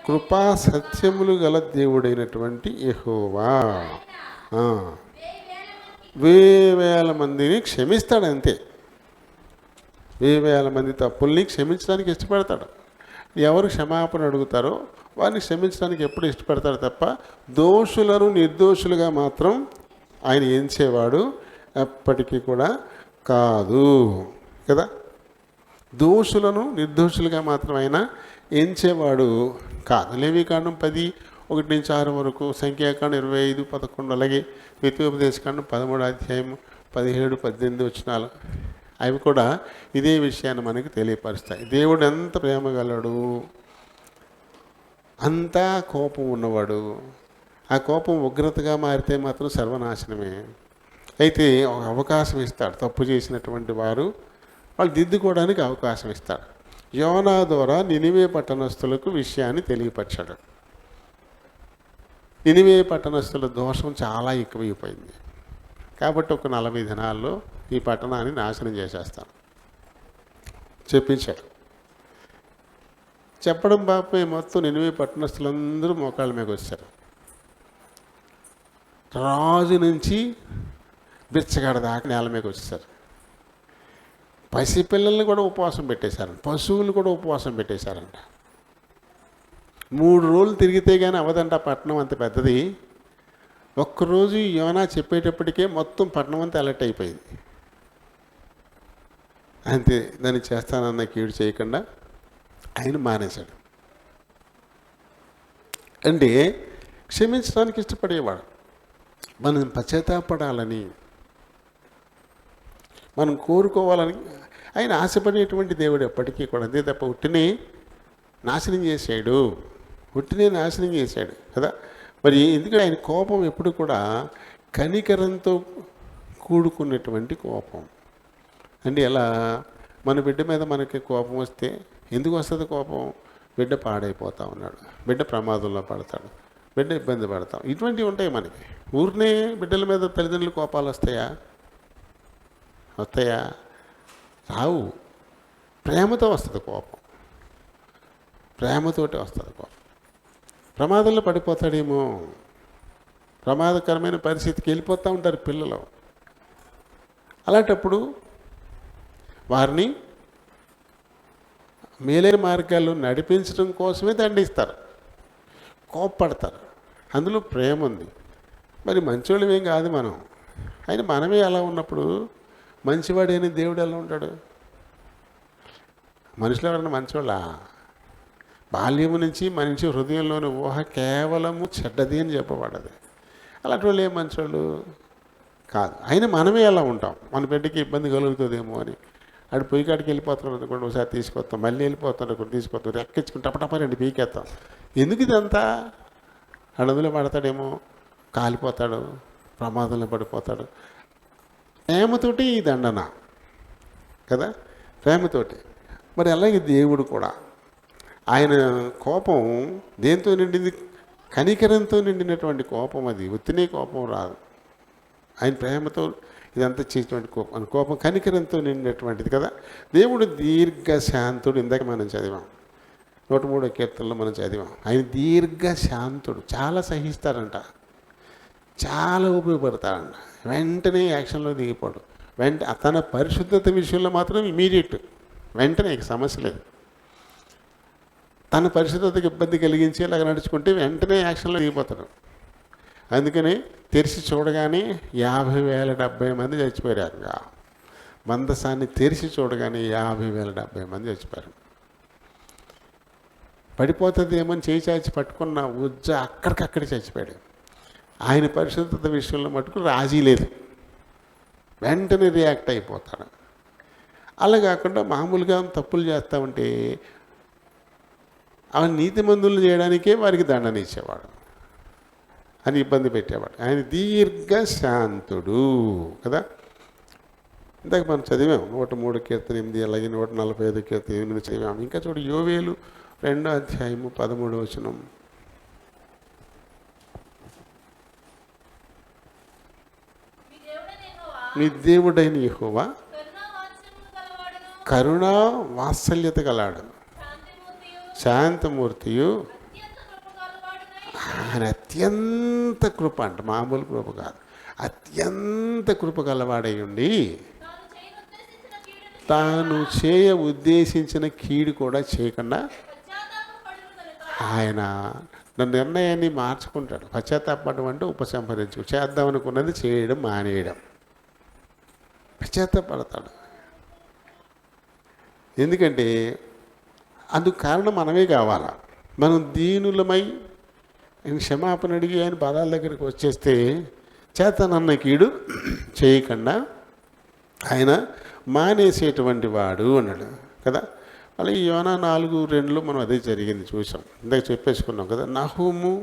కృపా సత్యములు గల దేవుడైనటువంటి యెహోవా 1000 మందిని క్షమిస్తాడు. అంతే. 1000 మంది తప్పుల్ని క్షమించడానికి ఇష్టపడతాడు. ఎవరు క్షమాపణ అడుగుతారో వారిని క్షమించడానికి ఎప్పుడు ఇష్టపడతాడు తప్ప దోషులను నిర్దోషులుగా మాత్రం ఆయన ఎంచేవాడు ఎప్పటికీ కూడా కాదు కదా. దోషులను నిర్దోషులుగా మాత్రం ఆయన ఎంచేవాడు కాదు. లేవీకాండం 10:1-6 వరకు, సంఖ్యాకాండం 25-11, అలాగే ద్వితీయోపదేశకాండం 13 అధ్యాయం 17-18 వచనాలు అవి కూడా ఇదే విషయాన్ని మనకి తెలియపరుస్తాయి. దేవుడు ఎంత ప్రేమ గలడు, అంతా కోపం ఉన్నవాడు. ఆ కోపం ఉగ్రతగా మారితే మాత్రం సర్వనాశనమే. అయితే ఒక అవకాశం ఇస్తాడు. తప్పు చేసినటువంటి వారు వాళ్ళు దిద్దుకోవడానికి అవకాశం ఇస్తాడు. యోనా ద్వారా నినివే పట్టణస్థులకు విషయాన్ని తెలియపరచాడు. నినివే పట్టణస్థుల దోషం చాలా ఎక్కువైపోయింది కాబట్టి ఒక 40 దినాల్లో ఈ పట్టణాన్ని నాశనం చేసేస్తాను చెప్పించాడు. చెప్పడం బాపే మొత్తం నినివే పట్టణస్థులందరూ మోకాళ్ళ మీద వచ్చారు. రాజు నుంచి బిచ్చగాడ దాకా నేల మీద వచ్చేసారు. పసిపిల్లల్ని కూడా ఉపవాసం పెట్టేశారంట, పశువులు కూడా ఉపవాసం పెట్టేశారంట. 3 రోజులు తిరిగితే కానీ అవదంట పట్టణం అంత పెద్దది. ఒక్కరోజు యోనా చెప్పేటప్పటికే మొత్తం పట్టణం అంతా అలర్ట్ అయిపోయింది. అంతే, దాన్ని చేస్తానన్న కీడు చేయకుండా ఆయన మానేశాడు. అంటే క్షమించడానికి ఇష్టపడేవాడు. మనం పశ్చాత్తాపడాలని, మనం కోరుకోవాలని ఆయన ఆశపడేటువంటి దేవుడు ఎప్పటికీ కూడా. అంతే తప్ప ఉట్టినే నాశనం చేశాడు, ఉట్టినే నాశనం చేశాడు కదా. మరి ఎందుకంటే ఆయన కోపం ఎప్పుడు కూడా కనికరంతో కూడుకున్నటువంటి కోపం. అంటే ఎలా, మన బిడ్డ మీద మనకి కోపం వస్తే ఎందుకు వస్తుంది కోపం? బిడ్డ పాడైపోతా ఉన్నాడు, బిడ్డ ప్రమాదంలో పడతాడు, బిడ్డ ఇబ్బంది పడతాం, ఇటువంటివి ఉంటాయి మనకి. ఊరినే బిడ్డల మీద తల్లిదండ్రులు కోపాలు వస్తాయా? రావు. ప్రేమతో వస్తుంది కోపం, ప్రేమతోటి వస్తుంది కోపం. ప్రమాదంలో పడిపోతాడేమో, ప్రమాదకరమైన పరిస్థితికి వెళ్ళిపోతూ ఉంటారు పిల్లలు. అలాంటప్పుడు వారిని మేలైన మార్గాల్లో నడిపించడం కోసమే దండిస్తారు. కోప్పడతారు. అందులో ప్రేమ ఉంది. మరి మంచోళ్ళమేం కాదు మనం. అయినా మనమే అలా ఉన్నప్పుడు మంచివాడైన దేవుడు ఎలా ఉంటాడు? మనుషులు ఎవరైనా మంచోళ్ళా? బాల్యము నుంచి మనిషి హృదయంలోని ఊహ కేవలము చెడ్డది అని చెప్పబడ్డది. అలాంటి వాళ్ళు ఏం మంచోళ్ళు కాదు. అయినా మనమే అలా ఉంటాం. మన బిడ్డకి ఇబ్బంది కలుగుతుందేమో అని. ఆడు పొయ్యి కాడికి వెళ్ళిపోతున్నాడు అనుకోండి, ఒకసారి తీసుకొస్తాం, మళ్ళీ వెళ్ళిపోతున్నాడు అనుకోండి, తీసుకొస్తాం, రెక్కించుకుని టపటపా రెండు పీకేస్తాం. ఎందుకు ఇదంతా? అడవిలో పడతాడేమో, కాలిపోతాడు, ప్రమాదంలో పడిపోతాడు. ప్రేమతోటి ఈ దండన కదా, ప్రేమతోటి. మరి అలాగే దేవుడు కూడా ఆయన కోపం దేంతో నిండింది? కనికరంతో నిండినటువంటి కోపం. అది ఉత్తినే కోపం రాదు. ఆయన ప్రేమతో ఇదంతా చేసినటువంటి కోపం, కోపం కనికరంతో నిండినటువంటిది కదా. దేవుడు దీర్ఘశాంతుడు. ఇందాక మనం చదివాం, 103వ కీర్తనలో మనం చదివాం. ఆయన దీర్ఘశాంతుడు, చాలా సహిస్తాడంట, చాలా ఉపయోగపడతాడంట. వెంటనే యాక్షన్లో దిగిపోడు. తన పరిశుద్ధత విషయంలో మాత్రం ఇమీడియట్, వెంటనే ఇక సమస్య లేదు. తన పరిశుద్ధతకు ఇబ్బంది కలిగించేలాగా నడుచుకుంటే వెంటనే యాక్షన్లో దిగిపోతాడు. అందుకని తెరిచి చూడగానే 50,070 మంది చచ్చిపోయారు. మందసాన్ని తెరిచి చూడగానే 50,070 మంది చచ్చిపోయారు. పడిపోతుంది ఏమని చేయి చాచి పట్టుకున్న ఉజ్జ అక్కడికక్కడే చచ్చిపోయాడు. ఆయన పరిశుద్ధత విషయంలో మటుకు రాజీ లేదు, వెంటనే రియాక్ట్ అయిపోతాడు. అలా కాకుండా మామూలుగా తప్పులు చేస్తూ ఉంటే అవన్నీ నీతిమంతులు చేయడానికే వారికి దండన ఇచ్చేవాడు, అని ఇబ్బంది పెట్టేవాడు. ఆయన దీర్ఘశాంతుడు కదా. ఇందాక మనం చదివాం 103 కీర్తన 8, అలాగే 145 కీర్తన 8 చదివాం. ఇంకా చూడు, యోవేలు 2వ అధ్యాయము 13వ వచనం. మీ దేవుడైన యెహోవా కరుణా వాత్సల్యత గలాడు, శాంతమూర్తియు, ఆయన అత్యంత కృప అంట, మామూలు కృప కాదు, అత్యంత కృప గలవాడై ఉండి తాను చేయ ఉద్దేశించిన కీడు కూడా చేయకుండా ఆయన నిర్ణయాన్ని మార్చుకుంటాడు. పశ్చాత్తాపడడం అంటే ఉపసంహరించు, చేద్దామనుకున్నది చేయడం మానేయడం. పశ్చాత్తాపడతాడు. ఎందుకంటే అందుకు కారణం మనమే కావాలా. మనం దీనులమై ఆయన క్షమాపణ అడిగి ఆయన పాదాల దగ్గరికి వచ్చేస్తే చేతనన్న కీడు చేయకుండా ఆయన మానేసేటువంటి వాడు అన్నాడు కదా. అలాగే యోనా 4:2 మనం అదే జరిగింది చూసాం, ఇందాక చెప్పేసుకున్నాం కదా. నహూము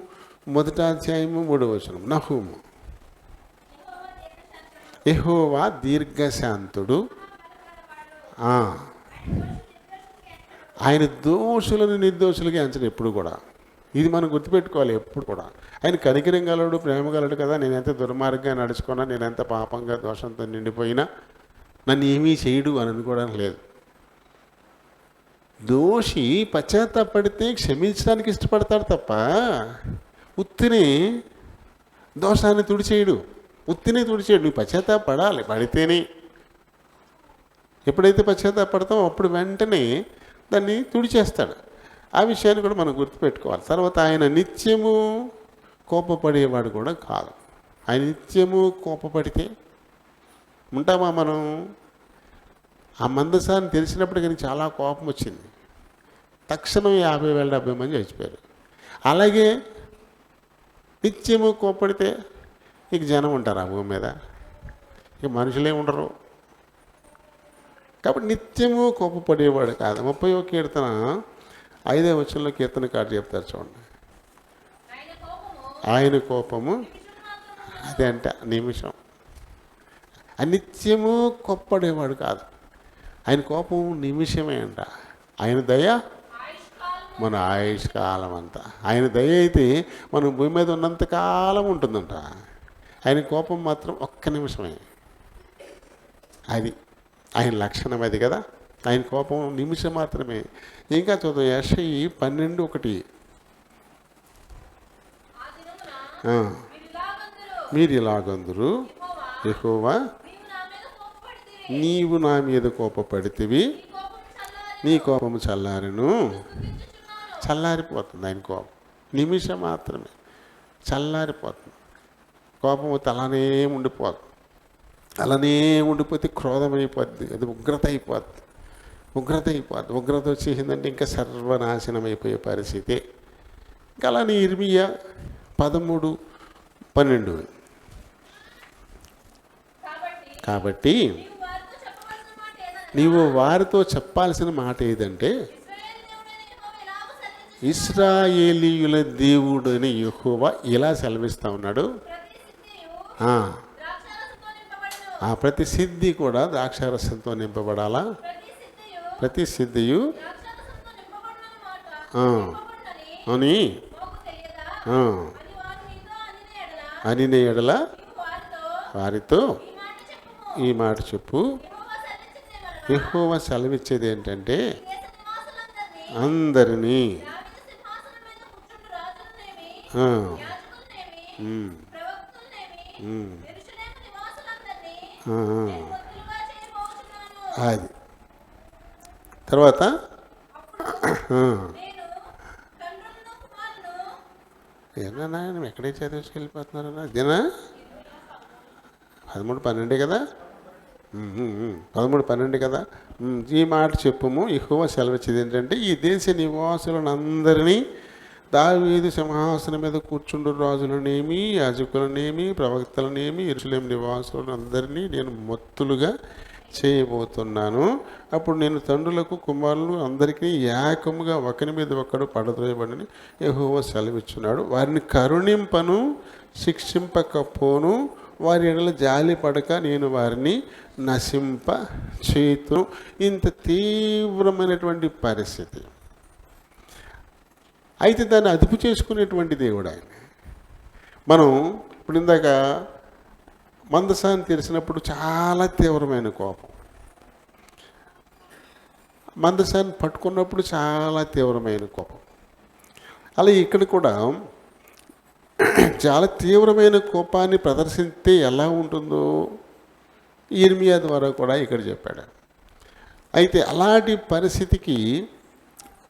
1వ అధ్యాయము 3వ వచనం. నహూము, యెహోవా దీర్ఘశాంతుడు, ఆయన దోషులను నిర్దోషులుగా ఎంచడు ఎప్పుడు కూడా. ఇది మనం గుర్తుపెట్టుకోవాలి ఎప్పుడు కూడా. ఆయన కనికరం గలడు, ప్రేమ గలడు కదా. నేనెంత దుర్మార్గంగా నడుచుకున్నా, నేనెంత పాపంగా దోషంతో నిండిపోయినా నన్ను ఏమీ చేయడు అని అనుకోవడానికి లేదు. దోషి పశ్చాత్తాపడితే క్షమించడానికి ఇష్టపడతాడు తప్ప ఉత్తినే దోషాన్ని తుడిచేయడు, ఉత్తినే తుడిచేయడు. నువ్వు పశ్చాత్తాపడాలి, పడితేనే. ఎప్పుడైతే పశ్చాత్తాపడతామో అప్పుడు వెంటనే దాన్ని తుడిచేస్తాడు. ఆ విషయాన్ని కూడా మనం గుర్తుపెట్టుకోవాలి. తర్వాత ఆయన నిత్యము కోపపడేవాడు కూడా కాదు. ఆయన నిత్యము కోపపడితే ఉంటామా మనం? ఆ మందసాన్ని తెలిసినప్పుడు కానీ చాలా కోపం వచ్చింది, తక్షణం 50,070 మంది చచ్చిపోయారు. అలాగే నిత్యము కోపడితే ఇక జనం ఉంటారు ఆ భూమి మీద, ఇక మనుషులే ఉండరు. కాబట్టి నిత్యము కోపపడేవాడు కాదు. 30వ కీర్తన 5వ వచనంలో కీర్తనకారుడు చెప్తారు చూడండి. ఆయన కోపము అదే అంటే నిమిషం. నిత్యము కోప్పడేవాడు కాదు, ఆయన కోపం నిమిషమే అంట. ఆయన దయ మన ఆయుష్కాలం అంతా. ఆయన దయ అయితే మనం భూమి మీద ఉన్నంతకాలం ఉంటుందంట. ఆయన కోపం మాత్రం ఒక్క నిమిషమే. అది ఆయన లక్షణం అది కదా. ఆయన కోపం నిమిషం మాత్రమే. ఇంకా చూద్దాం, యెషయి 12:1. మీరు ఇలాగందరూ, యెహోవా నీవు నా మీద కోపపడితివి, నీ కోపము చల్లారెను. చల్లారిపోతుంది ఆయన కోపం. నిమిషం మాత్రమే చల్లారిపోతుంది. కోపం వస్తే అలానే ఉండిపోదు. అలానే ఉండిపోతే క్రోధం అయిపోద్ది, అది ఉగ్రత అయిపోద్ది. ఉగ్రత వచ్చేసిందంటే ఇంకా సర్వనాశనం అయిపోయే పరిస్థితి. ఇంకా అలానే ఇర్మియా 13:12 కాబట్టి నీవు వారితో చెప్పాల్సిన మాట ఏదంటే, ఇశ్రాయేలీయుల దేవుడని యెహోవా ఇలా సెలవిస్తూ ఉన్నాడు. ఆ ప్రతి సిద్ధి కూడా ద్రాక్షారసంతో నింపబడాలా. ప్రతి సిద్ధియు అని అనిన ఎడల వారితో ఈ మాట చెప్పు. యెహోవా సెలవిచ్చేది ఏంటంటే, అందరినీ అది తర్వాత ఏమన్నా ఎక్కడైతే చదివించుకెళ్ళిపోతున్నారు అదేనా? 13:12 కదా, 13:12 కదా. ఈ మాట చెప్పుము. యెహోవా సెలవిచ్చేది ఏంటంటే, ఈ దేశ నివాసులను అందరినీ దావీదు సింహాసనం మీద కూర్చుండు రాజులనేమి, యాజకులనేమి, ప్రవక్తలనేమి, యెరూషలేము నివాసులను అందరినీ నేను మొత్తులుగా చేయబోతున్నాను. అప్పుడు నేను తండ్రులకు కుమారులు అందరికీ ఏకముగా ఒకరి మీద ఒకడు పడద్రోయబడని యెహోవా సెలవిచ్చున్నాడు. వారిని కరుణింపను, శిక్షింపకపోను, వారి ఎడల జాలి పడక నేను వారిని నశింప చేతును. ఇంత తీవ్రమైనటువంటి పరిస్థితి. అయితే దాన్ని అదుపు చేసుకునేటువంటి దేవుడు ఆయన. మనం ఇప్పుడు ఇందాక మందసాన్ని తెరిచినప్పుడు చాలా తీవ్రమైన కోపం, మందసాన్ని పట్టుకున్నప్పుడు చాలా తీవ్రమైన కోపం. అలా ఇక్కడ కూడా చాలా తీవ్రమైన కోపాన్ని ప్రదర్శిస్తే ఎలా ఉంటుందో ఇర్మియా ద్వారా కూడా ఇక్కడ చెప్పాడు. అయితే అలాంటి పరిస్థితికి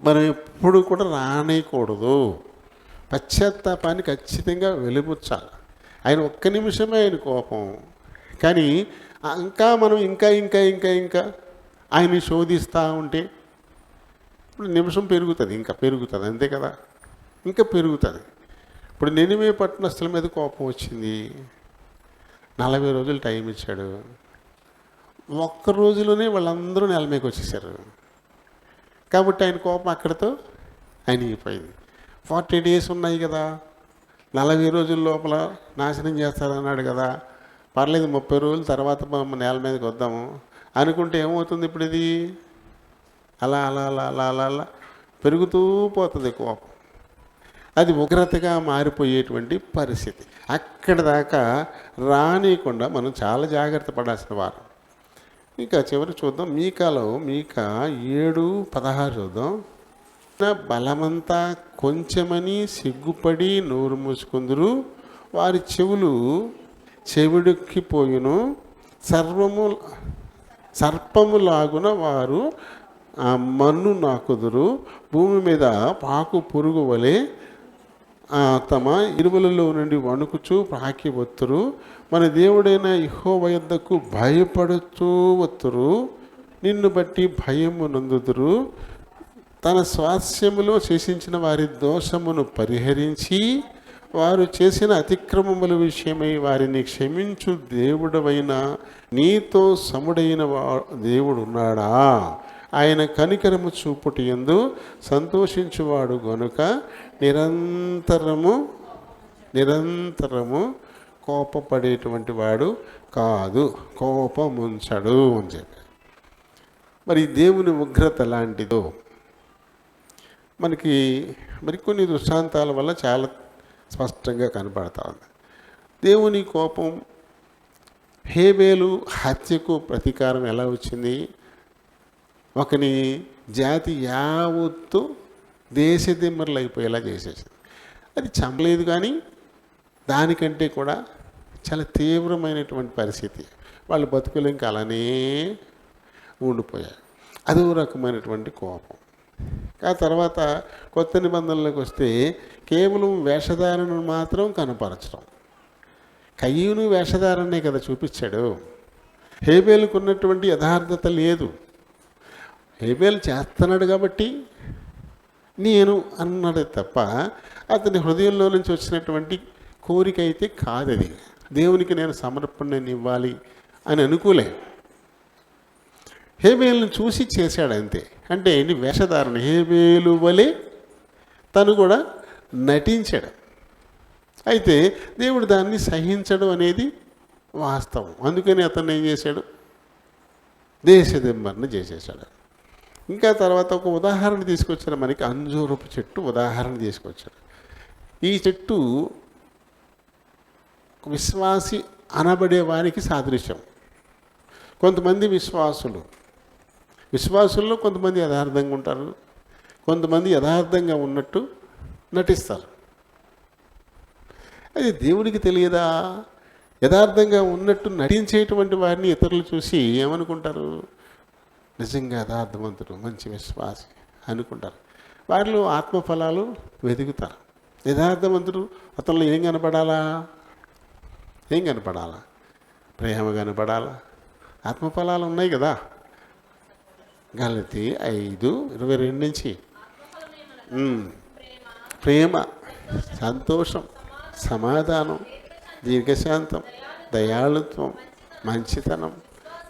మనం ఎప్పుడు కూడా రానేయకూడదు. పశ్చాత్తాపాన్ని ఖచ్చితంగా వెలిబుచ్చాలి. ఆయన ఒక్క నిమిషమే ఆయన కోపం, కానీ ఇంకా మనం ఇంకా ఇంకా ఇంకా ఇంకా ఆయన్ని శోధిస్తూ ఉంటే ఇప్పుడు నిమిషం పెరుగుతుంది, ఇంకా పెరుగుతుంది, అంతే కదా, ఇంకా పెరుగుతుంది. ఇప్పుడు నినివే పట్టణస్థుల మీద కోపం వచ్చింది, 40 రోజులు టైం ఇచ్చాడు. ఒక్క రోజులోనే వాళ్ళందరూ నేల మీదకి వచ్చేసారు. కాబట్టి ఆయన కోపం అక్కడితో అయిపోయింది. 40 days ఉన్నాయి కదా, 40 రోజుల లోపల నాశనం చేస్తారన్నాడు కదా, పర్లేదు 30 రోజుల తర్వాత మనం నేల మీదకి వద్దాము అనుకుంటే ఏమవుతుంది? ఇప్పుడు ఇది అలా అలా అలా అలా అలా అలా పెరుగుతూ పోతుంది కోపం. అది ఉగ్రతగా మారిపోయేటువంటి పరిస్థితి. అక్కడి దాకా రానియకుండా మనం చాలా జాగ్రత్త పడాల్సిన వారు. ఇంకా చివరి చూద్దాం. మీకా 7:16 చూద్దాం. బలమంతా కొంచెమని సిగ్గుపడి నోరు మూసుకుందురు, వారి చెవులు చెవిడెక్కిపోయును, సర్పములాగున వారు మన్ను నాకుదురు, భూమి మీద పాకు పురుగు వలె తమ ఇరువులలో నుండి వణుకుచూ ప్రాకి వత్తురు, మన దేవుడైన యెహోవా యొద్దకు భయపడుతూ వత్తురు, నిన్ను బట్టి భయము నందుదురు. తన స్వాస్యములో శేషించిన వారి దోషమును పరిహరించి వారు చేసిన అతిక్రమముల విషయమై వారిని క్షమించు దేవుడవైన నీతో సముడైన దేవుడు ఉన్నాడా? ఆయన కనికరము చూపుటి యందు సంతోషించువాడు గనుక నిరంతరము కోపపడేటువంటి వాడు కాదు, కోపముంచడు అని చెప్పి. మరి దేవుని ఉగ్రత లాంటిదో మనకి మరికొన్ని దృష్టాంతాల వల్ల చాలా స్పష్టంగా కనపడతా ఉంది. దేవుని కోపం హేబేలు హత్యకు ప్రతీకారం ఎలా వచ్చింది? ఒకని జాతి యావత్తు దేశదిమ్మర్లు అయిపోయేలా చేసేసింది. అది చంపలేదు, కానీ దానికంటే కూడా చాలా తీవ్రమైనటువంటి పరిస్థితి. వాళ్ళ బతుకులు ఇంకా అలానే ఉండిపోయారు. అదో రకమైనటువంటి కోపం. ఆ తర్వాత కొత్త నిబంధనలోకి వస్తే కేవలం వేషధారణను మాత్రం కనపరచడం. కయ్యూను వేషధారణనే కదా చూపించాడు. హేబేలుకు ఉన్నటువంటి యథార్థత లేదు. హేబేలు చేస్తున్నాడు కాబట్టి నేను అన్నాడు తప్ప అతని హృదయంలో నుంచి వచ్చినటువంటి కోరిక అయితే కాదది. దేవునికి నేను సమర్పణని ఇవ్వాలి అని అనుకోలే. హేబేలును చూసి చేశాడు అంతే. అంటే ఏంటి? వేషధారణ. హేబేలు వలె తను కూడా నటించాడు. అయితే దేవుడు దాన్ని సహించడం అనేది వాస్తవం. అందుకని అతను ఏం చేశాడు? దేశదింబరణ చేసేసాడు. ఇంకా తర్వాత ఒక ఉదాహరణ తీసుకొచ్చాడు మనకి. అంజూరపు చెట్టు ఉదాహరణ తీసుకొచ్చాడు. ఈ చెట్టు విశ్వాసి అనబడే వారికి సాదృశ్యం. కొంతమంది విశ్వాసుల్లో కొంతమంది యథార్థంగా ఉంటారు, కొంతమంది యథార్థంగా ఉన్నట్టు నటిస్తారు. అది దేవుడికి తెలియదా? యథార్థంగా ఉన్నట్టు నటించేటువంటి వారిని ఇతరులు చూసి ఏమనుకుంటారు? నిజంగా యథార్థవంతుడు, మంచి విశ్వాసి అనుకుంటారు. వారిలో ఆత్మఫలాలు వెతుకుతారు. యథార్థవంతుడు అతనిలో ఏం కనపడాలా? ప్రేమ కనపడాలా? ఆత్మఫలాలు ఉన్నాయి కదా. గలతీ 5:22 నుంచి ప్రేమ, సంతోషం, సమాధానం, దీర్ఘశాంతం, దయాళుత్వం, మంచితనం,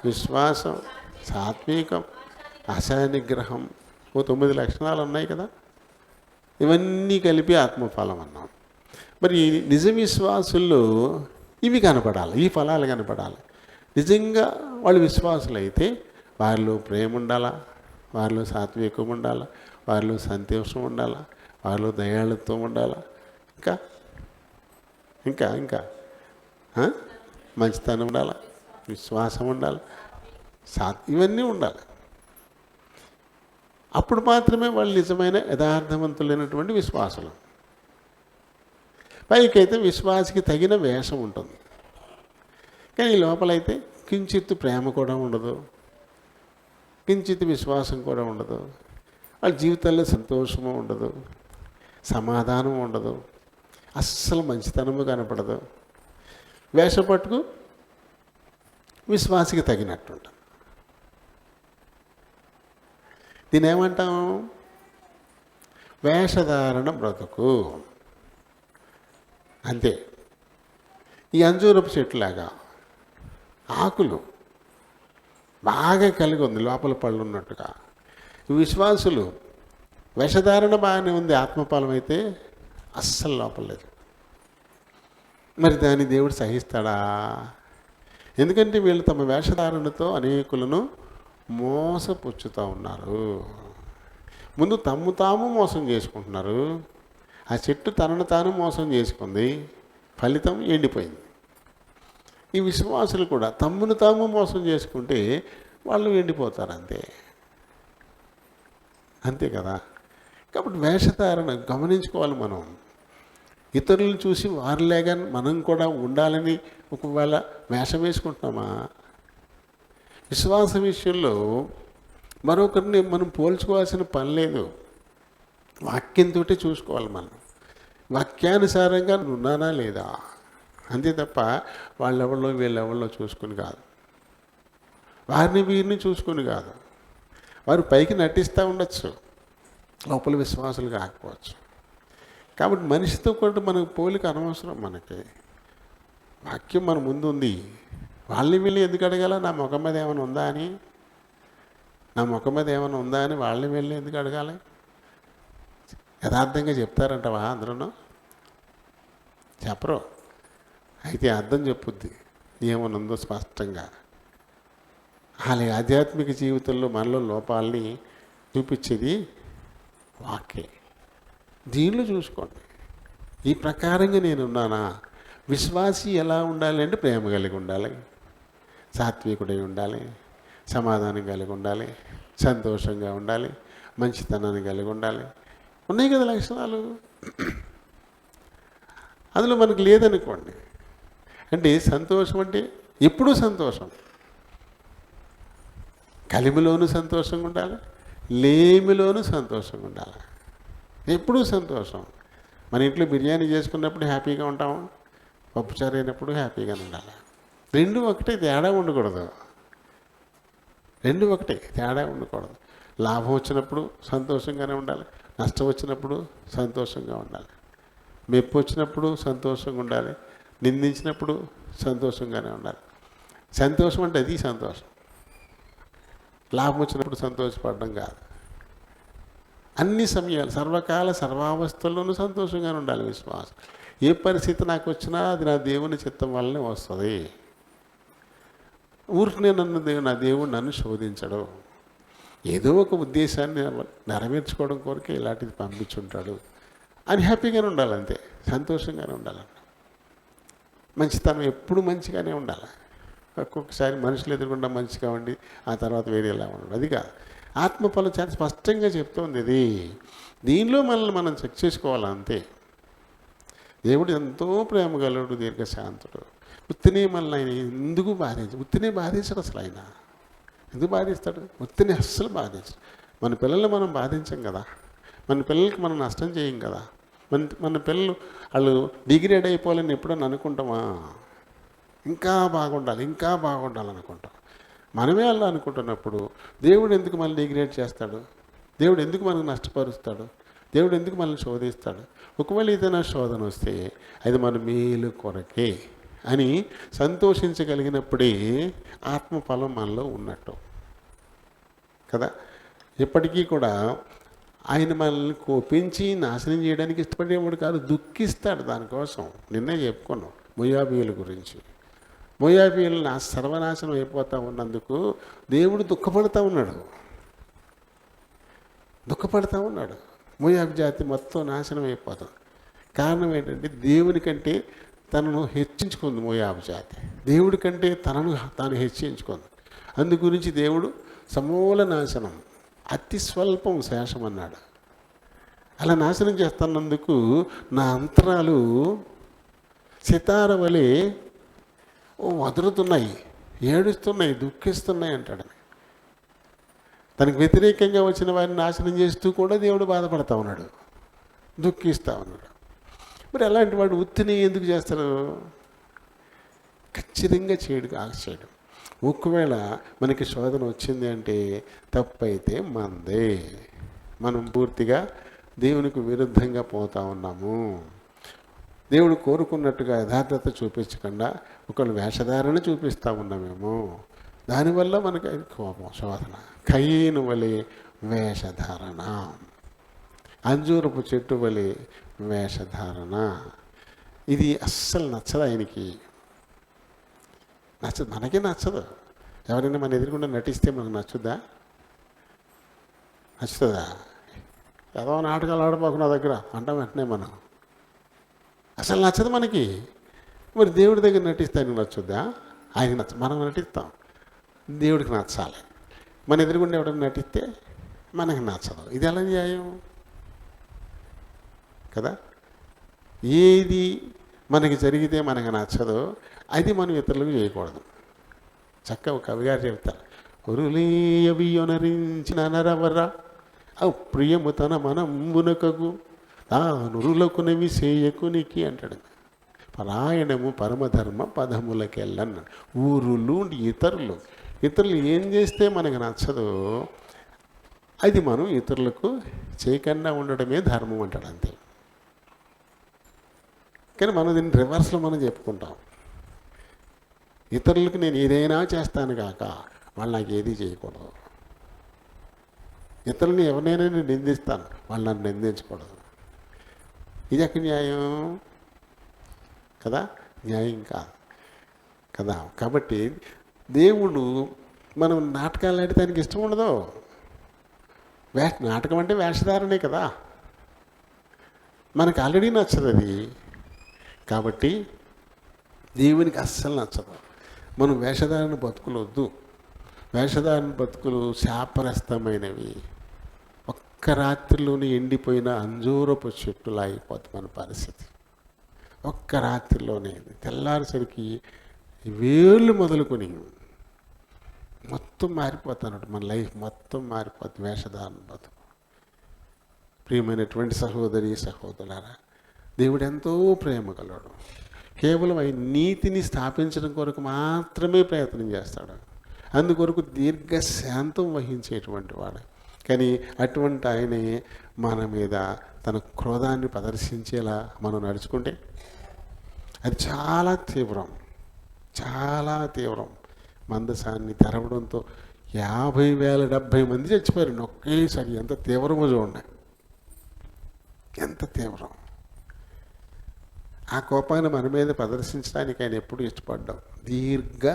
విశ్వాసం, సాత్వికం, అసహనిగ్రహం. 9 లక్షణాలు ఉన్నాయి కదా. ఇవన్నీ కలిపి ఆత్మఫలం అన్నాం. మరి నిజ విశ్వాసుల్లో ఇవి కనపడాలి, ఈ ఫలాలు కనపడాలి. నిజంగా వాళ్ళు విశ్వాసులు అయితే వారిలో ప్రేమ ఉండాలా, వారిలో సాత్వికం ఉండాలా, వారిలో సంతోషం ఉండాలా, వారిలో దయాళుత్వం ఉండాలా, ఇంకా ఇంకా ఇంకా మంచితనం ఉండాలి, విశ్వాసం ఉండాలి, ఇవన్నీ ఉండాలి. అప్పుడు మాత్రమే వాళ్ళు నిజమైన యథార్థవంతులైనటువంటి విశ్వాసులు. పైకైతే విశ్వాసికి తగిన వేషం ఉంటుంది, కానీ లోపలైతే కించిత్ ప్రేమ కూడా ఉండదు, కించిత్ విశ్వాసం కూడా ఉండదు. వాళ్ళ జీవితాల్లో సంతోషము ఉండదు, సమాధానం ఉండదు, అస్సలు మంచితనము కనపడదు. వేషపట్టుకు విశ్వాసికి తగినట్టుంటుంది. దీని ఏమంటాం? వేషధారణ బ్రతుకు. అంతే. ఈ అంజూరపు చెట్టులాగా ఆకులు బాగా కలిగి ఉంది, లోపల పళ్ళు ఉన్నట్టుగా. విశ్వాసులు వేషధారణ బాగానే ఉంది, ఆత్మఫలం అయితే అస్సలు లోపల లేదు. మరి దాన్ని దేవుడు సహిస్తాడా? ఎందుకంటే వీళ్ళు తమ వేషధారణతో అనేకులను మోసపుచ్చుతూ ఉన్నారు. ముందు తమ్ము తాము మోసం చేసుకుంటున్నారు. ఆ చెట్టు తనను తాను మోసం చేసుకుంది, ఫలితం ఎండిపోయింది. ఈ విశ్వాసులు కూడా తమ్మును తాము మోసం చేసుకుంటే వాళ్ళు ఎండిపోతారు. అంతే కదా. కాబట్టి వేషధారణ గమనించుకోవాలి మనం. ఇతరులను చూసి వారిలాగా మనం కూడా ఉండాలని ఒకవేళ వేషం వేసుకుంటున్నామా? విశ్వాస విషయంలో మరొకరిని మనం పోల్చుకోవాల్సిన పని లేదు. వాక్యంతో చూసుకోవాలి మనం. వాక్యానుసారంగా ఉన్నానా లేదా, అంతే తప్ప వాళ్ళెవరిలో వీళ్ళెవరిలో చూసుకుని కాదు, వారిని వీరిని చూసుకుని కాదు. వారు పైకి నటిస్తూ ఉండొచ్చు, లోపల విశ్వాసులు కాకపోవచ్చు. కాబట్టి మనిషితో కూడా మనకు పోలిక అనవసరం. మనకి వాక్యం మన ముందు ఉంది. వాళ్ళని వీళ్ళు ఎందుకు అడగాల? నా ముఖం మీద ఏమైనా ఉందా అని వాళ్ళని వీళ్ళని ఎందుకు అడగాలి? యథార్థంగా చెప్తారంటవా? అందరూ చెప్పరు. అయితే అర్థం చెప్పుద్ది ఏమైనా ఉందో స్పష్టంగా. అలాగే ఆధ్యాత్మిక జీవితంలో మనలో లోపాలని చూపించేది వాక్యే. దీనిలో చూసుకోండి, ఈ ప్రకారంగా నేనున్నానా? విశ్వాసి ఎలా ఉండాలి అంటే ప్రేమ కలిగి ఉండాలి, సాత్వికుడై ఉండాలి, సమాధానం కలిగి ఉండాలి, సంతోషంగా ఉండాలి, మంచితనాన్ని కలిగి ఉండాలి. ఉన్నాయి కదా లక్షణాలు. అందులో మనకు లేదనుకోండి, అంటే సంతోషం అంటే ఎప్పుడూ సంతోషం, కలిమిలోనూ సంతోషంగా ఉండాలి, లేమిలోనూ సంతోషంగా ఉండాలి. ఎప్పుడూ సంతోషం. మన ఇంట్లో బిర్యానీ చేసుకున్నప్పుడు హ్యాపీగా ఉంటాము, పప్పుచారు అయినప్పుడు హ్యాపీగానే ఉండాలి. రెండు ఒకటే, తేడా ఉండకూడదు. రెండు ఒకటే, తేడా ఉండకూడదు. లాభం వచ్చినప్పుడు సంతోషంగానే ఉండాలి, నష్టం వచ్చినప్పుడు సంతోషంగా ఉండాలి. మెప్పు వచ్చినప్పుడు సంతోషంగా ఉండాలి, నిందించినప్పుడు సంతోషంగానే ఉండాలి. సంతోషం అంటే అది సంతోషం. లాభం వచ్చినప్పుడు సంతోషపడడం కాదు. అన్ని సమయాలు, సర్వకాల సర్వావస్థల్లోనూ సంతోషంగానే ఉండాలి విశ్వాసం. ఏ పరిస్థితి నాకు వచ్చినా అది నా దేవుని చిత్తం వల్లనే వస్తుంది. ఊరికి నా దేవుడు నన్ను శోధించడు. ఏదో ఒక ఉద్దేశాన్ని నెరవేర్చుకోవడం కోరికే ఇలాంటిది పంపించుంటాడు అని హ్యాపీగానే ఉండాలి, అంతే. సంతోషంగానే ఉండాలన్న మంచితనం ఎప్పుడు మంచిగానే ఉండాలి. ఒక్కొక్కసారి మనుషులు ఎదురుకుండా మంచిగా ఉండి ఆ తర్వాత వేరేలా ఉండదు, అది కాదు. ఆత్మఫలం చాలా స్పష్టంగా చెప్తోంది ఇది. దీనిలో మనల్ని మనం చెక్ చేసుకోవాలి, అంతే. దేవుడు ఎంతో ప్రేమగలుడు, దీర్ఘశాంతుడు. ఉత్తినే మనల్ని ఆయన ఎందుకు ఉత్తినే బాధించడు అసలు. ఆయన ఎందుకు బాధిస్తాడు? ఉత్తినే అస్సలు బాధించడు. మన పిల్లల్ని మనం బాధించాం కదా, మన పిల్లలకి మనం నష్టం చేయం కదా. మన పిల్లలు వాళ్ళు డిగ్రేడ్ అయిపోవాలని ఎప్పుడన్నా అనుకుంటామా? ఇంకా బాగుండాలి అనుకుంటాం. మనమే అలా అనుకుంటున్నప్పుడు దేవుడు ఎందుకు మనల్ని డిగ్రేడ్ చేస్తాడు? దేవుడు ఎందుకు మనల్ని నష్టపరుస్తాడు? దేవుడు ఎందుకు మనల్ని శోధిస్తాడు? ఒకవేళ ఏదైనా శోధన వస్తే అది మన మేలు కొరకే అని సంతోషించగలిగినప్పుడే ఆత్మఫలం మనలో ఉన్నట్టు కదా. ఎప్పటికీ కూడా ఆయన మనల్ని కోపించి నాశనం చేయడానికి ఇష్టపడేవాడు కాదు, దుఃఖిస్తాడు దానికోసం. నిన్నే చెప్పుకున్నాం మోయాబీయుల గురించి. మోయాబీయులు సర్వనాశనం అయిపోతూ ఉన్నందుకు దేవుడు దుఃఖపడుతూ ఉన్నాడు. మోయాబు జాతి మొత్తం నాశనం అయిపోతాం. కారణం ఏంటంటే దేవుని కంటే తనను హెచ్చించుకుంది మోయాబు జాతి. దేవుడి కంటే తాను హెచ్చించుకుంది. అందు గురించి దేవుడు సమూల నాశనం, అతి స్వల్పం శేషం అన్నాడు. అలా నాశనం చేస్తున్నందుకు నా అంతరాలు సితార వలె వదులుతున్నాయి, ఏడుస్తున్నాయి, దుఃఖిస్తున్నాయి అంటాడు. తనకు వ్యతిరేకంగా వచ్చిన వారిని నాశనం చేస్తూ కూడా దేవుడు బాధపడతా ఉన్నాడు, దుఃఖిస్తూ ఉన్నాడు. మరి అలాంటి వాడు ఉత్తిని ఎందుకు చేస్తాడు? ఖచ్చితంగా చేయడు. ఒకవేళ మనకి శోధన వచ్చింది అంటే తప్పైతే మనదే. మనం పూర్తిగా దేవునికి విరుద్ధంగా పోతూ ఉన్నాము. దేవుడు కోరుకున్నట్టుగా యథార్థత చూపించకుండా ఒకళ్ళు వేషధారణ చూపిస్తూ ఉన్నామేమో. దానివల్ల మనకి కోపం, శోధన. కయీను వలె వేషధారణ, అంజూరపు చెట్టు వలె వేషధారణ. ఇది అస్సలు నచ్చదు ఆయనకి, నచ్చదు, మనకే నచ్చదు. ఎవరైనా మన ఎదురుకుండా నటిస్తే మనకు నచ్చుతుందా? ఏదో నాటకాలు ఆడపోకు నా దగ్గర అంటాం వెంటనే మనం. అసలు నచ్చదు మనకి. మరి దేవుడి దగ్గర నటిస్తే ఆయనకు నచ్చుద్దా? ఆయనకి మనం నటిస్తాం, దేవుడికి నచ్చాలి. మన ఎదురుగుండా ఎవరైనా నటిస్తే మనకి నచ్చదు. ఇది ఎలా న్యాయం కదా? ఏది మనకి జరిగితే మనకు నచ్చదో అది మనం ఇతరులకు చేయకూడదు. చక్కగా ఒక కవిగారు చెప్తారు, ఒరులేయవియొనరించిన నరవర అప్రియము తన మనంబునకగు తానురులకునవి సేయకునికి అంటాడు. పరాయణము పరమధర్మ పదములకెళ్ళన్నాడు. ఊరులు ఇతరులు ఏం చేస్తే మనకు నచ్చదో అది మనం ఇతరులకు చేయకుండా ఉండడమే ధర్మం అంటాడు, అంతే. కానీ మనం దీన్ని రివర్స్లో మనం చెప్పుకుంటాం. ఇతరులకు నేను ఏదైనా చేస్తాను కాక వాళ్ళు నాకు ఏది చేయకూడదు. ఇతరులని ఎవరినైనా నేను నిందిస్తాను, వాళ్ళు నన్ను నిందించకూడదు. ఇది ఎక్కడ న్యాయం కదా? న్యాయం కాదు కదా. కాబట్టి దేవుడు మనం నాటకాలు ఆడటానికి ఇష్టం ఉండదు. నాటకం అంటే వేషధారణే కదా, మనకు ఆల్రెడీ నచ్చదు అది. కాబట్టి దేవునికి అస్సలు నచ్చదు. మనం వేషధారణ బతుకులు వద్దు. వేషధారణ బతుకులు శాపగ్రస్తమైనవి. ఒక్క రాత్రిలోనే ఎండిపోయిన అంజూరపు చెట్టులా అయిపోతుంది మన పరిస్థితి. ఒక్క రాత్రిలోనే తెల్లారిసరికి వేళ్ళు మొదలుకొని మొత్తం మారిపోతున్నాడు. మన లైఫ్ మొత్తం మారిపోతుంది వేషధారణ బతుకు. ప్రియమైనటువంటి సహోదరి సహోదరులారా, దేవుడు ఎంతో ప్రేమ కలవాడు. కేవలం ఆయన నీతిని స్థాపించడం కొరకు మాత్రమే ప్రయత్నం చేస్తాడు. అందుకొరకు దీర్ఘశాంతం వహించేటువంటి వాడు. కానీ అటువంటి ఆయనే మన మీద తన క్రోధాన్ని ప్రదర్శించేలా మనం నడుచుకుంటే అది చాలా తీవ్రం, చాలా తీవ్రం. మందసాన్ని తెరవడంతో 50,000 70 మంది చచ్చిపోయారు ఒకేసారి. ఎంత తీవ్రమో చూడండి, ఎంత తీవ్రం. ఆ కోపాన్ని మన మీద ప్రదర్శించడానికి ఆయన ఎప్పుడు ఇష్టపడ్డాం. దీర్ఘ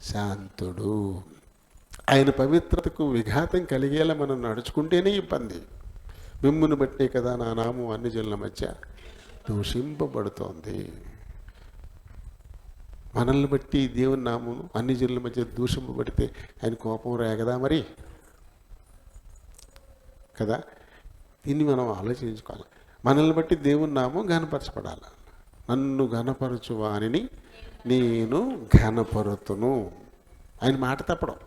శాంతుడు. ఆయన పవిత్రతకు విఘాతం కలిగేలా మనం నడుచుకుంటేనే ఇబ్బంది. మిమ్మును బట్టే కదా నా నామం అన్ని జనుల మధ్య దూషింపబడుతోంది. మనల్ని బట్టి దేవుని నామం అన్ని జనుల మధ్య దూషింపబడితే ఆయన కోపం రేగదా మరి? కదా, దీన్ని మనం ఆలోచించుకోవాలి. మనల్ని బట్టి దేవుని నామం ఘనపరచబడాలి. నన్ను ఘనపరచు వానిని నేను ఘనపరుతును. ఆయన మాట తప్పడం.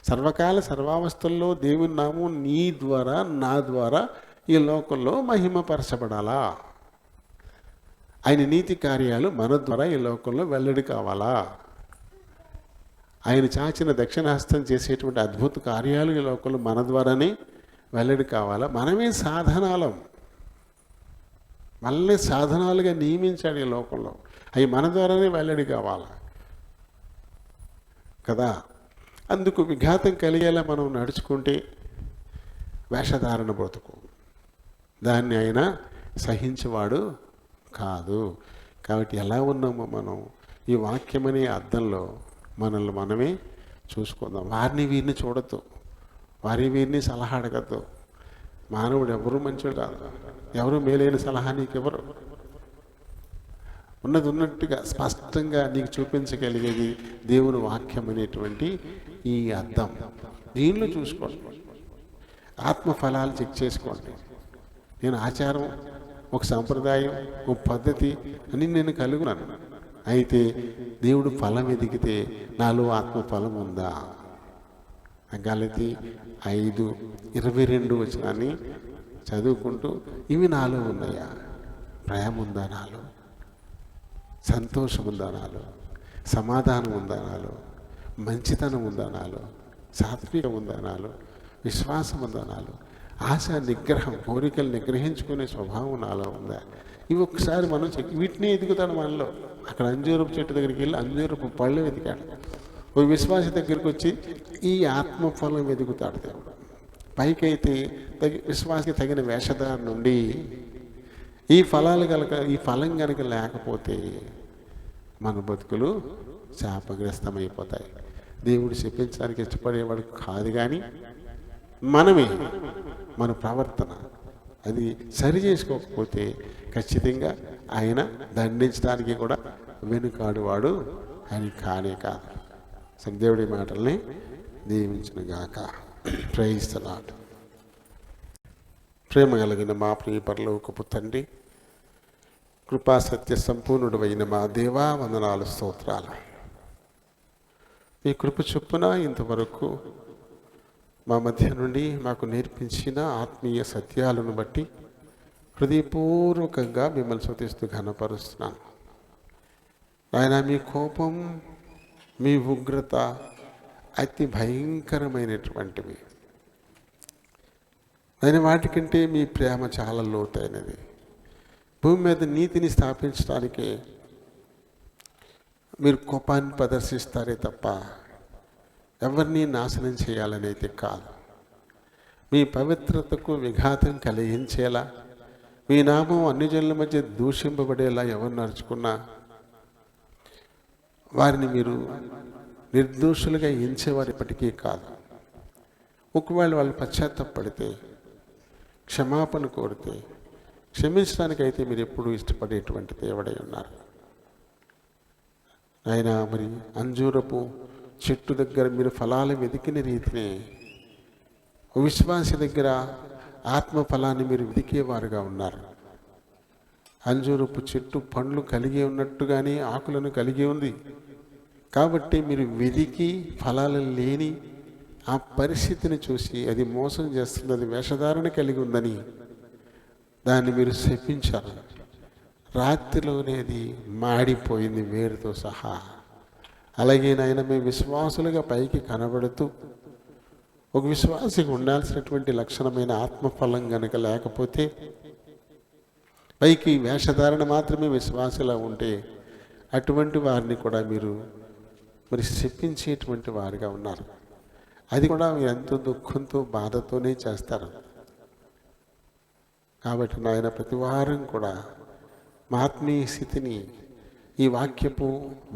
సర్వకాల సర్వావస్థల్లో దేవుని నామం నీ ద్వారా నా ద్వారా ఈ లోకంలో మహిమపరచబడాలా. ఆయన నీతి కార్యాలు మన ద్వారా ఈ లోకంలో వెల్లడి కావాలా. ఆయన చాచిన దక్షిణహస్తం చేసేటువంటి అద్భుత కార్యాలు ఈ లోకంలో మన ద్వారానే వెల్లడి కావాలా. మనమే సాధనాలం, మనల్ని సాధనాలుగా నియమించాడు ఈ లోకంలో. అవి మన ద్వారానే వెల్లడి కావాలా కదా. అందుకు విఘాతం కలిగేలా మనం నడుచుకుంటే వేషధారణ బ్రతుకు, దాన్ని ఆయన సహించేవాడు కాదు. కాబట్టి ఎలా ఉన్నామో మనం ఈ వాక్యమనే అర్థంలో మనల్ని మనమే చూసుకుందాం. వారిని వీరిని చూడద్దు, వారిని వీరిని సలహా అడగద్దు. మానవుడు ఎవరు మంచోడు కాదు, ఎవరు మేలైన సలహా నీకెవరు. ఉన్నది ఉన్నట్టుగా స్పష్టంగా నీకు చూపించగలిగేది దేవుని వాక్యం అనేటువంటి ఈ అర్థం. దీనిలో చూసుకోండి, ఆత్మ ఫలాలు చెక్ చేసుకోండి. నేను ఆచారం, ఒక సంప్రదాయం, ఒక పద్ధతి అని నేను కలుగున్నాను. అయితే దేవుడు ఫలం ఎదిగితే నాలో ఆత్మ ఫలం ఉందా? గలతీ 5:22 వచనాన్ని చదువుకుంటూ ఇవి నాలో ఉన్నాయా? ప్రేమ ఉందా నాలో? సంతోషం ఉందా నాలో? సమాధానం ఉందా నాలో? మంచితనం ఉందా నాలో? సాత్వికం ఉందా నాలో? విశ్వాసం ఉందా నాలో? ఆశ నిగ్రహం, కోరికలు నిగ్రహించుకునే స్వభావం నాలో ఉందా? ఇవి ఒకసారి మనం వీటిని ఎదుగుతాడు మనలో. అక్కడ అంజూరపు చెట్టు దగ్గరికి వెళ్ళి అంజూరపు పళ్ళు వెతికాడు. ఓ విశ్వాస దగ్గరికి వచ్చి ఈ ఆత్మఫలం వెతుకుతాడు దేవుడు. పైకైతే విశ్వాసకి తగిన వేషధారణ నుండి ఈ ఫలం కనుక లేకపోతే మన బతుకులు శాపగ్రస్తమైపోతాయి. దేవుడు శపించడానికి ఇష్టపడేవాడు కాదు, కానీ మనమే మన ప్రవర్తన అది సరి చేసుకోకపోతే ఖచ్చితంగా ఆయన దండించడానికి కూడా వెనుకాడువాడు ఆయన కానే కాదు. సద్దేవుడి మాటల్ని దీవించిన గాక. Praise the lord. ప్రేమ కలిగిన మా ప్రియ పరలోకపు తండ్రి, కృపా సత్య సంపూర్ణుడు అయిన మా దేవా, వందనాలు, స్తోత్రాలు. మీ కృప చొప్పున ఇంతవరకు మా మధ్య నుండి మాకు నేర్పించిన ఆత్మీయ సత్యాలను బట్టి హృదయపూర్వకంగా మిమ్మల్ని స్తుతిస్తూ ఘనపరుస్తున్నాను. ఆయన మీ కోపం, మీ ఉగ్రత అతి భయంకరమైనటువంటివి. ఆయన వాటికంటే మీ ప్రేమ చాలా లోతైనది. భూమి మీద నీతిని స్థాపించడానికే మీరు కోపాన్ని ప్రదర్శిస్తారే తప్ప ఎవరిని నాశనం చేయాలని అయితే కాదు. మీ పవిత్రతకు విఘాతం కలిగించేలా, మీ నామం అన్ని జనుల మధ్య దూషింపబడేలా ఎవరు నడుచుకున్నా వారిని మీరు నిర్దోషులుగా ఎంచేవారు ఎప్పటికీ కాదు. ఒకవేళ వాళ్ళు పశ్చాత్తాపడితే, క్షమాపణ కోరితే, క్షమించడానికైతే మీరు ఎప్పుడూ ఇష్టపడేటువంటి దేవుడై ఉన్నారు. ఆయన మరి అంజూరపు చెట్టు దగ్గర మీరు ఫలాలు వెతికిన రీతిని విశ్వాస దగ్గర ఆత్మ ఫలాన్ని మీరు వెతికేవారుగా ఉన్నారు. అంజూరపు చెట్టు పండ్లు కలిగి ఉన్నట్టుగానే ఆకులను కలిగి ఉంది, కాబట్టి మీరు వెదికి ఫలాలు లేని ఆ పరిస్థితిని చూసి అది మోసం చేస్తుంది, అది వేషధారణ కలిగి ఉందని దాన్ని మీరు శపించారు. రాత్రిలోనే అది మాడిపోయింది వేరుతో సహా. అలాగే నాయన మేము విశ్వాసులుగా పైకి కనబడుతూ ఒక విశ్వాసికి ఉండాల్సినటువంటి లక్షణమైన ఆత్మఫలం కనుక లేకపోతే, పైకి వేషధారణ మాత్రమే విశ్వాసలా ఉంటే అటువంటి వారిని కూడా మీరు మరి శపించేటువంటి వారిగా ఉన్నారు. అది కూడా మీరు ఎంతో దుఃఖంతో బాధతోనే చేస్తారు. కాబట్టి నాయన ప్రతి వారం కూడా మా ఆత్మీయ స్థితిని ఈ వాక్యపు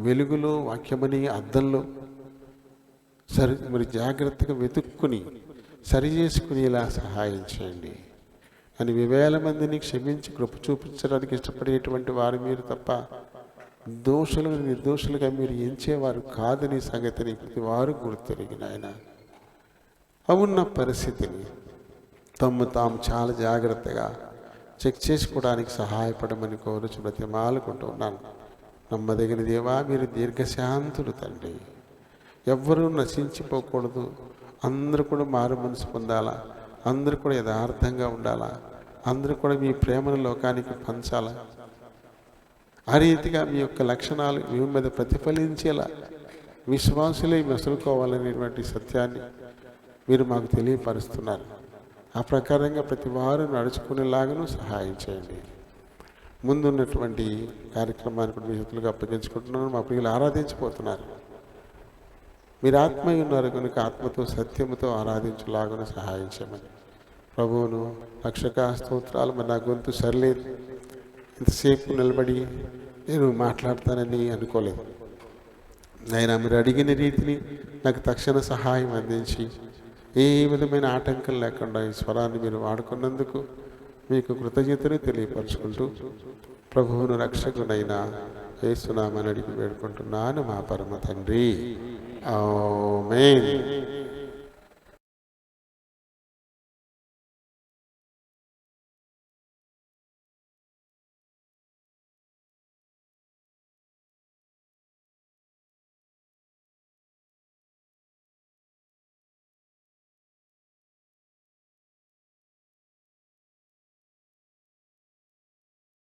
వెలుగులో, వాక్యమని అద్దంలో మరి జాగ్రత్తగా వెతుక్కుని సరి చేసుకునేలా సహాయం చేయండి అని వేల మందిని క్షమించి కృప చూపించడానికి ఇష్టపడేటువంటి వారు మీరు తప్ప దోషులను నిర్దోషులుగా మీరు ఎంచేవారు కాదని సంగతిని ప్రతి వారు గుర్తెరిగిన ఆయన అవున్న పరిస్థితిని తాము చాలా జాగ్రత్తగా చెక్ చేసుకోవడానికి సహాయపడమని కోరుచు బ్రతిమాలుకుంటున్నాను. నమ్మదగిన దేవా, మీరు దీర్ఘశాంతులు తండ్రి. ఎవ్వరూ నశించిపోకూడదు, అందరూ కూడా మారు మనసు పొందాలా, అందరూ కూడా యథార్థంగా ఉండాలా, అందరూ కూడా మీ ప్రేమను లోకానికి పంచాలా, ఆ రీతిగా మీ యొక్క లక్షణాలు మీ మీద ప్రతిఫలించేలా విశ్వాసులే మసులుకోవాలనేటువంటి సత్యాన్ని మీరు మాకు తెలియపరుస్తున్నారు. ఆ ప్రకారంగా ప్రతి వారు నడుచుకునేలాగాను సహాయం చేయండి. ముందున్నటువంటి కార్యక్రమాన్ని కూడా మీ చేతులుగా అప్పగించుకుంటున్నాను. మా ప్రియులు ఆరాధించిపోతున్నారు. మీరు ఆత్మయ్య ఉన్నారు కనుక ఆత్మతో సత్యముతో ఆరాధించులాగాను సహాయం చేయమని ప్రభువును రక్షక స్తోత్రాలు. మరి నా గొంతు సరిలేదు, ఇంతసేపు నిలబడి నేను మాట్లాడతానని అనుకోలేదు. ఆయన మీరు అడిగిన రీతిని నాకు తక్షణ సహాయం అందించి ఏ విధమైన ఆటంకం లేకుండా ఈ స్వరాన్ని మీరు వాడుకున్నందుకు మీకు కృతజ్ఞతను తెలియపరుచుకుంటూ ప్రభువును రక్షకునైనా యేసునామని అడిగి వేడుకుంటున్నాను మా పరమ తండ్రి. ఆమేన్.